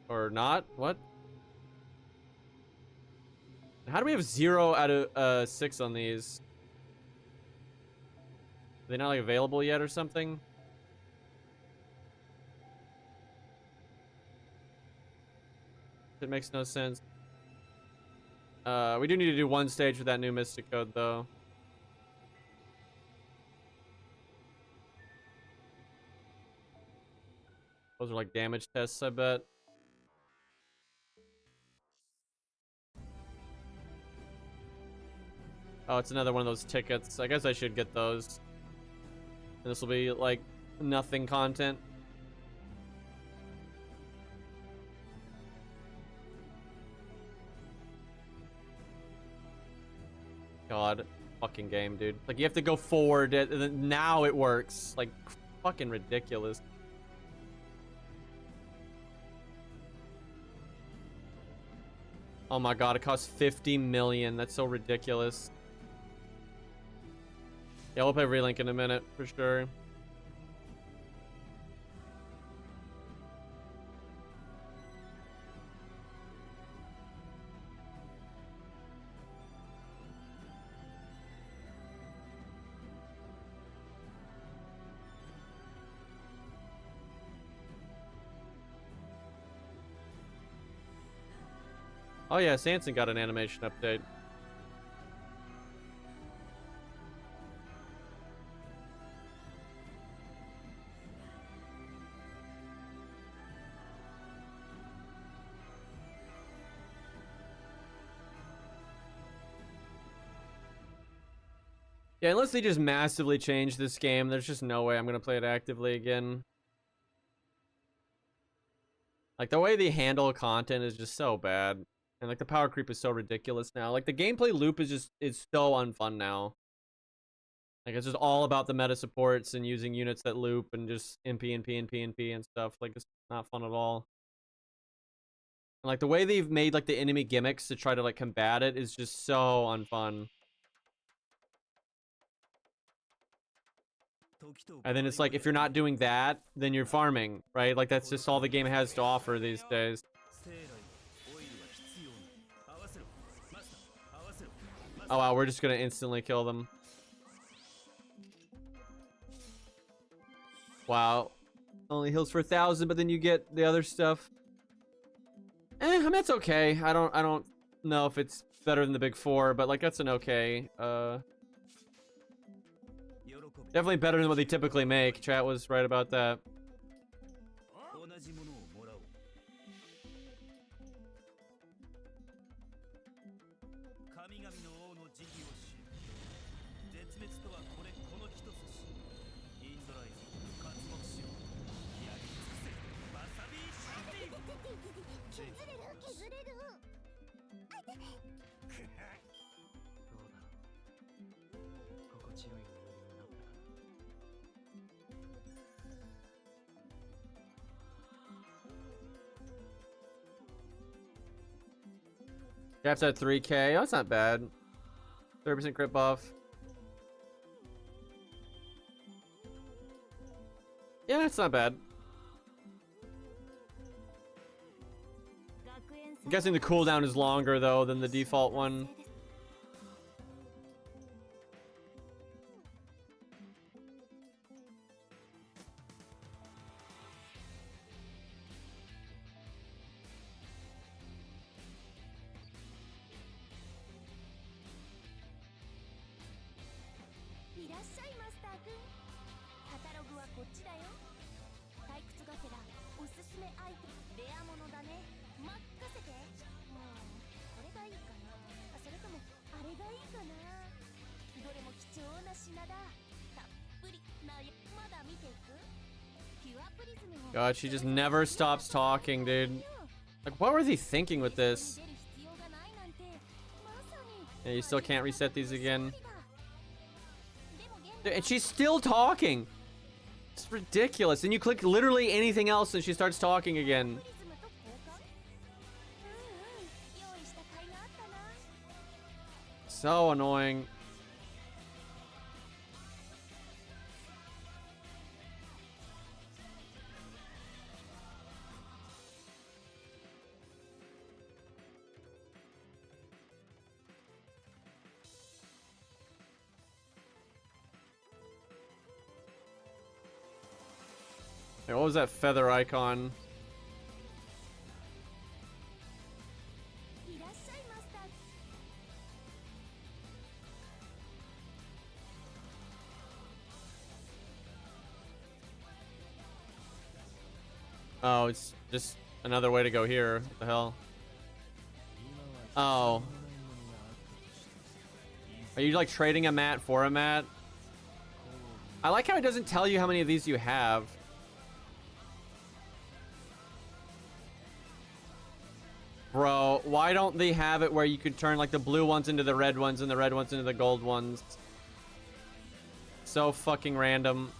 Or not? What? How do we have 0 out of 6 on these? Are they not like available yet or something? It makes no sense. We do need to do one stage with that new Mystic Code though. Those are like damage tests, I bet. Oh, it's another one of those tickets. I guess I should get those. And this will be like nothing content. God, fucking game, dude. Like, you have to go forward. Now it works. Like, fucking ridiculous. Oh my god, it costs 50 million. That's so ridiculous. Yeah, we'll play Relink in a minute, for sure. Oh yeah, Sanson got an animation update. Yeah, unless they just massively change this game, there's just no way I'm gonna play it actively again. Like, the way they handle content is just so bad. And like the power creep is so ridiculous now. Like the gameplay loop is so unfun now. Like it's just all about the meta supports and using units that loop and just MP and P and P and P and stuff. Like it's not fun at all. And like the way they've made like the enemy gimmicks to try to like combat it is just so unfun. And then it's like if you're not doing that, then you're farming, right? Like that's just all the game has to offer these days. Oh wow, we're just gonna instantly kill them. Wow. Only heals for 1,000, but then you get the other stuff. I mean, it's okay. I don't know if it's better than the big four, but like that's an okay. Definitely better than what they typically make. Chat was right about that. 同じものをもらおう。神々の王の辞儀をし、絶滅とはこの一つし、インドライズ、活目しよう。やり尽くせ、わさびシャティ。削れる削れる。どうだ。心地よい人間になったかな。Caps at 3K. Oh, that's not bad. 30% crit buff. Yeah, it's not bad. I'm guessing the cooldown is longer though than the default one. God, she just never stops talking, dude. Like, what were they thinking with this? Yeah, you still can't reset these again. Dude, and she's still talking. It's ridiculous. And you click literally anything else and she starts talking again. So annoying. Hey, what was that feather icon? Oh, it's just another way to go here. What the hell? Oh. Are you like trading a mat for a mat? I like how it doesn't tell you how many of these you have. Bro, why don't they have it where you could turn like the blue ones into the red ones and the red ones into the gold ones? So fucking random.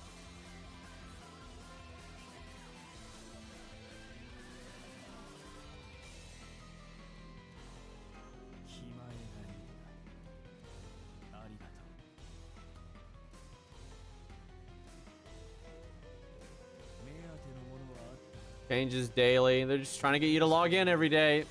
Changes daily. They're just trying to get you to log in every day.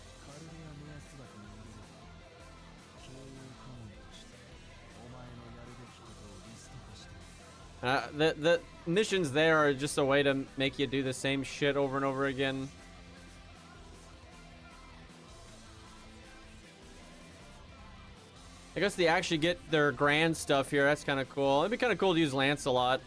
The missions there are just a way to make you do the same shit over and over again. I guess they actually get their grand stuff here. That's kind of cool. It'd be kind of cool to use Lance a lot.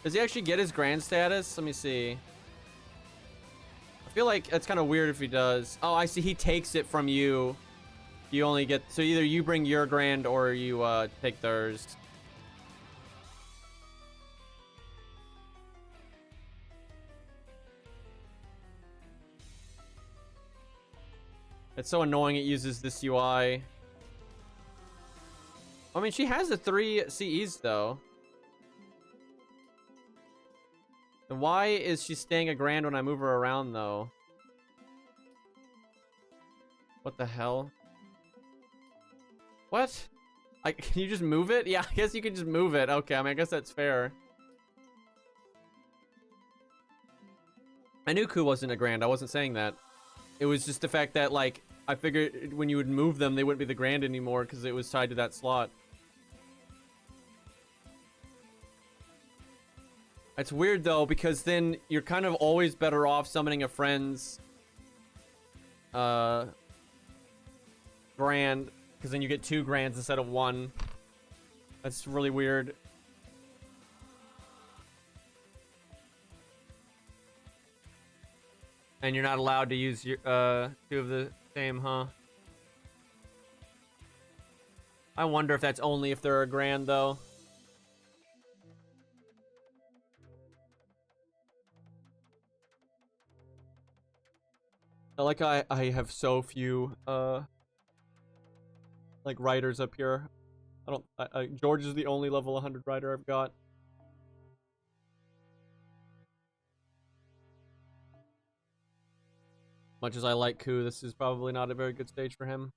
Does he actually get his grand status? Let me see. I feel like it's kind of weird if he does. Oh, I see. He takes it from you. You only get... So either you bring your grand or you take theirs. It's so annoying it uses this UI. I mean, she has the 3 CEs, though. Then why is she staying a grand when I move her around, though? What the hell? What? Can you just move it? Yeah, I guess you can just move it. Okay, I mean, I guess that's fair. I knew Ku wasn't a grand. I wasn't saying that. It was just the fact that, like, I figured when you would move them, they wouldn't be the grand anymore because it was tied to that slot. It's weird though, because then you're kind of always better off summoning a friend's grand, because then you get 2 grands instead of 1. That's really weird. And you're not allowed to use your 2 of the same, huh? I wonder if that's only if they're a grand though. I like I have so few like riders up here. George is the only level 100 rider I've got. Much as I like Ku, this is probably not a very good stage for him.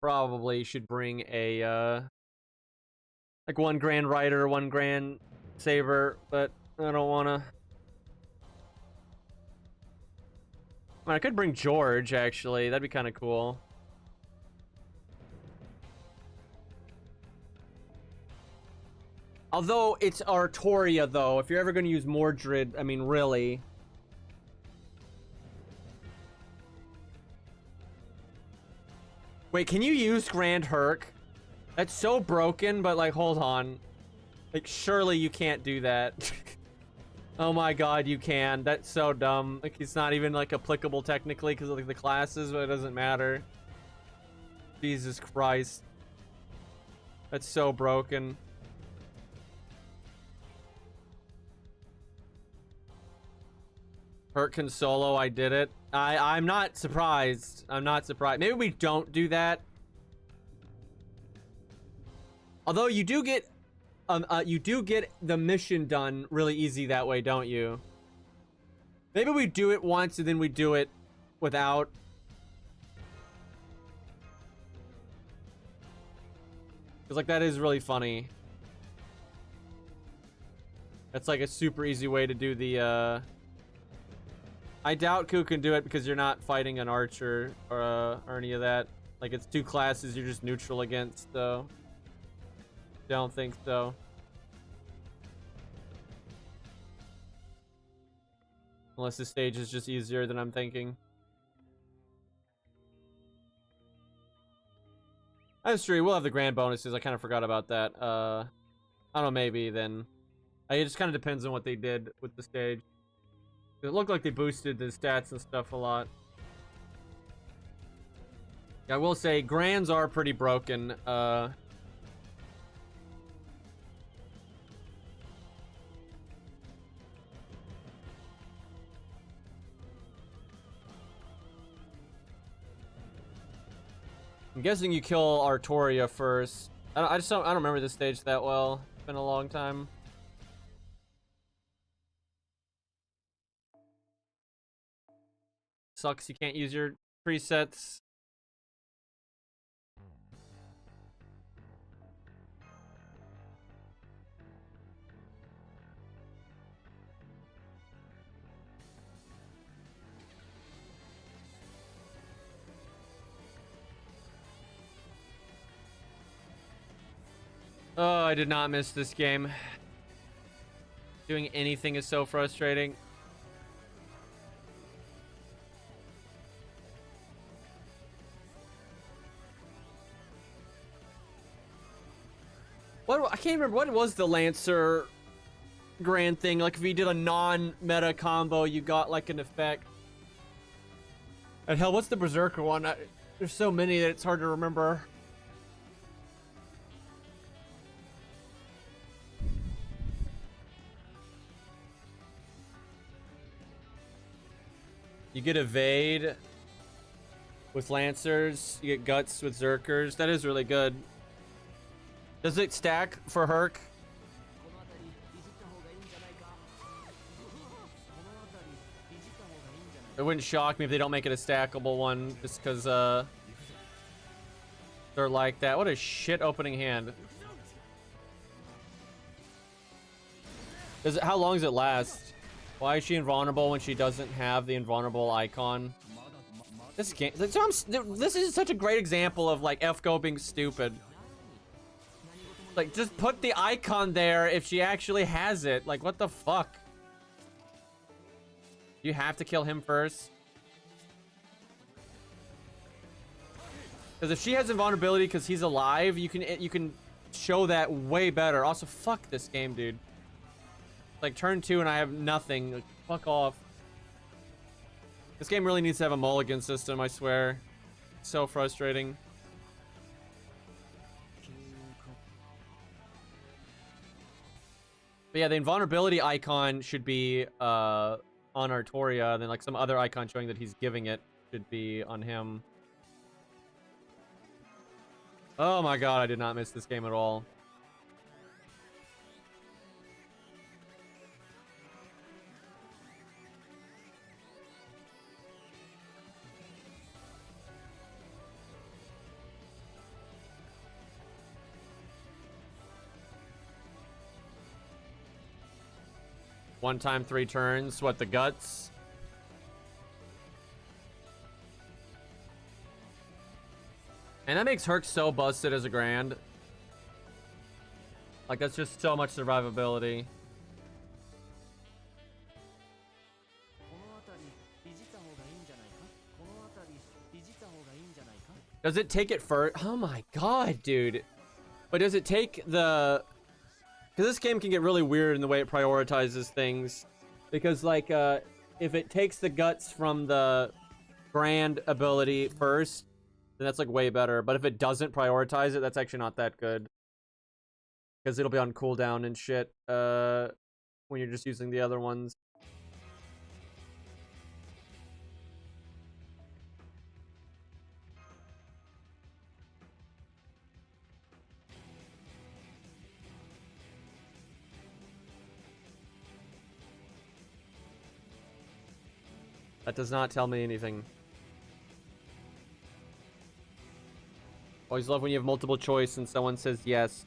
Probably should bring a like 1 grand rider, 1 grand saber, but I don't wanna. I could bring George, actually. That'd be kind of cool. Although it's Artoria, though. If you're ever going to use Mordred, I mean, really. Wait, can you use Grand Herc? That's so broken, but, like, hold on. Like, surely you can't do that. Oh my god, you can. That's so dumb. Like, it's not even, like, applicable technically because of, like, the classes, but it doesn't matter. Jesus Christ. That's so broken. Herc can solo, I did it. I'm not surprised. I'm not surprised. Maybe we don't do that. Although you do get the mission done really easy that way, don't you? Maybe we do it once and then we do it without. Because, like, that is really funny. That's, like, a super easy way to do the, I doubt Ku can do it because you're not fighting an archer or any of that. Like, it's 2 classes you're just neutral against, so. Don't think so. Unless the stage is just easier than I'm thinking. That's true. We'll have the grand bonuses. I kind of forgot about that. I don't know, maybe then. It just kind of depends on what they did with the stage. It looked like they boosted the stats and stuff a lot. I will say, grands are pretty broken. I'm guessing you kill Artoria first. I don't remember this stage that well. It's been a long time. Sucks you can't use your presets. Oh, I did not miss this game. Doing anything is so frustrating. I can't remember what was the Lancer grand thing. Like, if you did a non-meta combo, you got like an effect. And hell, what's the Berserker one? There's so many that it's hard to remember. You get Evade with Lancers. You get Guts with Zerkers. That is really good. Does it stack for Herc? It wouldn't shock me if they don't make it a stackable one just because they're like that. What a shit opening hand. How long does it last? Why is she invulnerable when she doesn't have the invulnerable icon? This game, this is such a great example of like FGO being stupid. Like, just put the icon there if she actually has it. Like, what the fuck? You have to kill him first. Because if she has invulnerability because he's alive, you can show that way better. Also, fuck this game, dude. Like, turn 2 and I have nothing. Like, fuck off. This game really needs to have a mulligan system, I swear. It's so frustrating. But yeah, the invulnerability icon should be on Artoria, and then like some other icon showing that he's giving it should be on him. Oh my god, I did not miss this game at all. One time, 3 turns. What, the guts? And that makes Herc so busted as a Grand. Like, that's just so much survivability. Does it take it first? Oh my god, dude. But does it take the... Because this game can get really weird in the way it prioritizes things. Because, like, if it takes the guts from the Grand ability first, then that's, like, way better. But if it doesn't prioritize it, that's actually not that good. Because it'll be on cooldown and shit when you're just using the other ones. That does not tell me anything. Always love when you have multiple choice and someone says yes.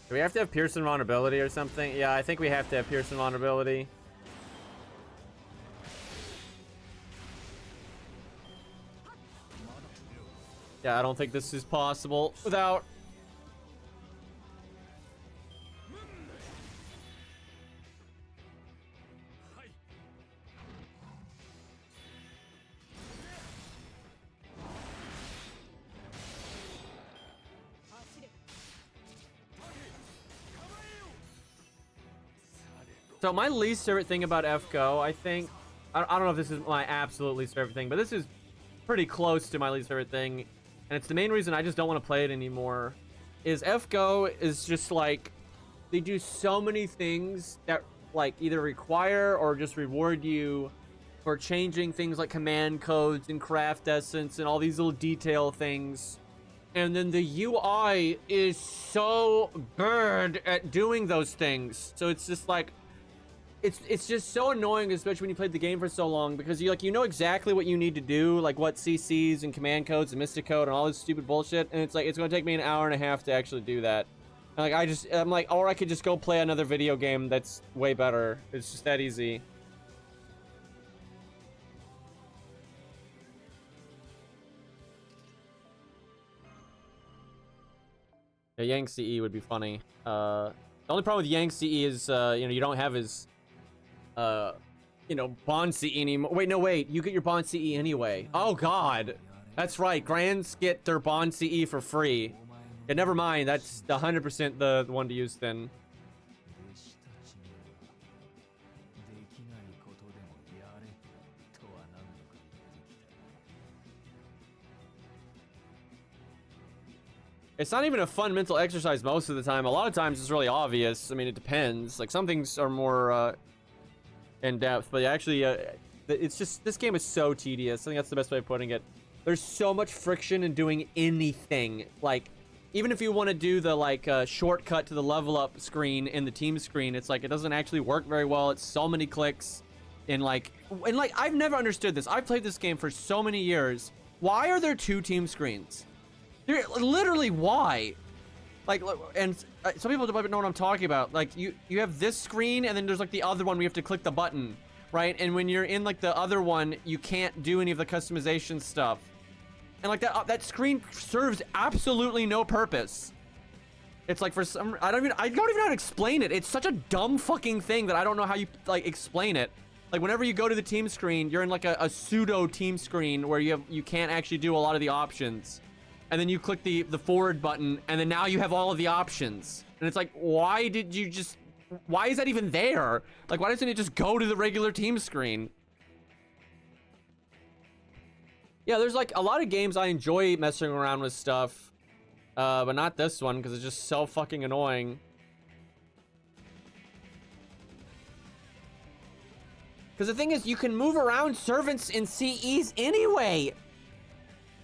Do we have to have Pearson vulnerability or something? Yeah, I think we have to have Pearson vulnerability. Yeah, I don't think this is possible without... So my least favorite thing about FGO, I think, I don't know if this is my absolute least favorite thing, but this is pretty close to my least favorite thing, and it's the main reason I just don't want to play it anymore, is FGO is just like, they do so many things that like either require or just reward you for changing things like command codes and craft essence and all these little detail things. And then the UI is so good at doing those things. So it's just like, it's just so annoying, especially when you played the game for so long, because you know exactly what you need to do, like what CCs and command codes and mystic code and all this stupid bullshit, and it's like it's gonna take me an hour and a half to actually do that. And like I'm like, or I could just go play another video game that's way better. It's just that easy. Yeah, Yang CE would be funny. The only problem with Yang CE is you don't have his Bond CE anymore. Wait, you get your Bond CE anyway. Oh god. That's right. Grands get their Bond CE for free. Yeah, never mind. That's 100% the one to use then. It's not even a fun mental exercise most of the time. A lot of times it's really obvious. I mean, it depends. Like, some things are more in depth, but actually, it's just, this game is so tedious. I think that's the best way of putting it. There's so much friction in doing anything. Like, even if you want to do the like shortcut to the level up screen in the team screen, it's like it doesn't actually work very well. It's so many clicks, and like I've never understood this. I've played this game for so many years. Why are there 2 team screens? Literally, why? Like, and some people don't know what I'm talking about. Like, you have this screen, and then there's like the other one where you have to click the button, right? And when you're in like the other one, you can't do any of the customization stuff. And like that screen serves absolutely no purpose. It's like for some, I don't even know how to explain it. It's such a dumb fucking thing that I don't know how you like explain it. Like whenever you go to the team screen, you're in like a pseudo team screen where you can't actually do a lot of the options. And then you click the forward button, and then now you have all of the options. And it's like, why is that even there? Like, why doesn't it just go to the regular team screen? Yeah, there's like a lot of games I enjoy messing around with stuff, but not this one because it's just so fucking annoying. Because the thing is, you can move around servants in CEs anyway.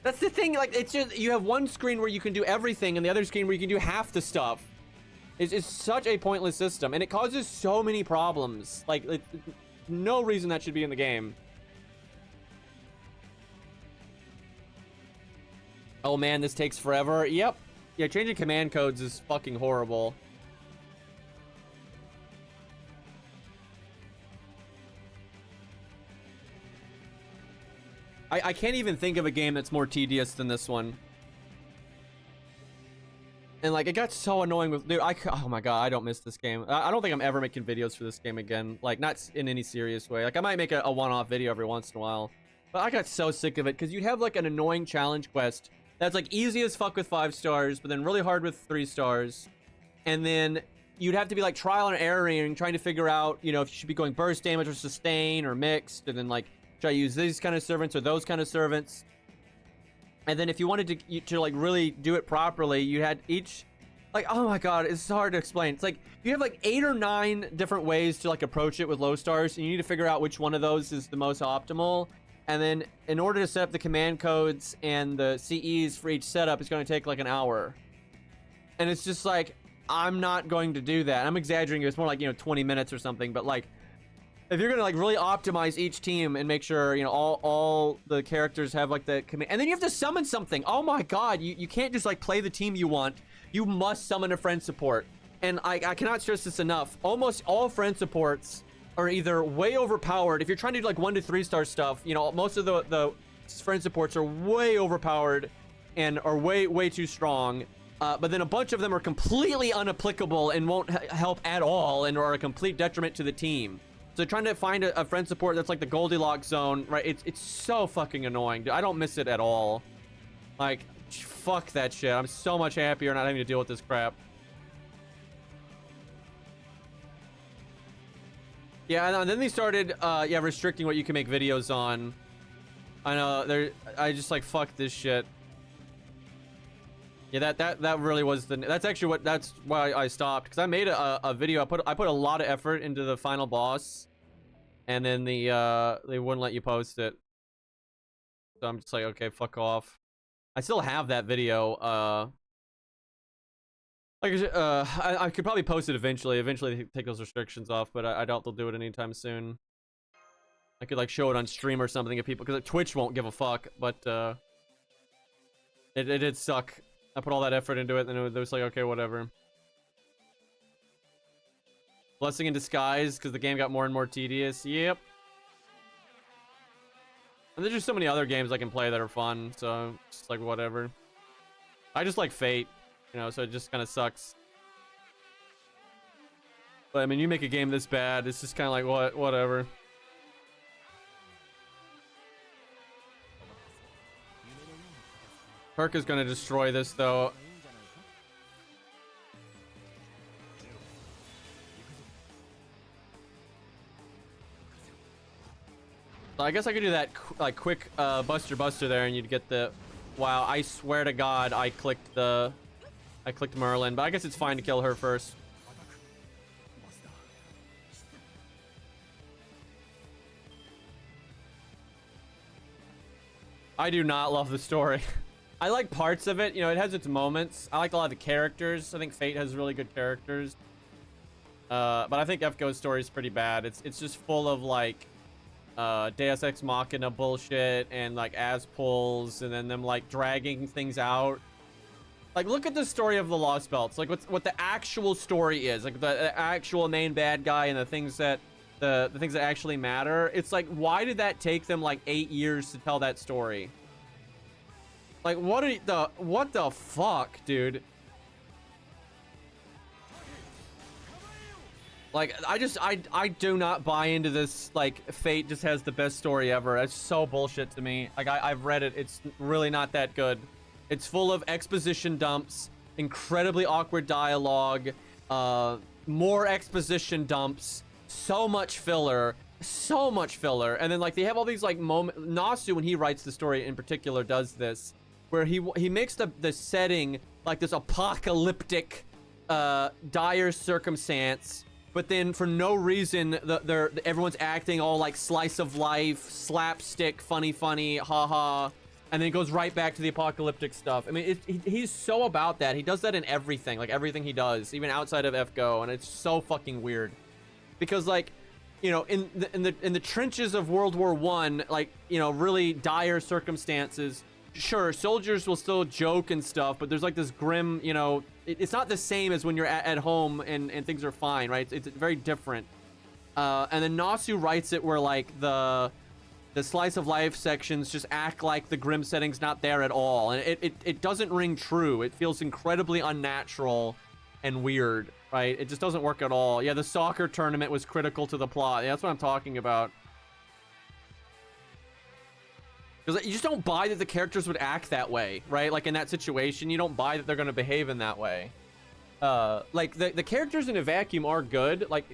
That's the thing. Like, it's just you have one screen where you can do everything, and the other screen where you can do half the stuff. It's such a pointless system, and it causes so many problems. Like, no reason that should be in the game. Oh man, this takes forever. Yep. Yeah, changing command codes is fucking horrible. I can't even think of a game that's more tedious than this one. And like, it got so annoying with, dude, oh my god, I don't miss this game. I don't think I'm ever making videos for this game again. Like, not in any serious way. Like, I might make a one-off video every once in a while. But I got so sick of it, because you'd have like an annoying challenge quest that's like easy as fuck with 5 stars, but then really hard with 3 stars. And then you'd have to be like trial and erroring, trying to figure out, you know, if you should be going burst damage or sustain or mixed, and then like try to use these kind of servants or those kind of servants. And then if you wanted to like really do it properly, you had each, like, oh my god, it's hard to explain. It's like you have like 8 or 9 different ways to like approach it with low stars, and you need to figure out which one of those is the most optimal. And then in order to set up the command codes and the CEs for each setup, it's going to take like an hour. And it's just like, I'm not going to do that. I'm exaggerating. It's more like, you know, 20 minutes or something. But like, if you're going to like really optimize each team and make sure, you know, all the characters have like the command, and then you have to summon something. Oh my god, you can't just like play the team you want. You must summon a friend support. And I cannot stress this enough. Almost all friend supports are either way overpowered. If you're trying to do like 1 to 3 star stuff, you know, most of the friend supports are way overpowered and are way too strong. But then a bunch of them are completely unapplicable and won't help at all and are a complete detriment to the team. So trying to find a friend support that's like the Goldilocks zone, right? It's so fucking annoying. I don't miss it at all. Like, fuck that shit. I'm so much happier not having to deal with this crap. Yeah, and then they started, restricting what you can make videos on. I know, I just like, fuck this shit. Yeah, that really was that's why I stopped, because I made a video. I put a lot of effort into the final boss, and then they wouldn't let you post it. So I'm just like, okay, fuck off. I still have that video. I could probably post it eventually take those restrictions off, but I doubt they'll do it anytime soon. I could like show it on stream or something if people, because Twitch won't give a fuck, but it did suck. I put all that effort into it, and it was like, okay, whatever. Blessing in disguise, because the game got more and more tedious. Yep. And there's just so many other games I can play that are fun, so just like whatever. I just like Fate, you know, so it just kind of sucks. But I mean, you make a game this bad, it's just kind of like, whatever. Perk is gonna destroy this though. So I guess I could do that like quick buster there, and you'd get the. Wow, I swear to God, I clicked Merlin, but I guess it's fine to kill her first. I do not love the story. I like parts of it. You know, it has its moments. I like a lot of the characters. I think Fate has really good characters. But I think FGO's story is pretty bad. It's just full of like Deus Ex Machina bullshit and like as pulls and then them like dragging things out. Like, look at the story of the Lost Belts. Like, what the actual story is. Like, the actual main bad guy and the things that the things that actually matter. It's like, why did that take them like 8 years to tell that story? Like, what the fuck, dude? Like, I do not buy into this. Like, Fate just has the best story ever. That's so bullshit to me. Like, I've read it. It's really not that good. It's full of exposition dumps, incredibly awkward dialogue, more exposition dumps, so much filler, and then like they have all these like moments. Nasu, when he writes the story in particular, does this, where he makes the setting like this apocalyptic, dire circumstance, but then for no reason everyone's acting all like slice of life, slapstick, funny, haha. And then it goes right back to the apocalyptic stuff. I mean, he's so about that. He does that in everything, like everything he does, even outside of FGO, and it's so fucking weird. Because like, you know, in the trenches of World War I, like, you know, really dire circumstances. Sure, soldiers will still joke and stuff, but there's like this grim, you know, it's not the same as when you're at home and things are fine, right? It's very different. And then Nasu writes it where like the slice of life sections just act like the grim setting's not there at all, and it doesn't ring true. It feels incredibly unnatural and weird, right? It just doesn't work at all. Yeah, the soccer tournament was critical to the plot. Yeah, that's what I'm talking about. Because you just don't buy that the characters would act that way, right? Like in that situation, you don't buy that they're going to behave in that way. Like the characters in a vacuum are good. Like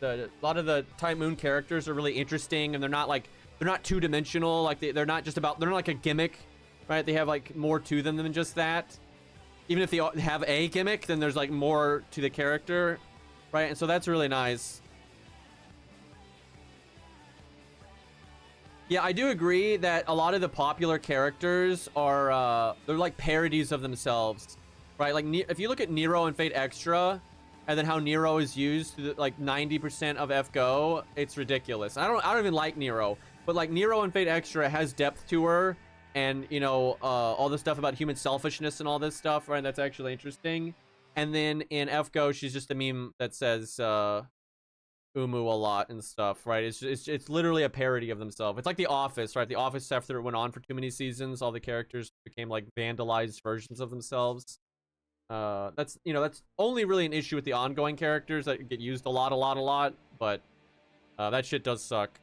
a lot of the Type Moon characters are really interesting, and they're not two-dimensional. Like they're not like a gimmick, right? They have like more to them than just that. Even if they have a gimmick, then there's like more to the character, right? And so that's really nice. Yeah, I do agree that a lot of the popular characters are they're like parodies of themselves, right? Like if you look at Nero and Fate Extra, and then how Nero is used to like 90% of FGO, it's ridiculous. I don't even like Nero. But like Nero and Fate Extra has depth to her, and you know, all the stuff about human selfishness and all this stuff, right? That's actually interesting. And then in FGO, she's just a meme that says Umu a lot and stuff, right? It's literally a parody of themselves. It's like The Office, right? The Office, after it went on for too many seasons, all the characters became like vandalized versions of themselves. That's only really an issue with the ongoing characters that get used a lot, but that shit does suck.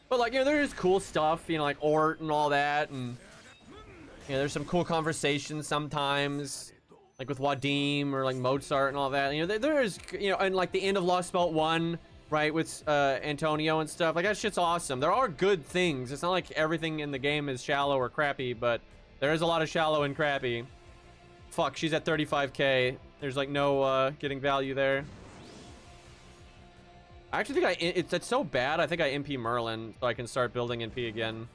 But like, you know, there's cool stuff, you know, like Ort and all that, and you know, there's some cool conversations sometimes, like with Wadim or like Mozart and all that. You know, there's, you know, and like the end of Lost Belt 1, right, with Antonio and stuff. Like that shit's awesome. There are good things. It's not like everything in the game is shallow or crappy, but there is a lot of shallow and crappy. Fuck, she's at 35k. There's like no getting value there. I actually think it's so bad. I think I MP Merlin so I can start building NP again.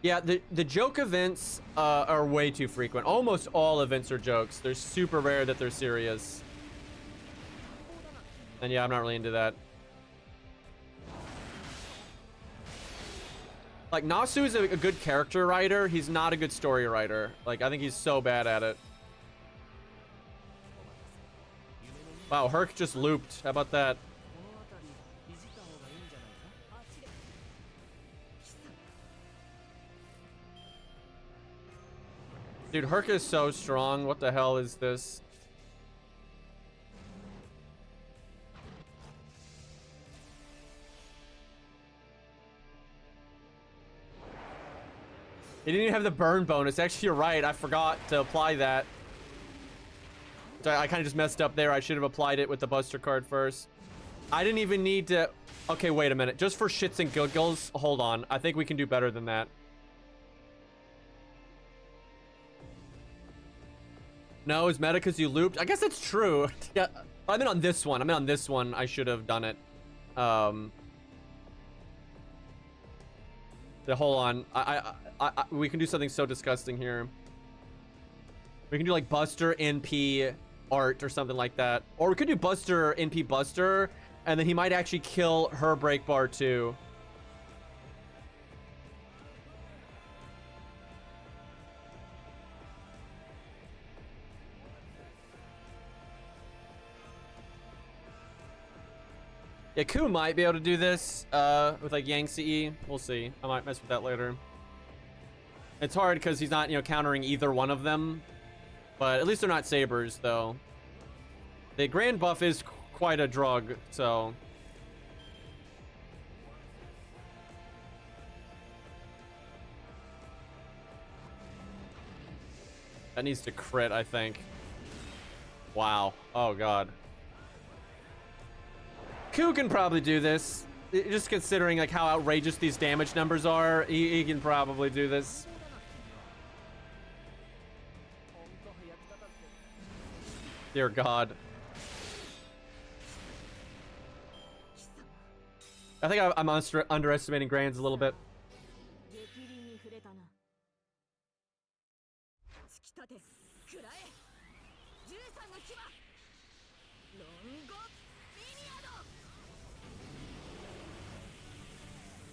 Yeah, the joke events are way too frequent. Almost all events are jokes. They're super rare that they're serious. And yeah, I'm not really into that. Like, Nasu is a good character writer. He's not a good story writer. Like, I think he's so bad at it. Wow, Herc just looped. How about that? Dude, Herc is so strong. What the hell is this? He didn't even have the burn bonus. Actually, you're right. I forgot to apply that. I kind of just messed up there. I should have applied it with the Buster card first. I didn't even need to... Okay, wait a minute. Just for shits and giggles, hold on. I think we can do better than that. No, is meta because you looped? I guess that's true. Yeah, I mean on this one. I mean on this one, I should have done it. Yeah, hold on. We can do something so disgusting here. We can do like Buster NP art or something like that. Or we could do Buster NP Buster, and then he might actually kill her break bar too. Yeah, Ku might be able to do this with like Yang CE. We'll see. I might mess with that later. It's hard because he's not, you know, countering either one of them. But at least they're not sabers, though. The grand buff is quite a drug, so... That needs to crit, I think. Wow. Oh, God. Ku can probably do this. Just considering like how outrageous these damage numbers are, he can probably do this. Dear God. I think I'm underestimating Grands a little bit.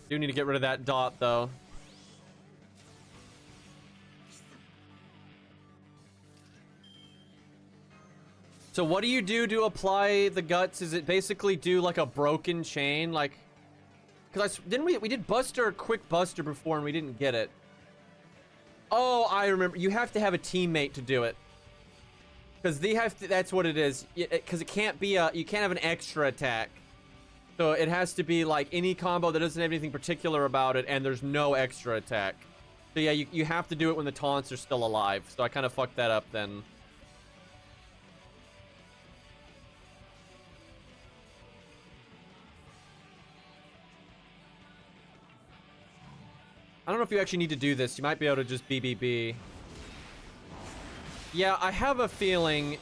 Do need to get rid of that dot, though. So what do you do to apply the guts? Is it basically do like a broken chain? Like, because didn't we did Buster, quick Buster before and we didn't get it. Oh, I remember. You have to have a teammate to do it. Because they have to, that's what it is. Because it can't be you can't have an extra attack. So it has to be like any combo that doesn't have anything particular about it and there's no extra attack. So yeah, you have to do it when the taunts are still alive. So I kind of fucked that up then. I don't know if you actually need to do this. You might be able to just BBB. Yeah, I have a feeling...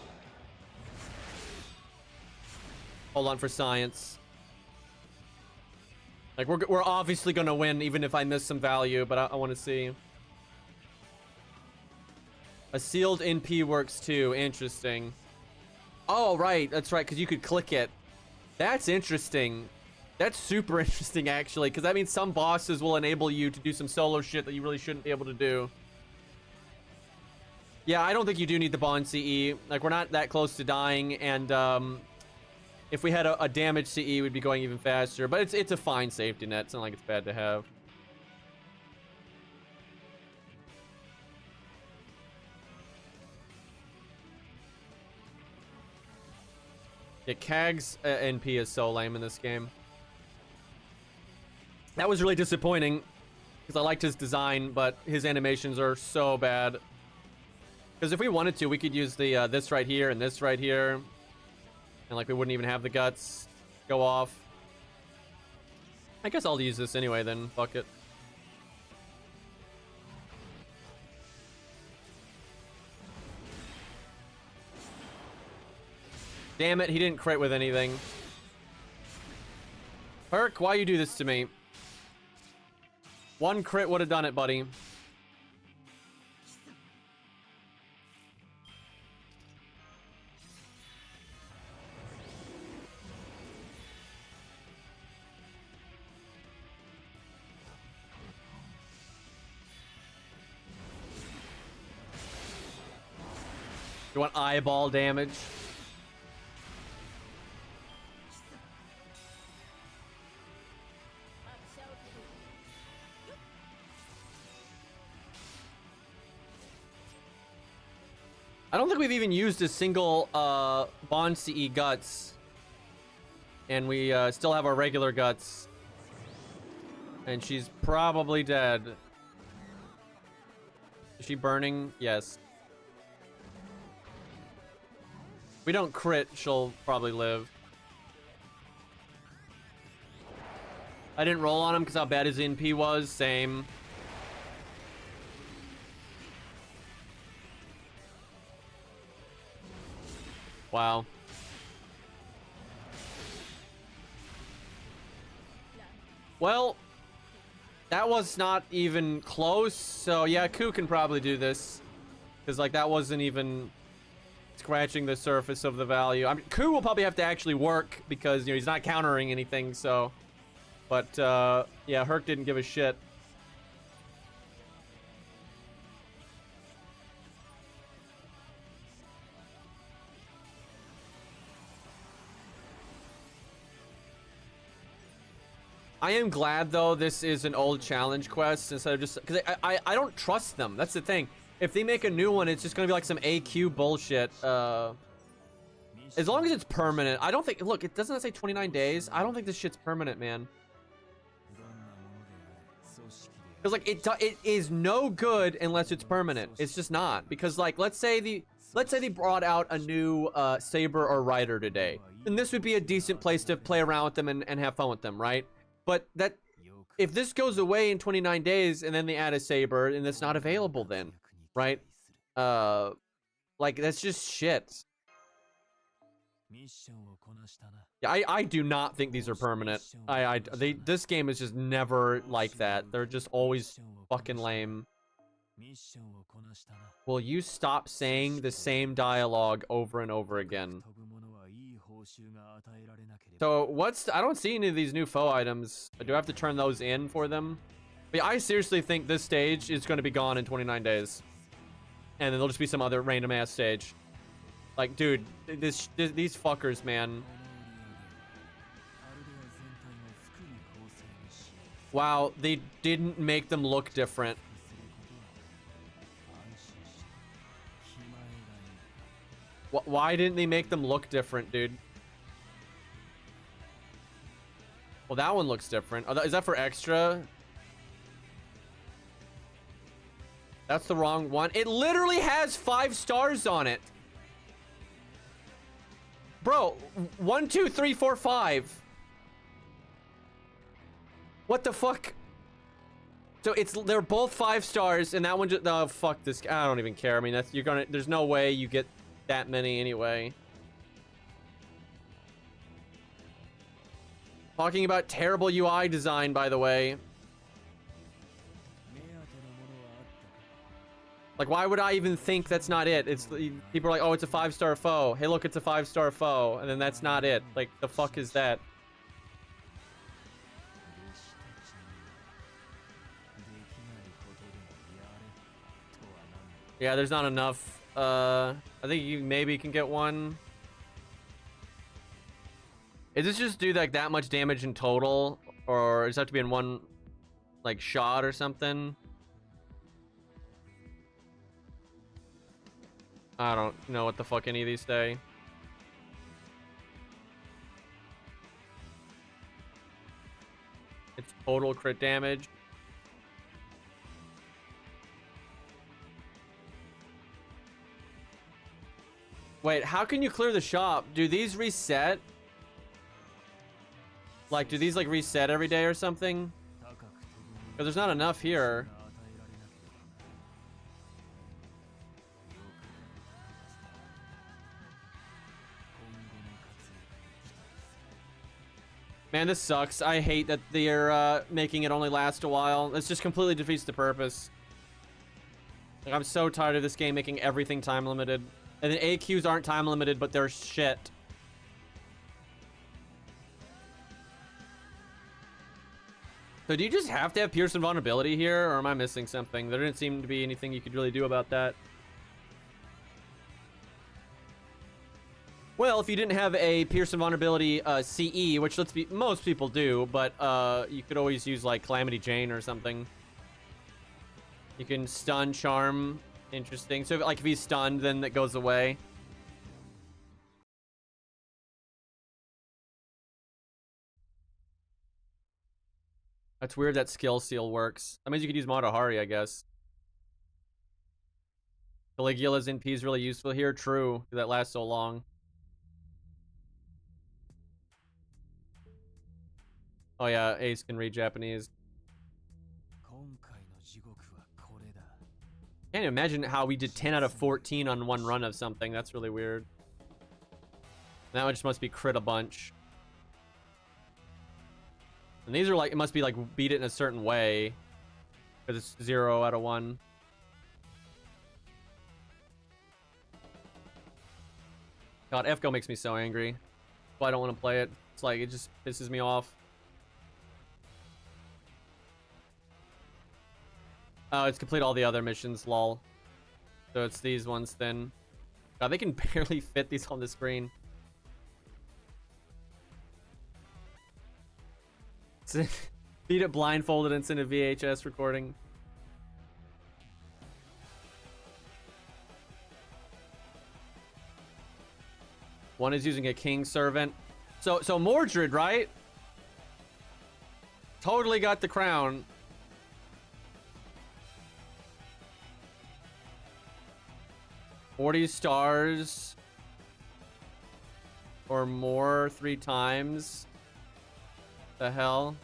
Hold on for science. Like, we're obviously gonna win, even if I miss some value, but I want to see. A sealed NP works too. Interesting. Oh, right. That's right, because you could click it. That's interesting. That's super interesting, actually, because that means some bosses will enable you to do some solo shit that you really shouldn't be able to do. Yeah, I don't think you do need the Bond CE. Like, we're not that close to dying, and if we had a damage CE, we'd be going even faster. But it's a fine safety net. It's not like it's bad to have. Yeah, Kag's NP is so lame in this game. That was really disappointing because I liked his design, but his animations are so bad. Because if we wanted to, we could use the this right here and this right here. And like we wouldn't even have the guts go off. I guess I'll use this anyway then. Fuck it. Damn it, he didn't crit with anything. Perk, why you do this to me? One crit would have done it, buddy. You want eyeball damage? I don't think we've even used a single Bond CE guts. And we still have our regular guts. And she's probably dead. Is she burning? Yes. If we don't crit, she'll probably live. I didn't roll on him because how bad his NP was. Same. Wow. Well, that was not even close. So yeah, Ku can probably do this. Because like that wasn't even scratching the surface of the value. I mean, Ku will probably have to actually work because, you know, he's not countering anything, so. But, yeah, Herc didn't give a shit. I am glad, though, this is an old challenge quest instead of just... Because I don't trust them. That's the thing. If they make a new one, it's just going to be like some AQ bullshit. As long as it's permanent. I don't think... Look, it doesn't say 29 days. I don't think this shit's permanent, man. Because, like, it is no good unless it's permanent. It's just not. Because, like, let's say they brought out a new Saber or Rider today. Then this would be a decent place to play around with them and have fun with them, right? But that... If this goes away in 29 days and then they add a Saber and it's not available then, right? Like, that's just shit. Yeah, I do not think these are permanent. This game is just never like that. They're just always fucking lame. Will you stop saying the same dialogue over and over again? So I don't see any of these new foe items. Do I have to turn those in for them? But yeah, I seriously think this stage is going to be gone in 29 days. And then there'll just be some other random ass stage. Like, dude, these fuckers, man. Wow, they didn't make them look different. Why didn't they make them look different, dude? Well, that one looks different. Is that for extra? That's the wrong one. It literally has 5 stars on it. Bro, 1, 2, 3, 4, 5. What the fuck? So they're both 5 stars, and that one just... Oh, fuck this. I don't even care. I mean, there's no way you get that many anyway. Talking about terrible UI design, by the way. Like, why would I even think that's not it? People are like, oh, it's a 5-star foe. Hey, look, it's a 5-star foe. And then that's not it. Like, the fuck is that? Yeah, there's not enough. I think you maybe can get one. Is this just do like that much damage in total? Or does it have to be in one, like, shot or something? I don't know what the fuck any of these say. It's total crit damage. Wait, how can you clear the shop? Do these reset? Like, do these like reset every day or something? Because there's not enough here. Man, this sucks. I hate that they're making it only last a while. This just completely defeats the purpose. Like, I'm so tired of this game making everything time limited. And then AQs aren't time limited, but they're shit. So do you just have to have Pierce and Vulnerability here, or am I missing something? There didn't seem to be anything you could really do about that. Well, if you didn't have a Pierce and Vulnerability CE, which most people do, but you could always use like Calamity Jane or something. You can stun, charm. Interesting. So if he's stunned, then that goes away. That's weird that skill seal works. That means you could use Matahari, I guess. Caligula's NP is really useful here. True. That lasts so long. Oh yeah, Ace can read Japanese. 今回の地獄はこれだ。 Can't imagine how we did 10 out of 14 on one run of something. That's really weird. That one just must be crit a bunch. And these are like, it must be like beat it in a certain way. Because it's 0 out of 1. God, FGO makes me so angry. But I don't want to play it. It's like, it just pisses me off. Oh, it's complete all the other missions, lol. So it's these ones then. God, they can barely fit these on the screen. Beat it blindfolded and send a VHS recording. One is using a king servant. So Mordred, right? Totally got the crown. $40 stars or more 3 times. The hell?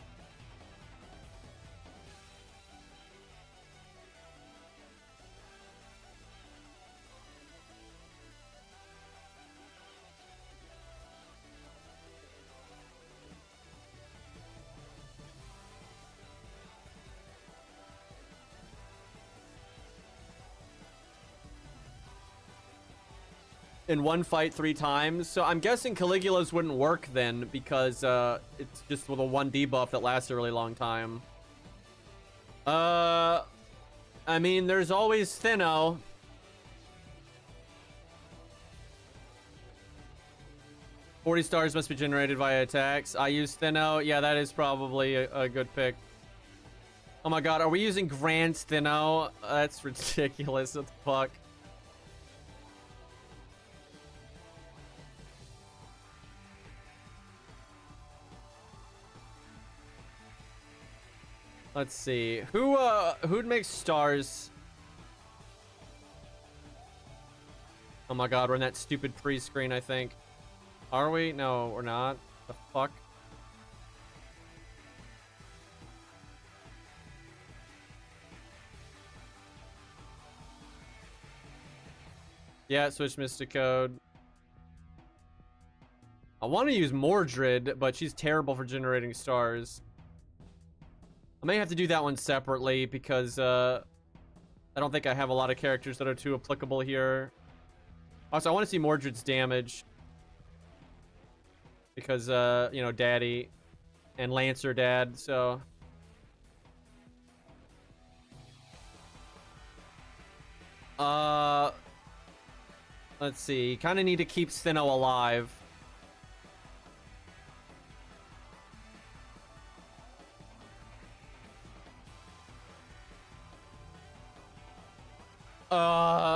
In one fight 3 times. So I'm guessing Caligula's wouldn't work then because it's just with a 1 debuff that lasts a really long time. I mean, there's always Thinno. $40 stars must be generated via attacks. I use Thinno. Yeah, that is probably a good pick. Oh my god, are we using Grand Thinno? That's ridiculous. What the fuck? Let's see. Who'd make stars? Oh my god, we're in that stupid pre-screen, I think. Are we? No, we're not. The fuck? Yeah, switch Mystic Code. I want to use Mordred, but she's terrible for generating stars. I may have to do that one separately because I don't think I have a lot of characters that are too applicable here. Also, I want to see Mordred's damage because you know, Daddy and Lancer Dad. So let's see. Kind of need to keep Thinno alive.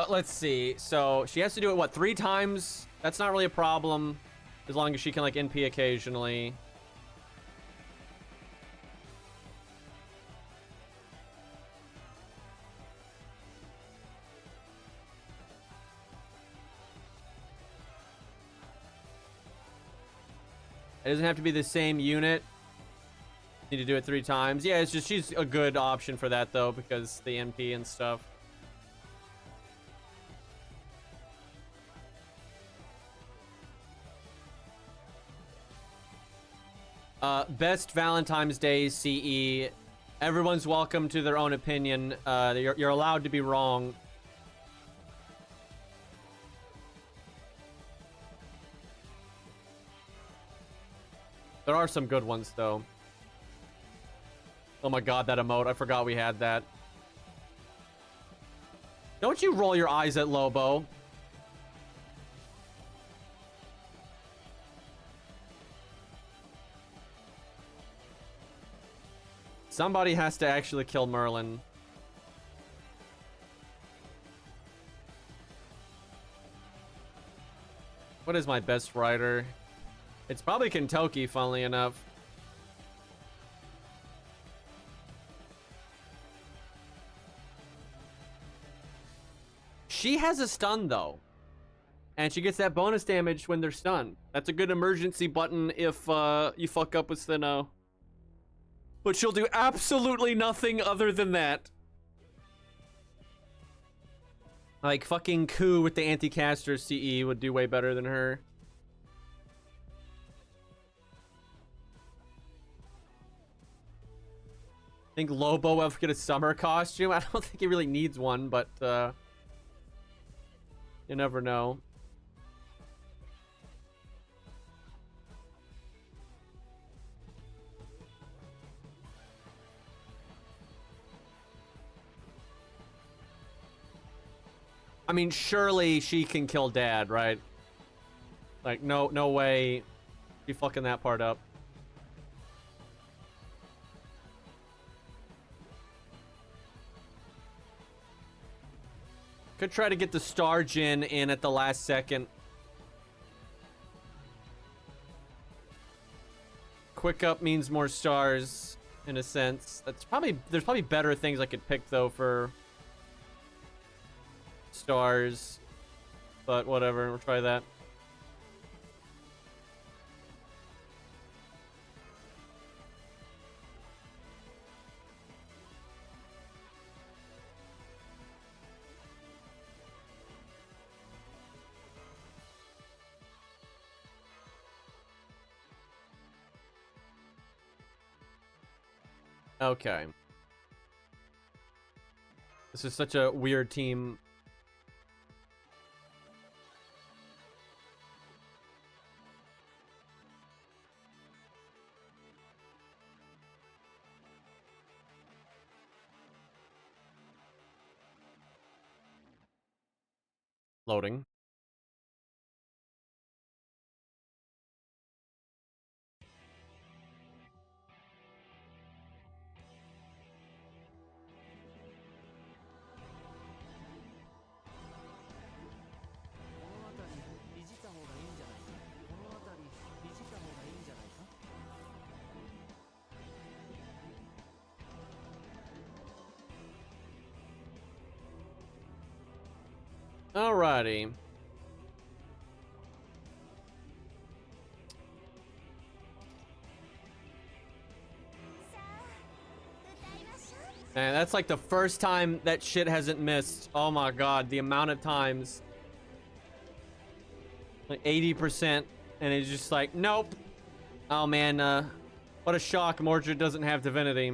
Let's see. So she has to do it, what, 3 times? That's not really a problem, as long as she can, like, NP occasionally. It doesn't have to be the same unit. Need to do it 3 times. Yeah, it's just she's a good option for that, though, because the NP and stuff. Best Valentine's Day CE. Everyone's welcome to their own opinion. You're allowed to be wrong. There are some good ones, though. Oh my god, that emote. I forgot we had that. Don't you roll your eyes at Lobo. Somebody has to actually kill Merlin. What is my best rider? It's probably Kentucky, funnily enough. She has a stun, though. And she gets that bonus damage when they're stunned. That's a good emergency button if you fuck up with Thinno. But she'll do absolutely nothing other than that. Like, fucking Ku with the anti-caster CE would do way better than her. I think Lobo will get a summer costume. I don't think he really needs one, but you never know. I mean, surely she can kill Dad, right? Like, no way she fucking that part up. Could try to get the Star Djinn in at the last second. Quick up means more stars, in a sense. There's probably better things I could pick though for stars, but whatever. We'll try that. Okay. This is such a weird team. Loading. Alrighty. And that's like the first time that shit hasn't missed. Oh my god, the amount of times. Like 80%. And it's just like, nope. Oh man, what a shock. Mordred doesn't have divinity.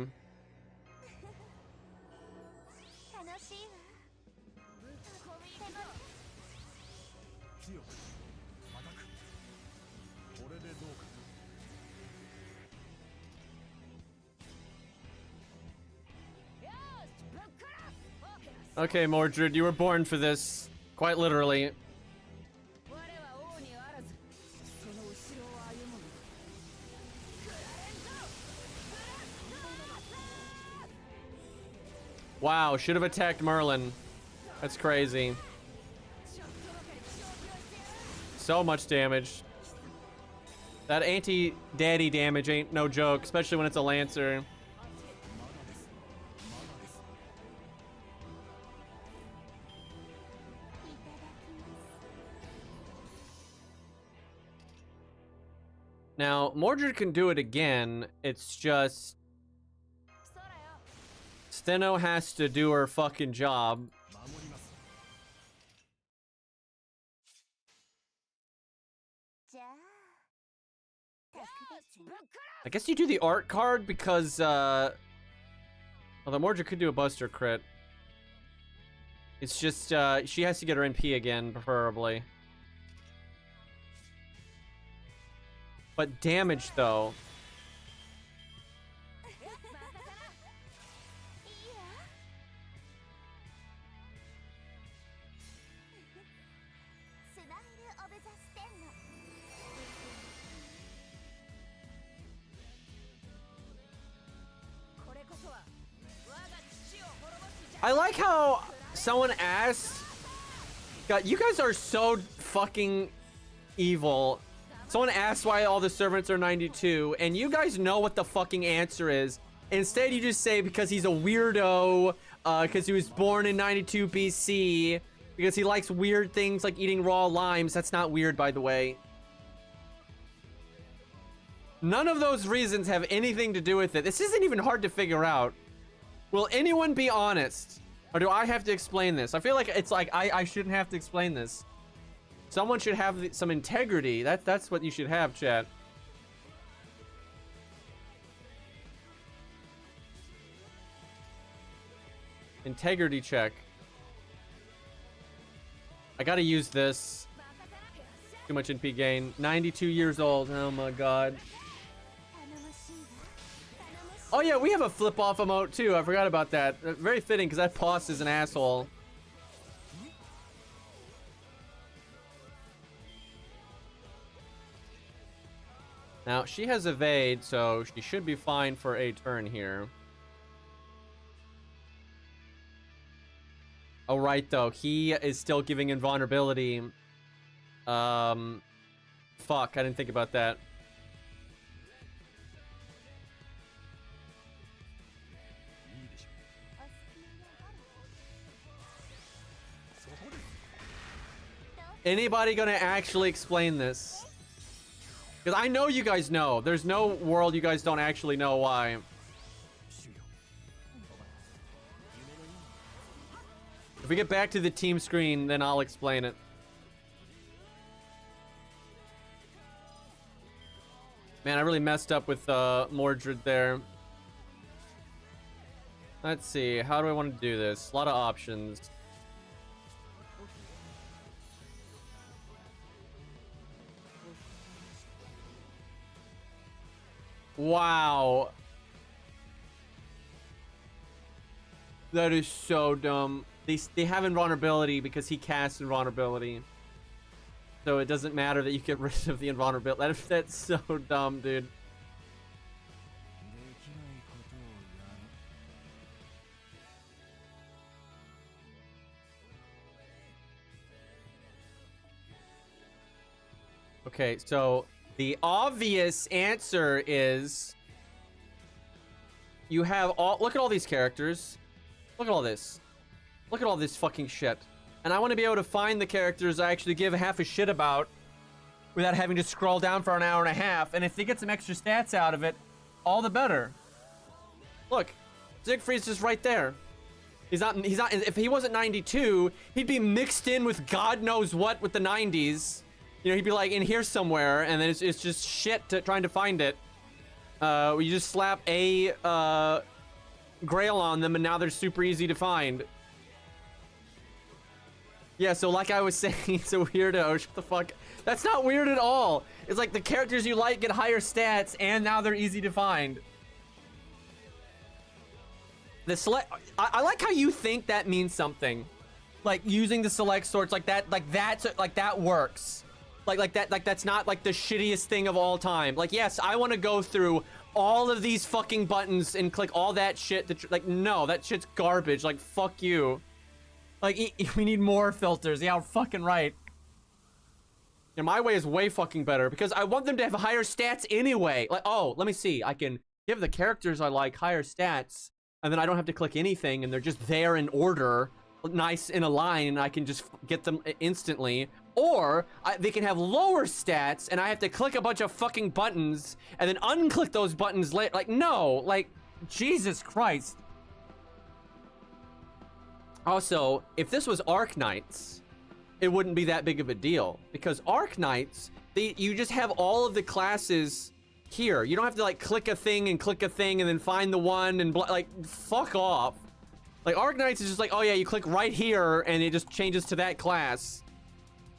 Okay, Mordred, you were born for this. Quite literally. Wow, should have attacked Merlin. That's crazy. So much damage. That anti-daddy damage ain't no joke, especially when it's a Lancer. Now, Mordred can do it again. It's just Steno has to do her fucking job. I guess you do the art card because, although Mordred could do a Buster crit. It's just, she has to get her NP again, preferably. But damage, though. I like how someone asked, God, you guys are so fucking evil. Someone asked why all the servants are 92, and you guys know what the fucking answer is. Instead, you just say because he's a weirdo, because he was born in 92 BC, because he likes weird things like eating raw limes. That's not weird, by the way. None of those reasons have anything to do with it. This isn't even hard to figure out. Will anyone be honest? Or do I have to explain this? I feel like it's like I shouldn't have to explain this. Someone should have some integrity. That's what you should have, chat. Integrity check. I gotta use this. Too much NP gain. 92 years old. Oh my god. Oh yeah, we have a flip off emote too. I forgot about that. Very fitting because that boss is an asshole. Now she has evade, so she should be fine for a turn here. Oh right though, he is still giving invulnerability. Fuck, I didn't think about that. Anybody gonna actually explain this? Because I know you guys know. There's no world you guys don't actually know why. If we get back to the team screen, then I'll explain it. Man, I really messed up with Mordred there. Let's see. How do I want to do this? A lot of options. Wow. That is so dumb. They have invulnerability because he casts invulnerability. So it doesn't matter that you get rid of the invulnerability. That's so dumb, dude. Okay, so the obvious answer is you have all, look at all these characters. Look at all this. Look at all this fucking shit. And I want to be able to find the characters I actually give half a shit about without having to scroll down for an hour and a half. And if they get some extra stats out of it, all the better. Look, Siegfried's just right there. He's not, if he wasn't 92, he'd be mixed in with God knows what with the 90s. You know, he'd be like in here somewhere, and then it's just shit trying to find it. You just slap a grail on them, and now they're super easy to find. Yeah, so like I was saying, it's a weirdo. Shut the fuck. That's not weird at all. It's like the characters you like get higher stats, and now they're easy to find. The select. I like how you think that means something. Like using the select sorts like that. Like that works. Like that's not like the shittiest thing of all time. Like yes, I want to go through all of these fucking buttons and click all that shit. Like no, that shit's garbage. Like fuck you. Like, we need more filters. Yeah, fucking right. And my way is way fucking better because I want them to have higher stats anyway. Like, oh, let me see. I can give the characters I like higher stats, and then I don't have to click anything, and they're just there in order, nice in a line, and I can just get them instantly. Or they can have lower stats, and I have to click a bunch of fucking buttons, and then unclick those buttons later. Like, no. Like, Jesus Christ. Also, if this was Arc Knights, it wouldn't be that big of a deal. Because Arc Knights, you just have all of the classes here. You don't have to, like, click a thing and then find the one and, like, fuck off. Like, Arc Knights is just like, oh yeah, you click right here and it just changes to that class.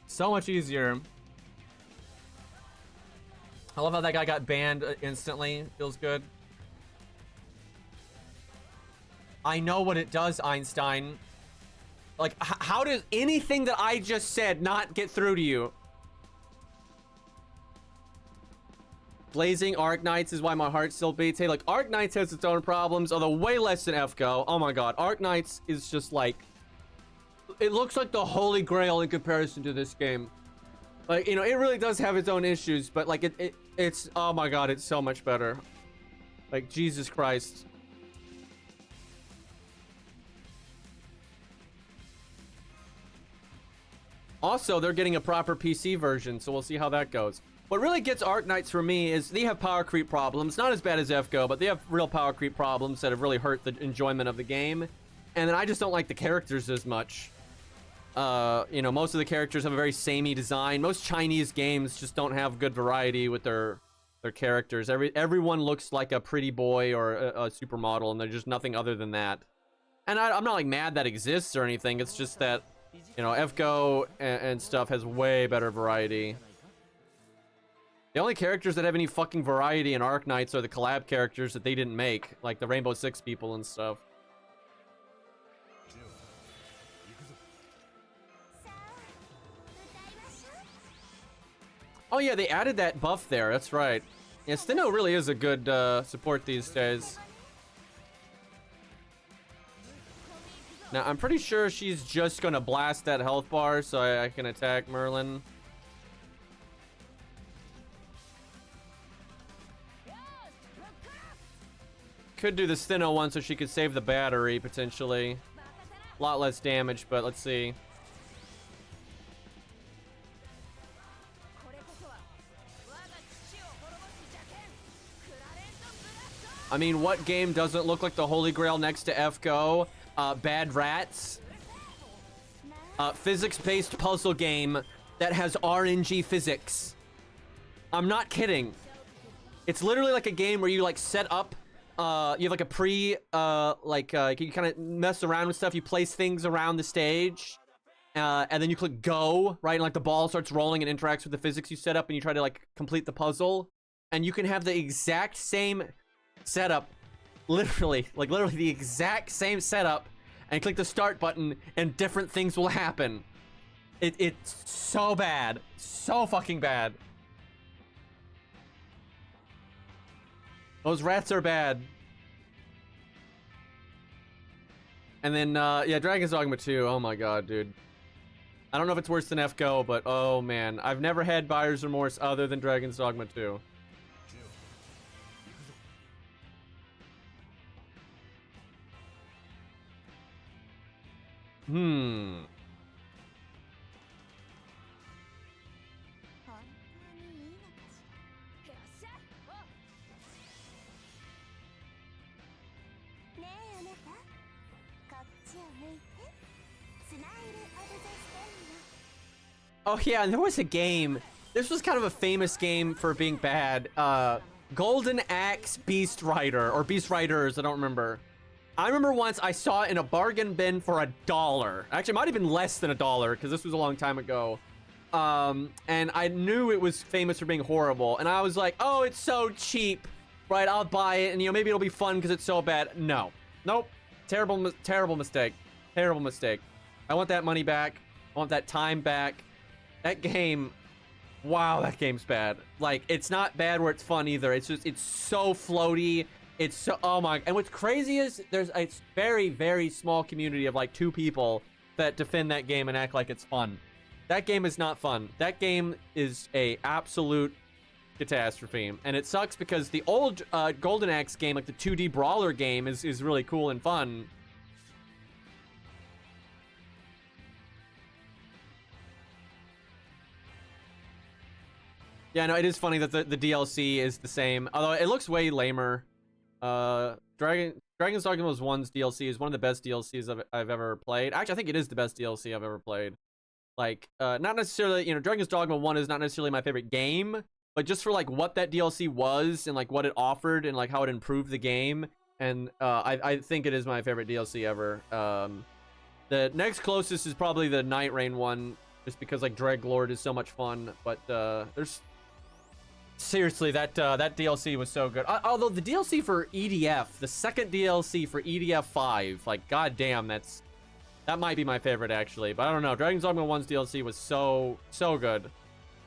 So much easier. I love how that guy got banned instantly. Feels good. I know what it does, Einstein. Like, how does anything that I just said not get through to you? Blazing Arc Knights is why my heart still beats. Hey, like, Arc Knights has its own problems, although way less than FGO. Oh my god, Arc Knights is just like... It looks like the holy grail in comparison to this game. Like, you know, it really does have its own issues, but like, it's... Oh my god, it's so much better. Like, Jesus Christ. Also, they're getting a proper PC version, so we'll see how that goes. What really gets Arknights for me is they have power creep problems. Not as bad as FGO, but they have real power creep problems that have really hurt the enjoyment of the game. And then I just don't like the characters as much. You know, most of the characters have a very samey design. Most Chinese games just don't have good variety with their characters. Everyone looks like a pretty boy or a supermodel, and they're just nothing other than that. And I'm not like mad that exists or anything. It's just that, you know, FGO and stuff has way better variety. The only characters that have any fucking variety in Arknights are the collab characters that they didn't make, like the Rainbow Six people and stuff. Oh yeah, they added that buff there. That's right. Yeah, Steno really is a good support these days. Now, I'm pretty sure she's just gonna blast that health bar so I can attack Merlin. Could do the Steno one so she could save the battery, potentially. A lot less damage, but let's see. I mean, what game doesn't look like the Holy Grail next to FGO? Bad Rats. Physics-based puzzle game that has RNG physics. I'm not kidding. It's literally like a game where you like set up, you have like a you kind of mess around with stuff. You place things around the stage, and then you click go, right? And like the ball starts rolling and interacts with the physics you set up, and you try to like complete the puzzle. And you can have the exact same setup, literally the exact same setup, and click the start button, and different things will happen. It's so bad, so fucking bad. Those rats are bad. And then yeah, Dragon's Dogma 2. Oh my god, dude. I don't know if it's worse than FGO, but oh man, I've never had buyer's remorse other than Dragon's Dogma 2. Oh yeah, and there was a game. This was kind of a famous game for being bad. Golden Axe Beast Rider, or Beast Riders, I don't remember. I remember once I saw it in a bargain bin for $1. Actually, it might have been less than $1 because this was a long time ago. And I knew it was famous for being horrible. And I was like, oh, it's so cheap, right? I'll buy it, and you know, maybe it'll be fun because it's so bad. No, nope. Terrible mistake. Terrible mistake. I want that money back. I want that time back. That game, wow, that game's bad. Like, it's not bad where it's fun either. It's just, it's so floaty. It's so, oh my, and what's crazy is there's a very, very small community of like 2 people that defend that game and act like it's fun. That game is not fun. That game is a absolute catastrophe. And it sucks because the old Golden Axe game, like the 2D brawler game, is really cool and fun. Yeah, no, it is funny that the DLC is the same, although it looks way lamer. Dragon's Dogma 1's DLC is one of the best DLCs I've ever played. Actually, I think it is the best DLC I've ever played. Like, not necessarily, you know, Dragon's Dogma 1 is not necessarily my favorite game, but just for like what that DLC was and like what it offered and like how it improved the game, and I think it is my favorite DLC ever. The next closest is probably the Night Rain one, just because like Dreglord is so much fun, but there's seriously, that DLC was so good. Although the DLC for EDF, the second DLC for EDF 5, like goddamn, that might be my favorite actually. But I don't know. Dragon's Dogma 1's DLC was so good,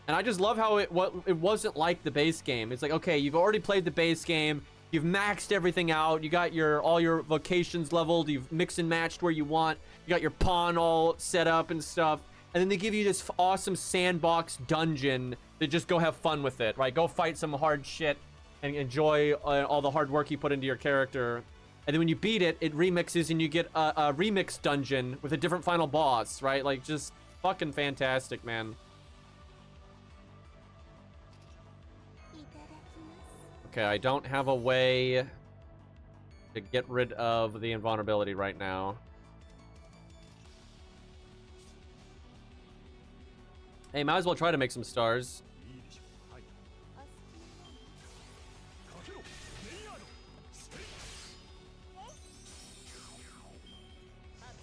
and I just love how it wasn't like the base game. It's like, okay, you've already played the base game, you've maxed everything out, you got all your vocations leveled, you've mixed and matched where you want, you got your pawn all set up and stuff, and then they give you this awesome sandbox dungeon to just go have fun with it, right? Go fight some hard shit and enjoy all the hard work you put into your character. And then when you beat it, it remixes and you get a remix dungeon with a different final boss, right? Like, just fucking fantastic, man. Okay, I don't have a way to get rid of the invulnerability right now. Hey, might as well try to make some stars. いいでしょう。はい。かけろメイヤードステイ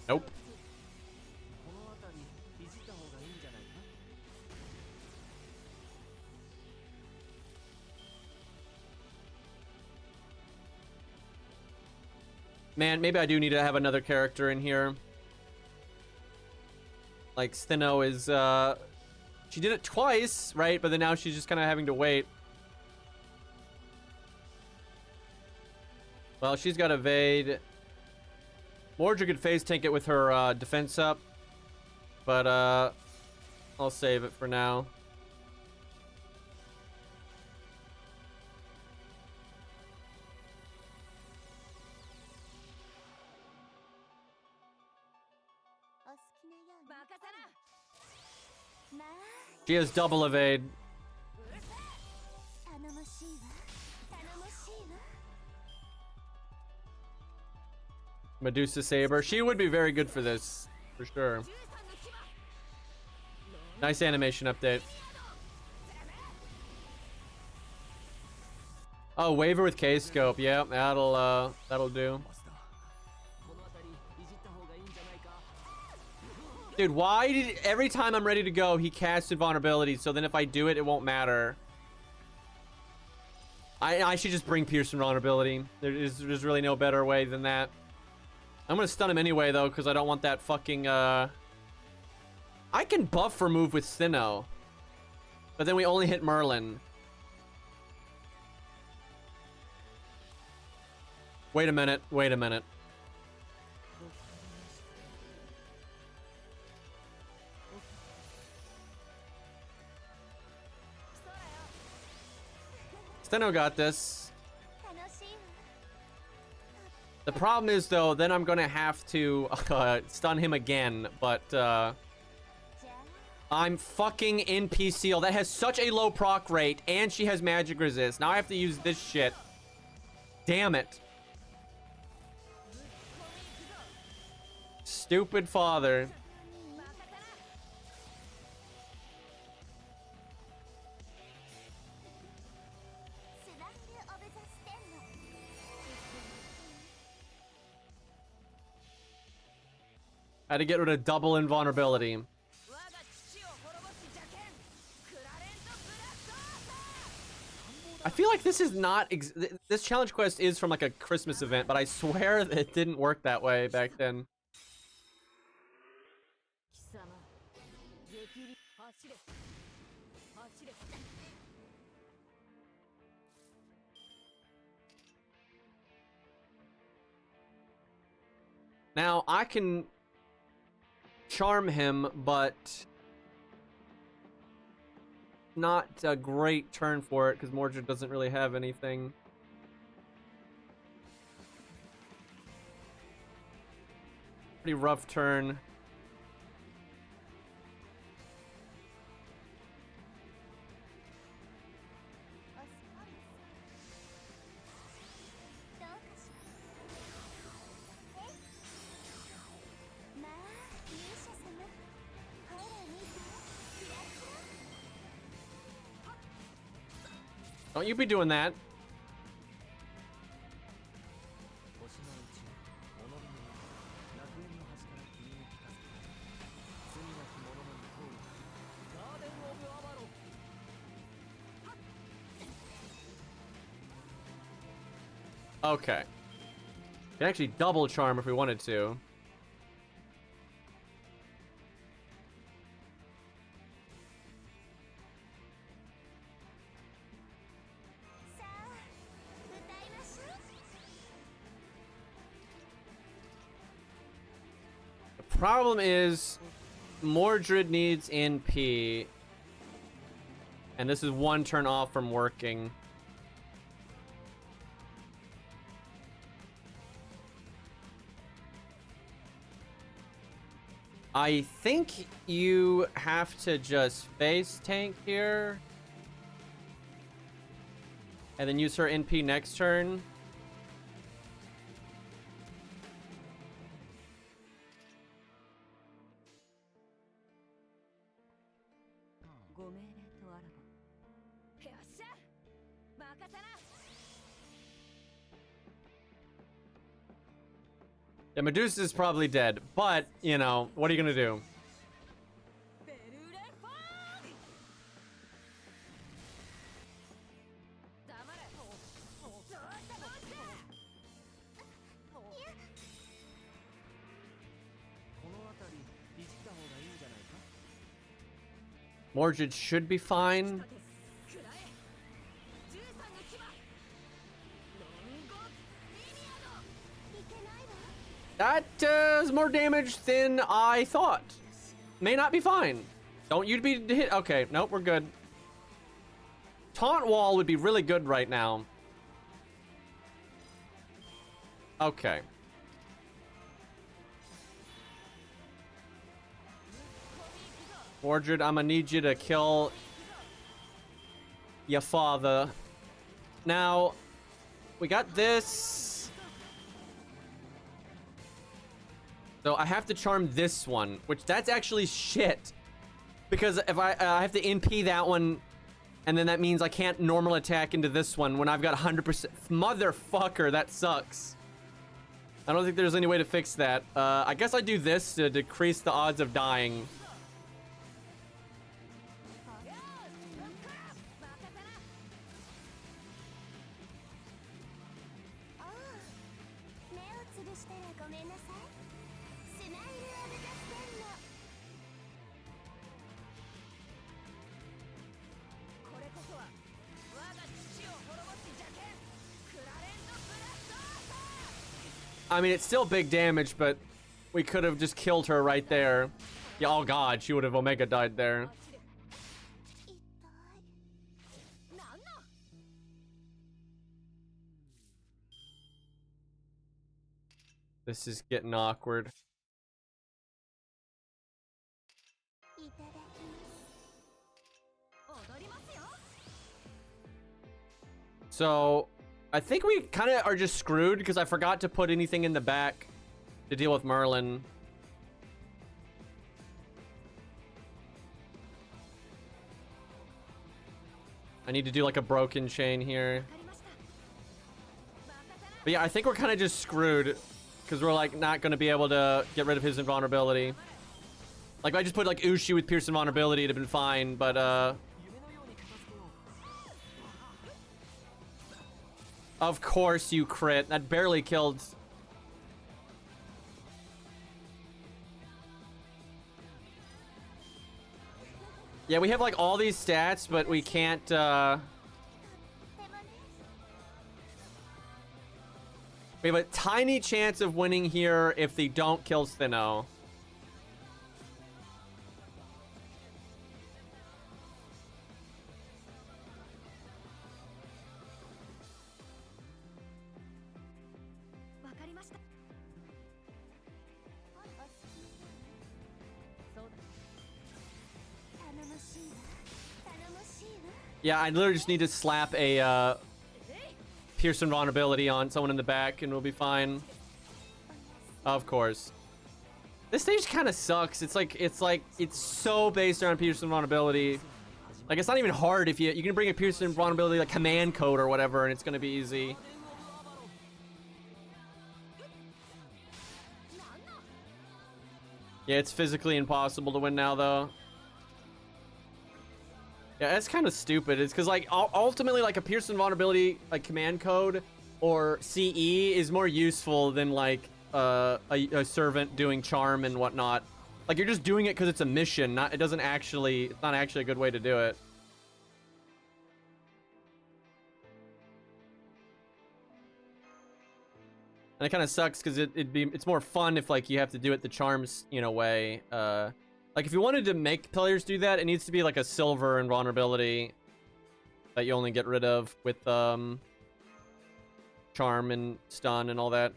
Nope. この辺りいじった方がいいんじゃないか。 Man, maybe I do need to have another character in here. Like, Steno is, she did it twice, right? But then now she's just kind of having to wait. Well, she's got evade. Mordred could phase tank it with her defense up. But, I'll save it for now. She has double evade. Medusa Saber. She would be very good for this, for sure. Nice animation update. Oh, Waver with K-Scope. Yeah, that'll do. マスター、この辺りいじった方がいいんじゃないか。 Dude, why did every time I'm ready to go, he casts invulnerability, so then if I do it, it won't matter. I should just bring Pierce invulnerability. There's really no better way than that. I'm gonna stun him anyway, though, because I don't want that fucking, I can buff remove with Sinnoh. But then we only hit Merlin. Wait a minute, wait a minute. Steno got this. The problem is, though, then I'm gonna have to stun him again, but I'm fucking NP Seal. That has such a low proc rate, and she has magic resist. Now I have to use this shit. Damn it. Stupid father. Had to get rid of double invulnerability. I feel like this is not this challenge quest is from like a Christmas event, but I swear it didn't work that way back then. 貴様激励走れ走れ Now I can charm him, but not a great turn for it because Mordred doesn't really have anything. Pretty rough turn. Don't you be doing that. 星のうち己の楽園の端から霧に聞かせて罪なき者のに通るガーデン・オブ・アバロン Okay. Can actually double charm if we wanted to. The problem is Mordred needs NP. And this is one turn off from working. I think you have to just base tank here. And then use her NP next turn. Yeah, Medusa is probably dead, but, you know, what are you gonna do? Mordred should be fine. That is more damage than I thought. May not be fine. Don't you be hit. Okay, nope, we're good. Taunt wall would be really good right now. Okay. Mordred, I'm gonna need you to kill your father. Now, we got this. So I have to charm this one, which that's actually shit. Because if I have to NP that one, and then that means I can't normal attack into this one when I've got 100%. Motherfucker, that sucks. I don't think there's any way to fix that. I guess I do this to decrease the odds of dying. I mean, it's still big damage, but we could have just killed her right there. Yeah, oh god, she would have Omega died there. This is getting awkward. So, I think we kind of are just screwed because I forgot to put anything in the back to deal with Merlin. I need to do like a broken chain here. But yeah, I think we're kind of just screwed because we're like not going to be able to get rid of his invulnerability. Like if I just put like Ushi with Pierce invulnerability, it'd have been fine, but of course you crit. That barely killed. Yeah, we have like all these stats, but we can't we have a tiny chance of winning here if they don't kill Steno. Yeah, I literally just need to slap a Pierce invulnerability on someone in the back and we'll be fine. Of course. This stage kind of sucks. It's so based around Pierce invulnerability. Like it's not even hard if you can bring a Pierce invulnerability like command code or whatever and it's gonna be easy. Yeah, it's physically impossible to win now though. Yeah, that's kind of stupid. It's because, like, ultimately, like, a Pierce invulnerability, like, command code or CE is more useful than, like, a servant doing charm and whatnot. Like, you're just doing it because it's a mission. It's not actually a good way to do it. And it kind of sucks because it's more fun if, like, you have to do it the charms, you know, way. Like, if you wanted to make players do that, it needs to be, like, a silver invulnerability that you only get rid of with, charm and stun and all that.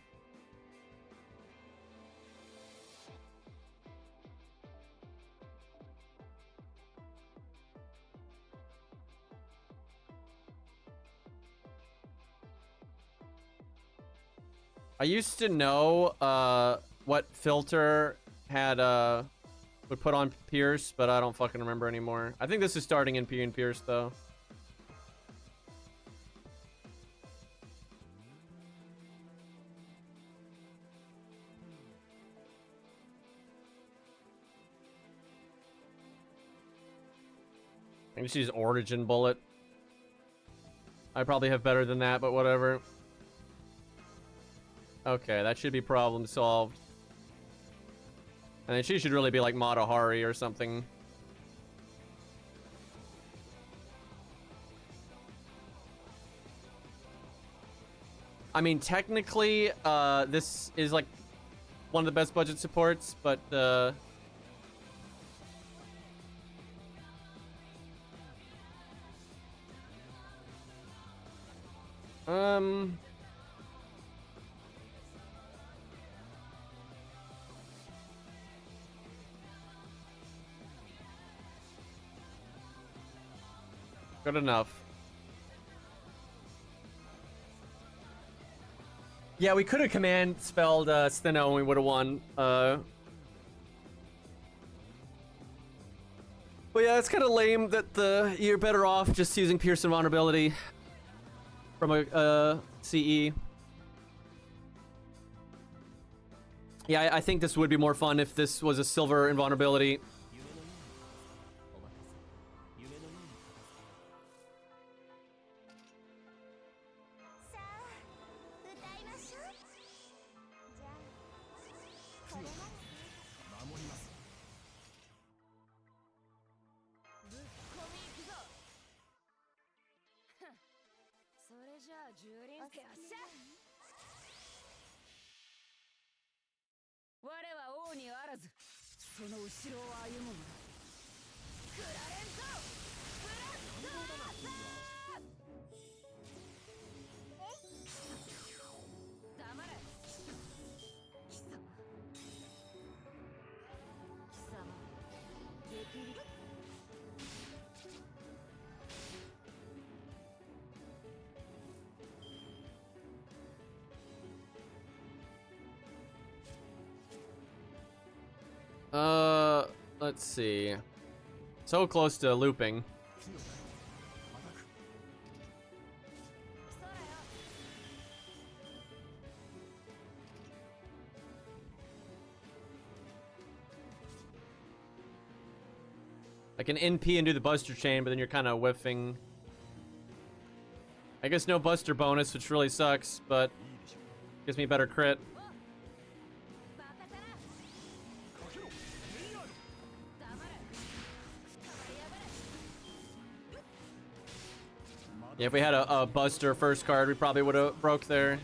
I used to know what filter had would put on Pierce, but I don't fucking remember anymore. I think this is starting in P and Pierce though. I can just use Origin Bullet. I probably have better than that, but whatever. Okay, that should be problem solved. And then she should really be like Matahari or something. I mean, technically, this is like one of the best budget supports, but good enough. Yeah, we could have command spelled Steno and we would have won. But yeah, it's kind of lame that you're better off just using Pierce and Vulnerability from a CE. Yeah, I think this would be more fun if this was a silver invulnerability. Let's see. So close to looping. I can NP and do the Buster Chain, but then you're kind of whiffing. I guess no Buster bonus, which really sucks, but gives me better crit. Yeah, if we had a Buster first card, we probably would have broke there.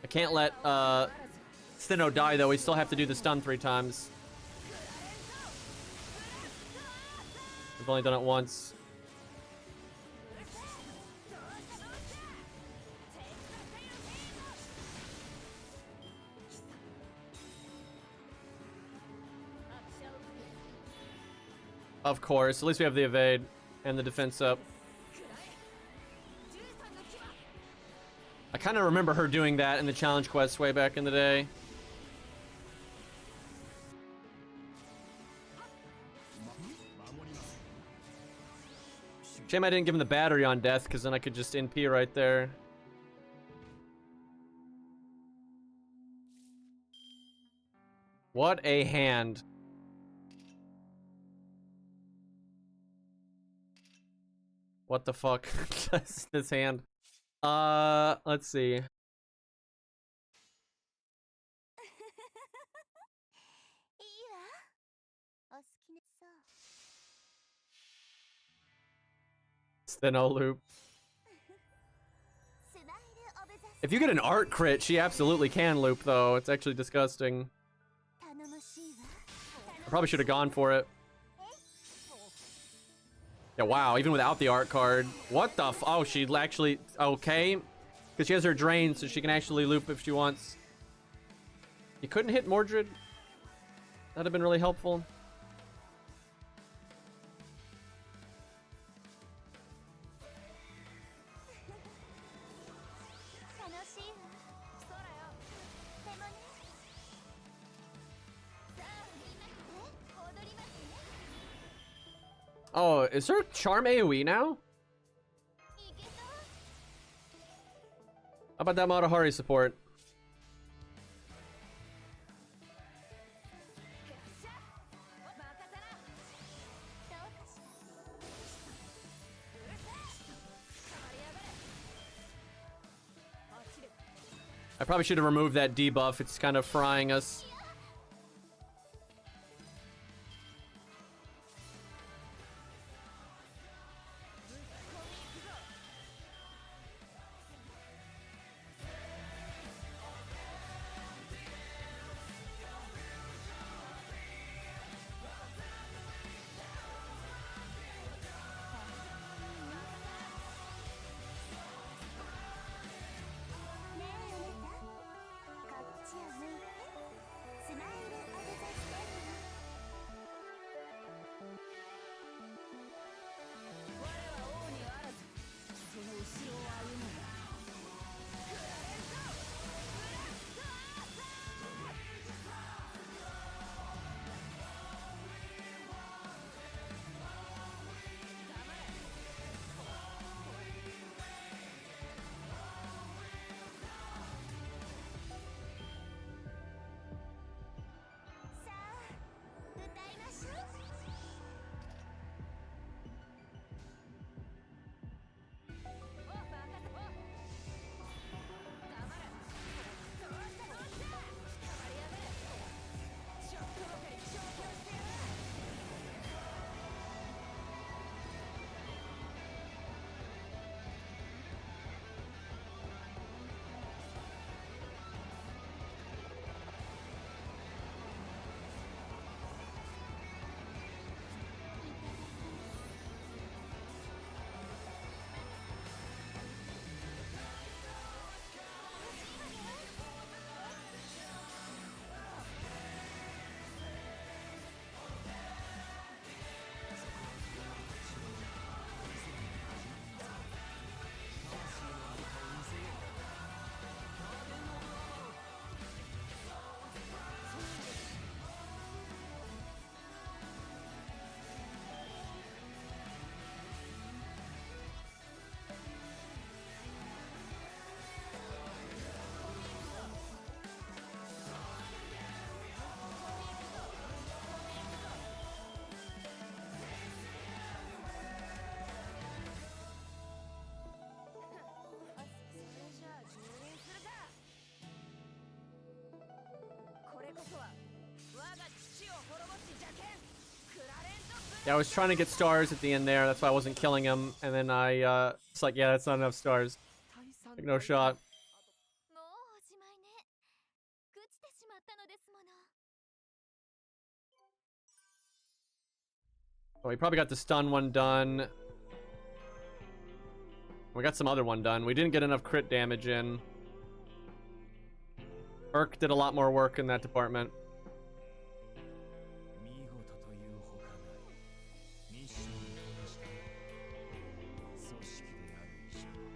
I can't let Steno die though. We still have to do the stun 3 times. I've only done it once. Of course, at least we have the evade and the defense up. I kind of remember her doing that in the challenge quest way back in the day. Shame I didn't give him the battery on death, because then I could just NP right there. What a hand. What the fuck? This hand. Let's see. Steno loop. If you get an art crit, she absolutely can loop though. It's actually disgusting. I probably should have gone for it. Yeah, wow, even without the art card. What the f- Oh, she actually... Okay. Because she has her drain, so she can actually loop if she wants. You couldn't hit Mordred? That'd have been really helpful. Oh, is her charm AoE now? How about that Matahari support? I probably should have removed that debuff. It's kind of frying us. Yeah, I was trying to get stars at the end there. That's why I wasn't killing him. And then it's like, yeah, that's not enough stars. Like, no shot. Oh, we probably got the stun one done. We got some other one done. We didn't get enough crit damage in. Urk did a lot more work in that department.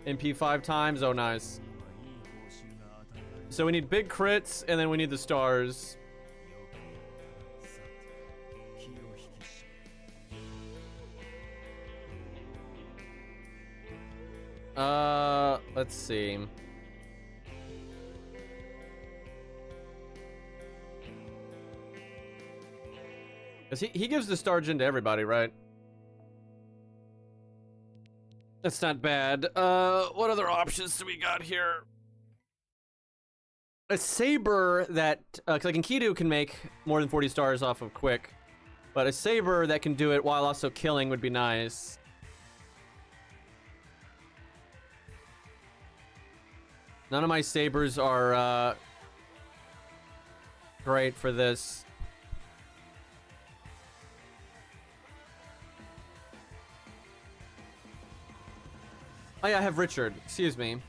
MP 5 times? Oh, nice. So we need big crits, and then we need the stars. Let's see. Cause he gives the star gin to everybody, right? That's not bad. What other options do we got here? A saber that, cause like Enkidu can make more than 40 stars off of quick, but a saber that can do it while also killing would be nice. None of my sabers are great for this. Oh yeah, I have Richard. Excuse me.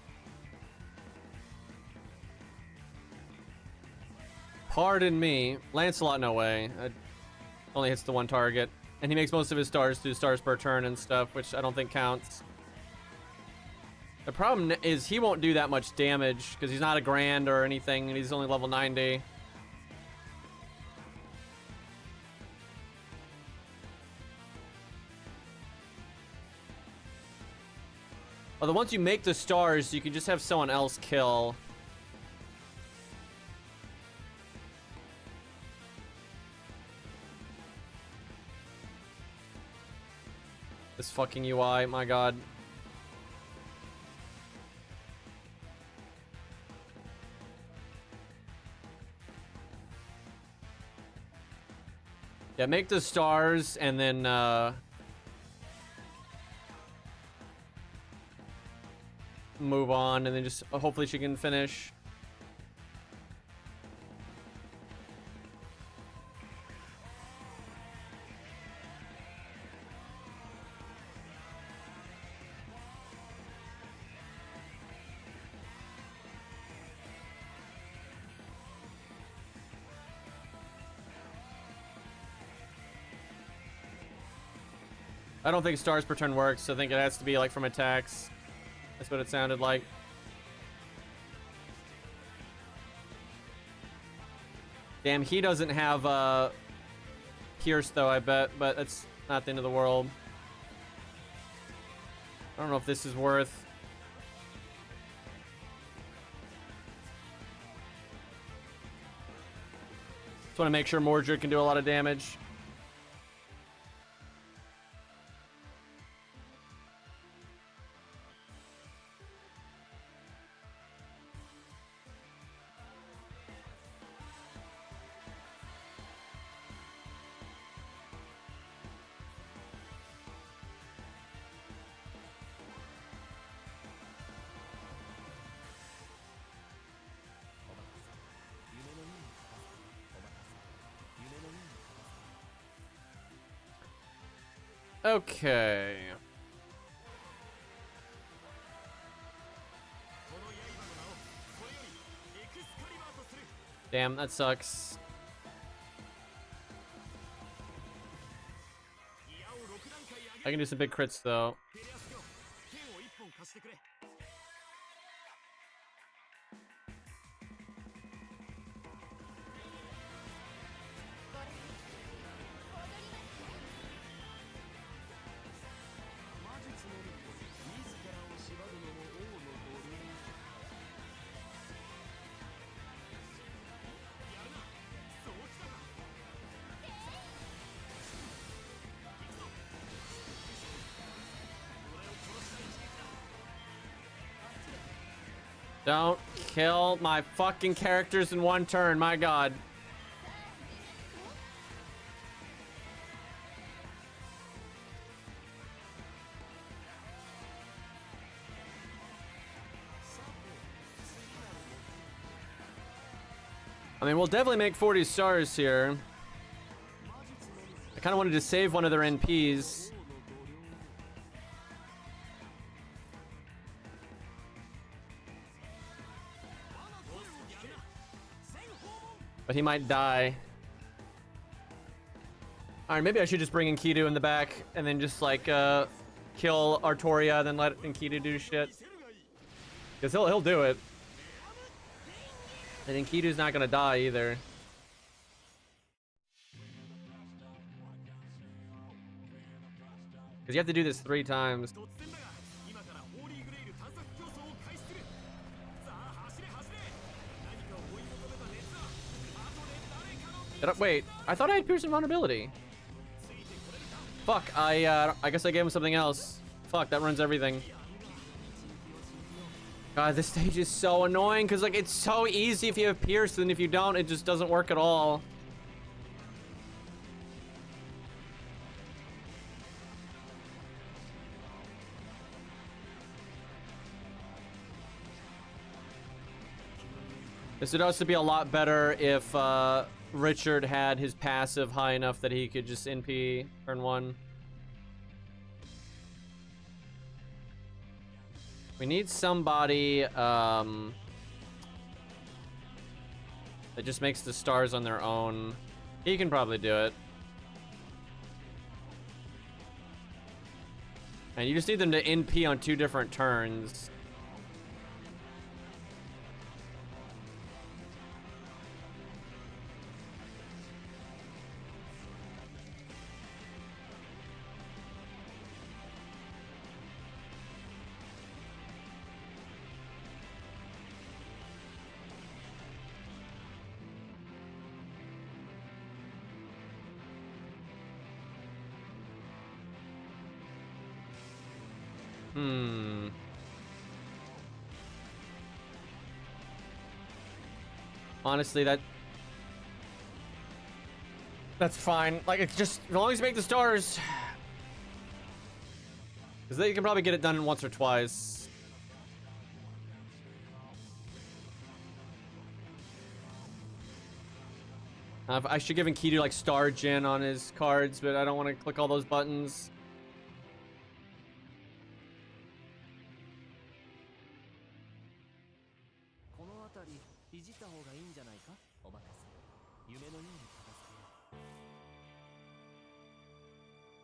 Pardon me. Lancelot, no way. Only hits the one target. And he makes most of his stars through stars per turn and stuff, which I don't think counts. The problem is he won't do that much damage because he's not a grand or anything, and he's only level 90. Although once you make the stars, you can just have someone else kill. This fucking UI, my god. Yeah, make the stars and then move on, and then just hopefully she can finish. I don't think stars per turn works. I think it has to be like from attacks. That's what it sounded like. Damn, he doesn't have Pierce though, I bet, but that's not the end of the world. I don't know if this is worth. Just want to make sure Mordred can do a lot of damage. Okay. Damn, that sucks. I can do some big crits though. Don't kill my fucking characters in one turn, my god. I mean, we'll definitely make 40 stars here. I kind of wanted to save one of their NPs. But he might die. Alright, maybe I should just bring in Kidu in the back and then just like kill Artoria, then let Enkidu do shit. Because he'll do it. And Enkidu's not gonna die either. Because you have to do this 3 times. Wait, I thought I had Pierce Invulnerability. Fuck, I guess I gave him something else. Fuck, that ruins everything. God, this stage is so annoying because like it's so easy if you have Pierce, and if you don't, it just doesn't work at all. This would also be a lot better if Richard had his passive high enough that he could just NP turn 1. We need somebody that just makes the stars on their own. He can probably do it. And you just need them to NP on 2 different turns. Honestly, that's fine. Like, it's just as long as you make the stars, because they can probably get it done once or twice. I should give Enkidu like Star Gen on his cards, but I don't want to click all those buttons.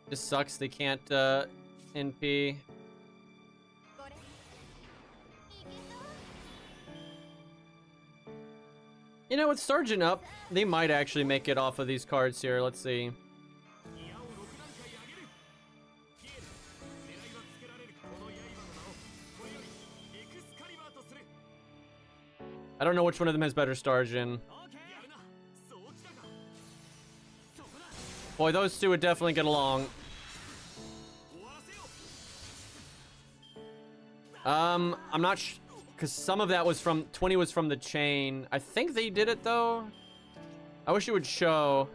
Just sucks they can't NP. You know, with Sergeant up, they might actually make it off of these cards here. Let's see. I don't know which one of them has better Sergeant. Boy, those two would definitely get along. I'm not because some of that was from 20 was from the chain. I think they did it though. I wish it would show.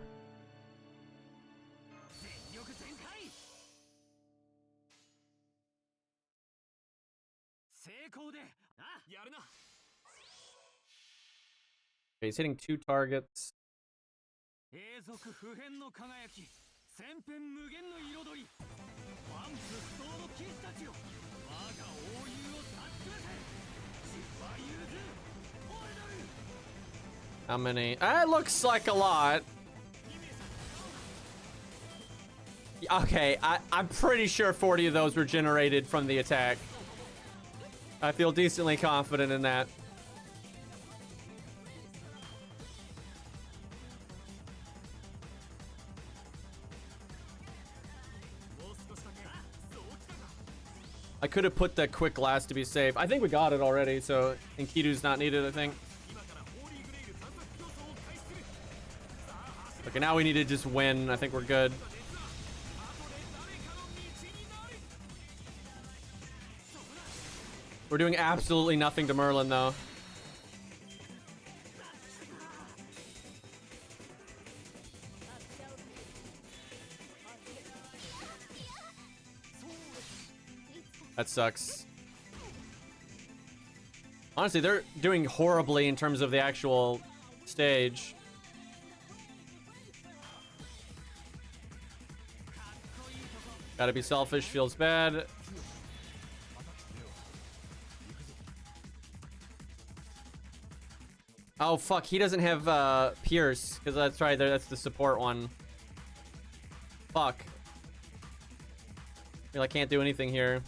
Okay, he's hitting 2 targets. How many? It looks like a lot. Okay, I'm pretty sure 40 of those were generated from the attack. I feel decently confident in that. I could have put that quick last to be safe. I think we got it already, so Enkidu's not needed, I think. Okay, now we need to just win. I think we're good. We're doing absolutely nothing to Merlin, though. That sucks. Honestly, they're doing horribly in terms of the actual stage. Gotta be selfish, feels bad. Oh, fuck, he doesn't have Pierce, because that's right, that's the support one. Fuck. I feel I can't do anything here.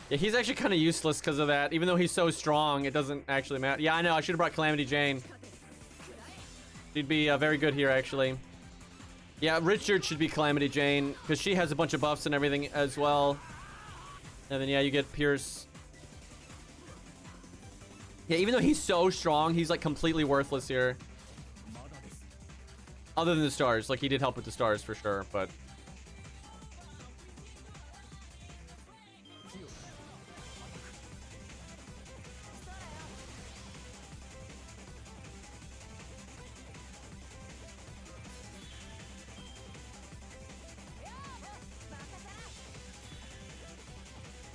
Yeah, he's actually kind of useless because of that. Even though he's so strong, it doesn't actually matter. Yeah, I know. I should have brought Calamity Jane. She'd be very good here, actually. Yeah, Richard should be Calamity Jane because she has a bunch of buffs and everything as well. And then, yeah, you get Pierce. Yeah, even though he's so strong, he's, like, completely worthless here. Other than the stars. Like, he did help with the stars for sure, but...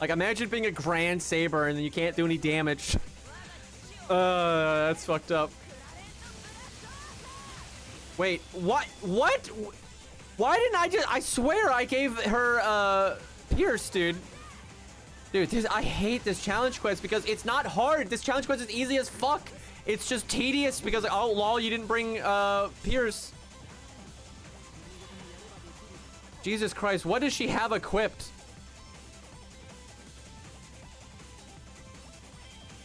Like, imagine being a Grand Saber and then you can't do any damage. That's fucked up. Wait, what? What? Why didn't I just... I swear I gave her, Pierce, dude. Dude, I hate this challenge quest because it's not hard. This challenge quest is easy as fuck. It's just tedious because, oh, lol, you didn't bring, Pierce. Jesus Christ, what does she have equipped?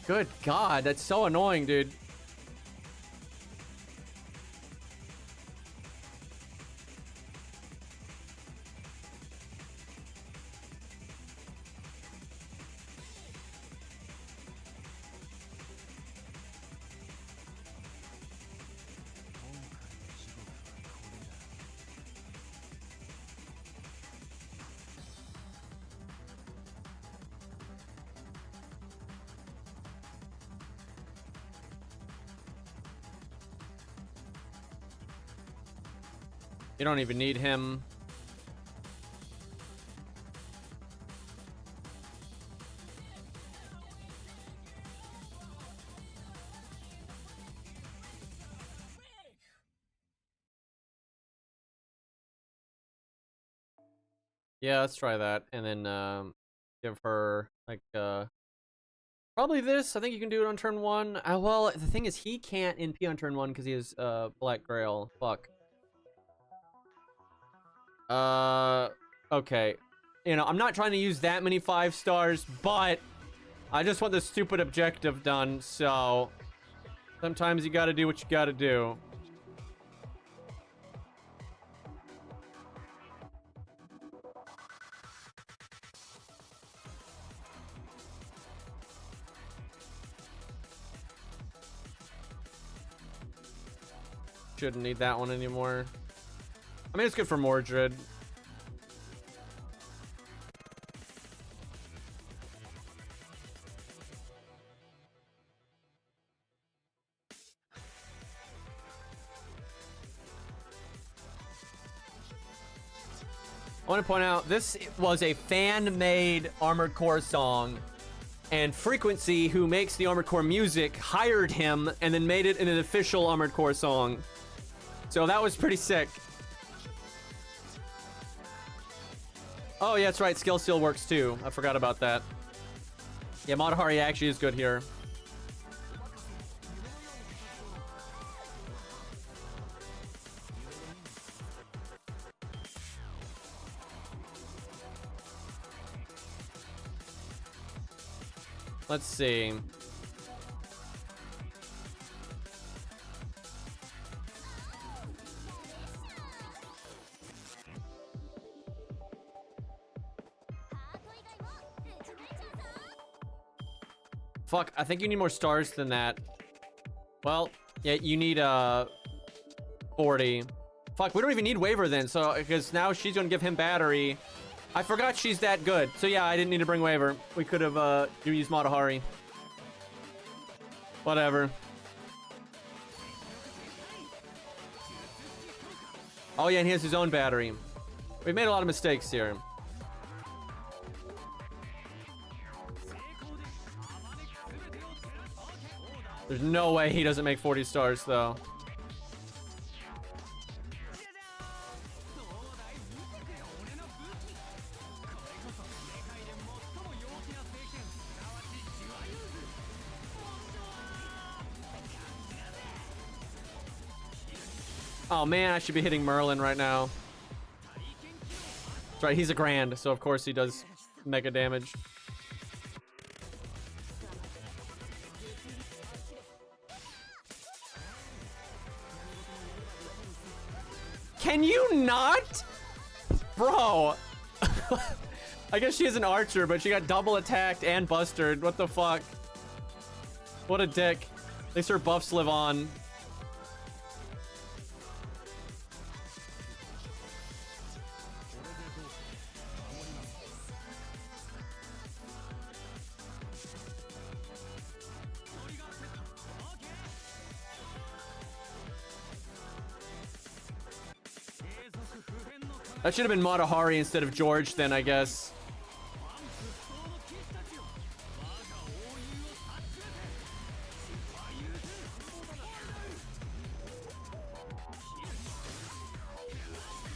Good God, that's so annoying, dude. You don't even need him. Yeah, let's try that. And then give her like probably this. I think you can do it on turn 1. Well, the thing is he can't NP on turn 1 because he has Black Grail. Fuck. Okay. You know, I'm not trying to use that many 5 stars, but I just want this stupid objective done, so sometimes you gotta do what you gotta do. Shouldn't need that one anymore. I mean, it's good for Mordred. I want to point out, this was a fan-made Armored Core song, and Frequency, who makes the Armored Core music, hired him and then made it an official Armored Core song. So that was pretty sick. Oh, yeah, that's right. Skill still works too. I forgot about that. Yeah, Matahari actually is good here. Let's see. Fuck, I think you need more stars than that. Well, yeah, you need 40. Fuck, we don't even need Waver then, so because now she's gonna give him battery. I forgot she's that good. So yeah, I didn't need to bring Waver. We could have used Matahari. Whatever. Oh yeah, and he has his own battery. We've made a lot of mistakes here. There's no way he doesn't make 40 stars though. Oh man, I should be hitting Merlin right now. That's right, he's a Grand, so of course he does mega damage. Can you not? Bro. I guess she is an archer, but she got double attacked and bustered. What the fuck? What a dick. At least her buffs live on. That should have been Matahari instead of George then, I guess.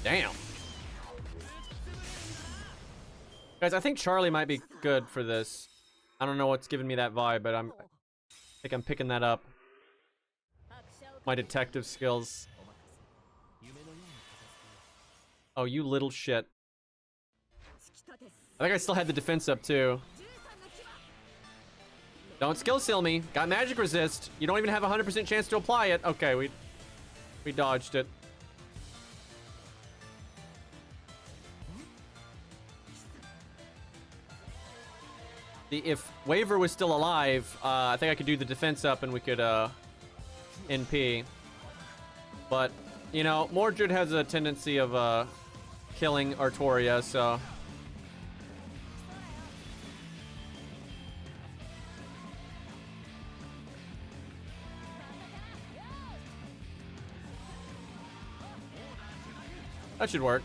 Damn. Guys, I think Charlie might be good for this. I don't know what's giving me that vibe, but I think I'm picking that up. My detective skills. Oh, you little shit. I think I still had the defense up too. Don't skill seal me. Got magic resist. You don't even have a 100% chance to apply it. Okay, we dodged it. If Waver was still alive, I think I could do the defense up and we could NP. But, you know, Mordred has a tendency of killing Artoria, so... that should work.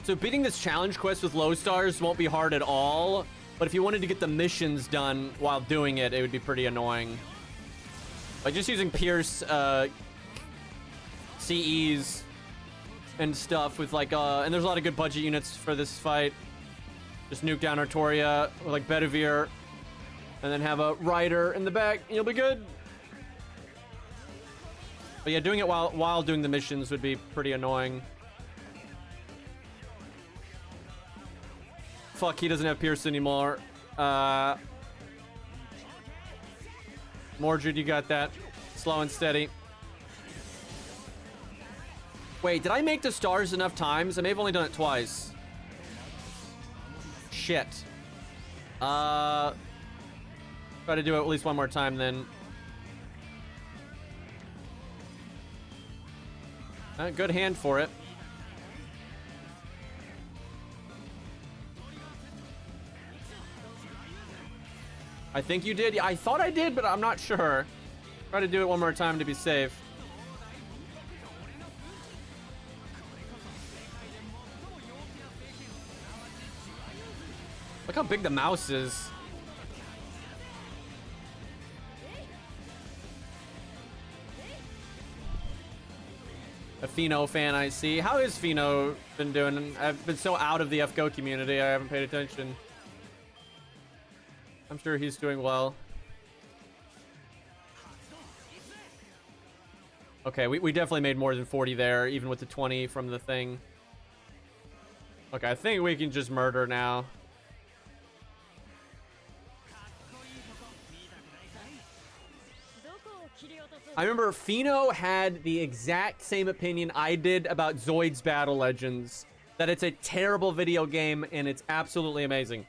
So beating this challenge quest with low stars won't be hard at all, but if you wanted to get the missions done while doing it, it would be pretty annoying. Like just using Pierce CEs and stuff with like and there's a lot of good budget units for this fight. Just nuke down Artoria with like Bedivere and then have a rider in the back and you'll be good. But yeah, doing it while doing the missions would be pretty annoying. Fuck, he doesn't have Pierce anymore. Mordred, you got that. Slow and steady. Wait, did I make the stars enough times? I may have only done it twice. Shit. Try to do it at least one more time then. Good hand for it. I think you did. I thought I did, but I'm not sure. Try to do it one more time to be safe. Look how big the mouse is. A Pheno fan, I see. How is Pheno been doing? I've been so out of the FGO community, I haven't paid attention. I'm sure he's doing well. Okay, we definitely made more than 40 there, even with the 20 from the thing. Okay, I think we can just murder now. I remember Pheno had the exact same opinion I did about Zoid's Battle Legends. That it's a terrible video game and it's absolutely amazing.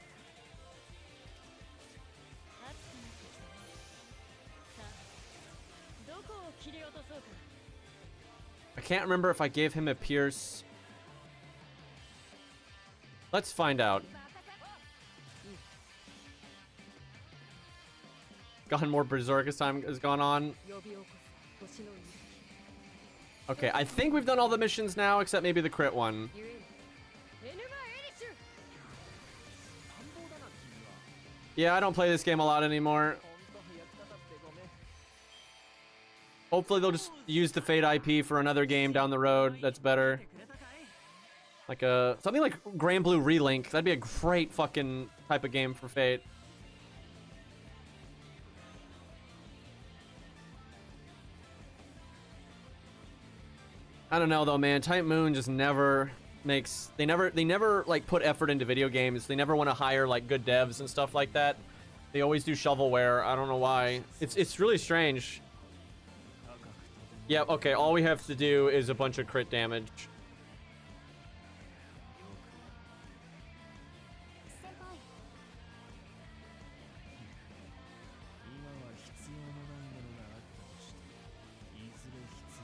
I can't remember if I gave him a Pierce. Let's find out. Gone more berserk as time has gone on. Okay, I think we've done all the missions now, except maybe the crit one. Yeah, I don't play this game a lot anymore. Hopefully they'll just use the Fate IP for another game down the road that's better. Like something like Grand Blue Relink. That'd be a great fucking type of game for Fate. I don't know though, man. Type Moon just never makes... They never like put effort into video games. They never want to hire like good devs and stuff like that. They always do shovelware. I don't know why. It's really strange. Yeah, okay, all we have to do is a bunch of crit damage.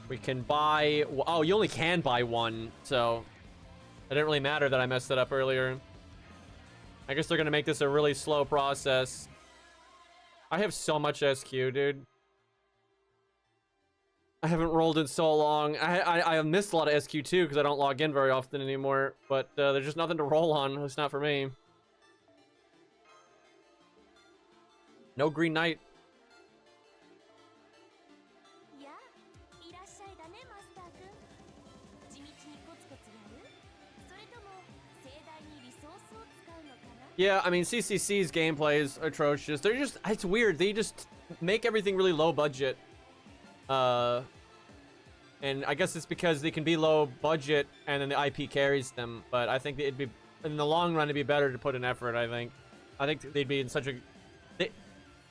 We can buy... Oh, you only can buy one, so... It didn't really matter that I messed it up earlier. I guess they're gonna make this a really slow process. I have so much SQ, dude. I haven't rolled in so long. I missed a lot of SQ too because I don't log in very often anymore. But there's just nothing to roll on. It's not for me. No Green Knight. やあ、いらっしゃいだね、マスター君。地道にコツコツやる？それとも盛大にリソースを使うのかな？ Yeah, I mean, CCC's gameplay is atrocious. They're just, it's weird. They just make everything really low budget. And I guess it's because they can be low budget and then the IP carries them. But I think it'd be, in the long run, it'd be better to put in effort, I think. I think they'd be in such a...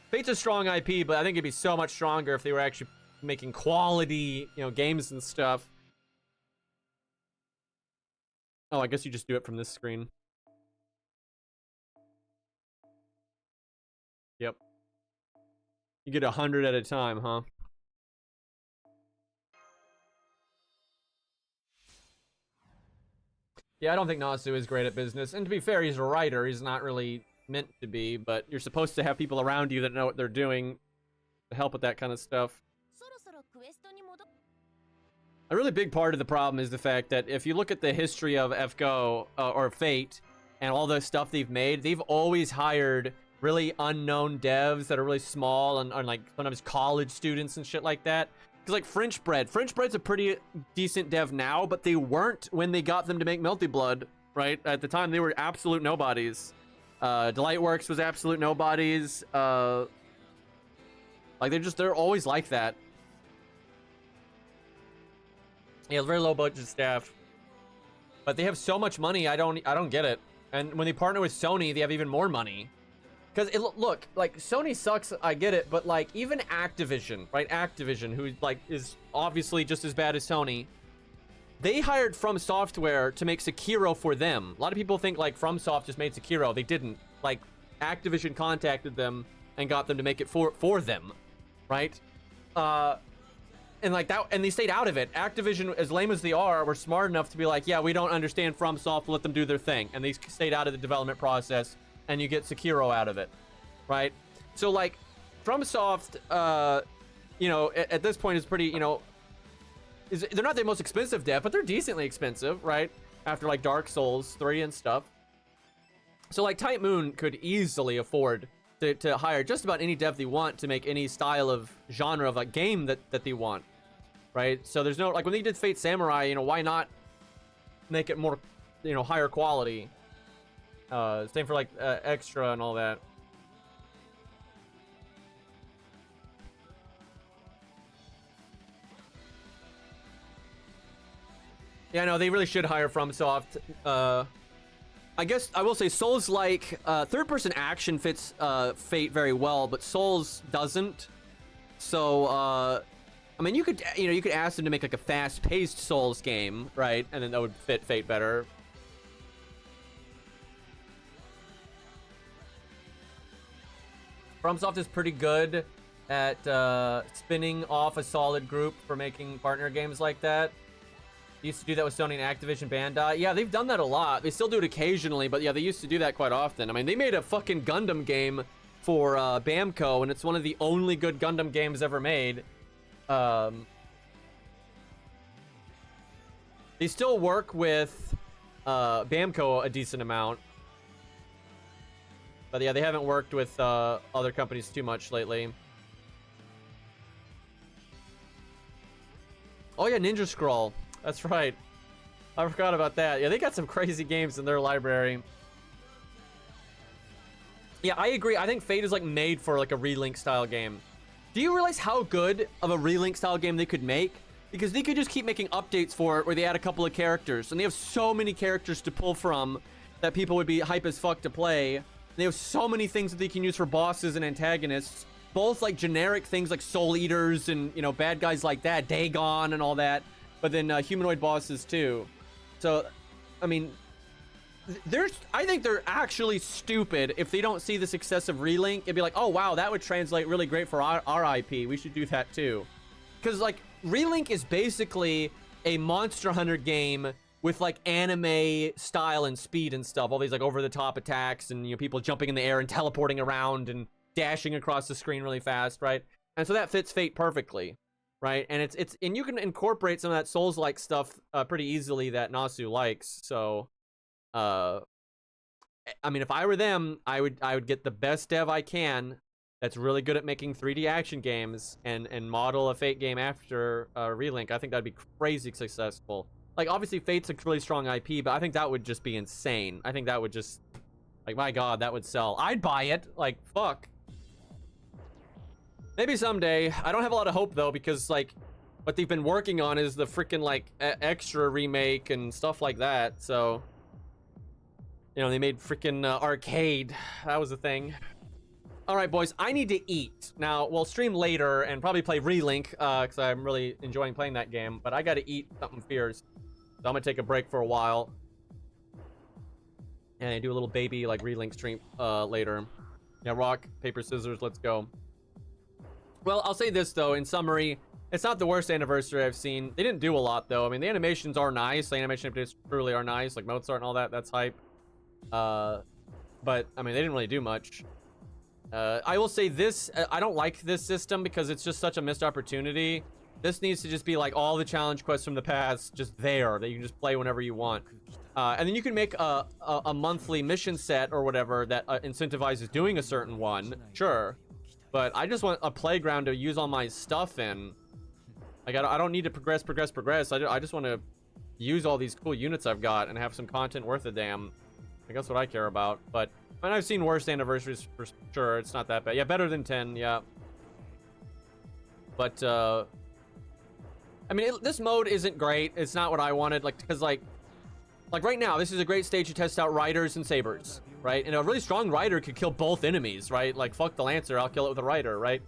Fate's a strong IP, but I think it'd be so much stronger if they were actually making quality, you know, games and stuff. Oh, I guess you just do it from this screen. Yep. You get 100 at a time, huh? Yeah, I don't think Nasu is great at business. And to be fair, he's a writer. He's not really meant to be, but you're supposed to have people around you that know what they're doing to help with that kind of stuff. そろそろクエストに戻っ A really big part of the problem is the fact that if you look at the history of FGO or Fate and all the stuff they've made, they've always hired really unknown devs that are really small and like sometimes college students and shit like that. Because like French Bread's a pretty decent dev now, but they weren't when they got them to make Melty Blood, right? At the time, they were absolute nobodies. Delightworks was absolute nobodies. Like they're always like that. Yeah, very low budget staff. But they have so much money, I don't get it. And when they partner with Sony, they have even more money. Because look, like Sony sucks, I get it, but like even Activision, right? Activision, who like is obviously just as bad as Sony, they hired From Software to make Sekiro for them. A lot of people think like FromSoft just made Sekiro. They didn't. Like Activision contacted them and got them to make it for them, right? And like that, and they stayed out of it. Activision, as lame as they are, were smart enough to be like, yeah, we don't understand FromSoft, let them do their thing. And they stayed out of the development process, and you get Sekiro out of it, right? So like, FromSoft, you know, at this point is pretty, you know, they're not the most expensive dev, but they're decently expensive, right? After like Dark Souls 3 and stuff. So like Type Moon could easily afford to hire just about any dev they want to make any style of genre of like game that they want, right? So there's no, like when they did Fate Samurai, you know, why not make it more, you know, higher quality? Same for like Extra and all that. Yeah, no, they really should hire FromSoft. I guess I will say Souls-like third-person action fits Fate very well, but Souls doesn't. So, I mean, you could ask them to make like a fast-paced Souls game, right? And then that would fit Fate better. FromSoft is pretty good at spinning off a solid group for making partner games like that. Used to do that with Sony and Activision Bandai. Yeah, they've done that a lot. They still do it occasionally, but yeah, they used to do that quite often. I mean, they made a fucking Gundam game for Bamco, and it's one of the only good Gundam games ever made. They still work with Bamco a decent amount. But yeah, they haven't worked with other companies too much lately. Oh yeah, Ninja Scroll. That's right. I forgot about that. Yeah, they got some crazy games in their library. Yeah, I agree. I think Fate is like made for like a Relink style game. Do you realize how good of a Relink style game they could make? Because they could just keep making updates for it where they add a couple of characters. And they have so many characters to pull from that people would be hype as fuck to play. They have so many things that they can use for bosses and antagonists. Both like generic things like Soul Eaters and, you know, bad guys like that, Dagon and all that. But then humanoid bosses too. So, I mean, I think they're actually stupid if they don't see the success of Relink and be like, oh wow, that would translate really great for our IP. We should do that too. Because like Relink is basically a Monster Hunter game with like anime style and speed and stuff. All these like over the top attacks and, you know, people jumping in the air and teleporting around and dashing across the screen really fast, right? And so that fits Fate perfectly. Right, and and you can incorporate some of that Souls-like stuff pretty easily that Nasu likes. So, I mean, if I were them, I would get the best dev I can that's really good at making 3D action games and model a Fate game after Relink. I think that'd be crazy successful. Like, obviously, Fate's a really strong IP, but I think that would just be insane. I think that would just, like, my God, that would sell. I'd buy it. Like, fuck. Maybe someday. I don't have a lot of hope, though, because, like, what they've been working on is the freaking, like, extra remake and stuff like that. So, you know, they made freaking Arcade. That was a thing. All right, boys, I need to eat. Now, we'll stream later and probably play Relink, because I'm really enjoying playing that game. But I got to eat something fierce. So I'm going to take a break for a while. And I do a little baby, like, Relink stream later. Yeah, rock, paper, scissors, let's go. Well, I'll say this, though. In summary, it's not the worst anniversary I've seen. They didn't do a lot, though. I mean, the animations are nice. The animation updates truly are nice. Like, Mozart and all that, that's hype. But, I mean, they didn't really do much. I will say this, I don't like this system because it's just such a missed opportunity. This needs to just be like all the challenge quests from the past just there that you can just play whenever you want. And then you can make a monthly mission set or whatever that incentivizes doing a certain one, sure. But I just want a playground to use all my stuff in. Like, I don't need to progress. I just want to use all these cool units I've got and have some content worth a damn. I guess what I care about, but I mean, I've seen worse anniversaries for sure. It's not that bad. Yeah, better than 10. Yeah. But I mean, this mode isn't great. It's not what I wanted. Like, because like right now, this is a great stage to test out riders and sabers, right? And a really strong rider could kill both enemies, right? Like, fuck the lancer, I'll kill it with a rider, right?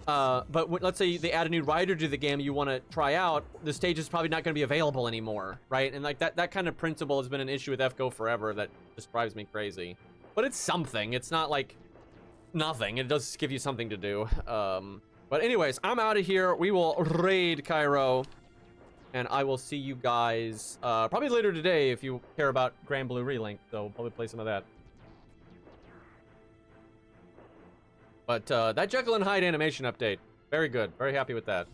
But let's say they add a new rider to the game you want to try out, the stage is probably not going to be available anymore, right? And like that kind of principle has been an issue with FGO forever that just drives me crazy. But it's something. It's not like nothing. It does give you something to do. But anyways, I'm out of here. We will raid Cairo. And I will see you guys probably later today if you care about Grand Blue Relink. So we'll probably play some of that. But that Jekyll and Hyde animation update, very good. Very happy with that.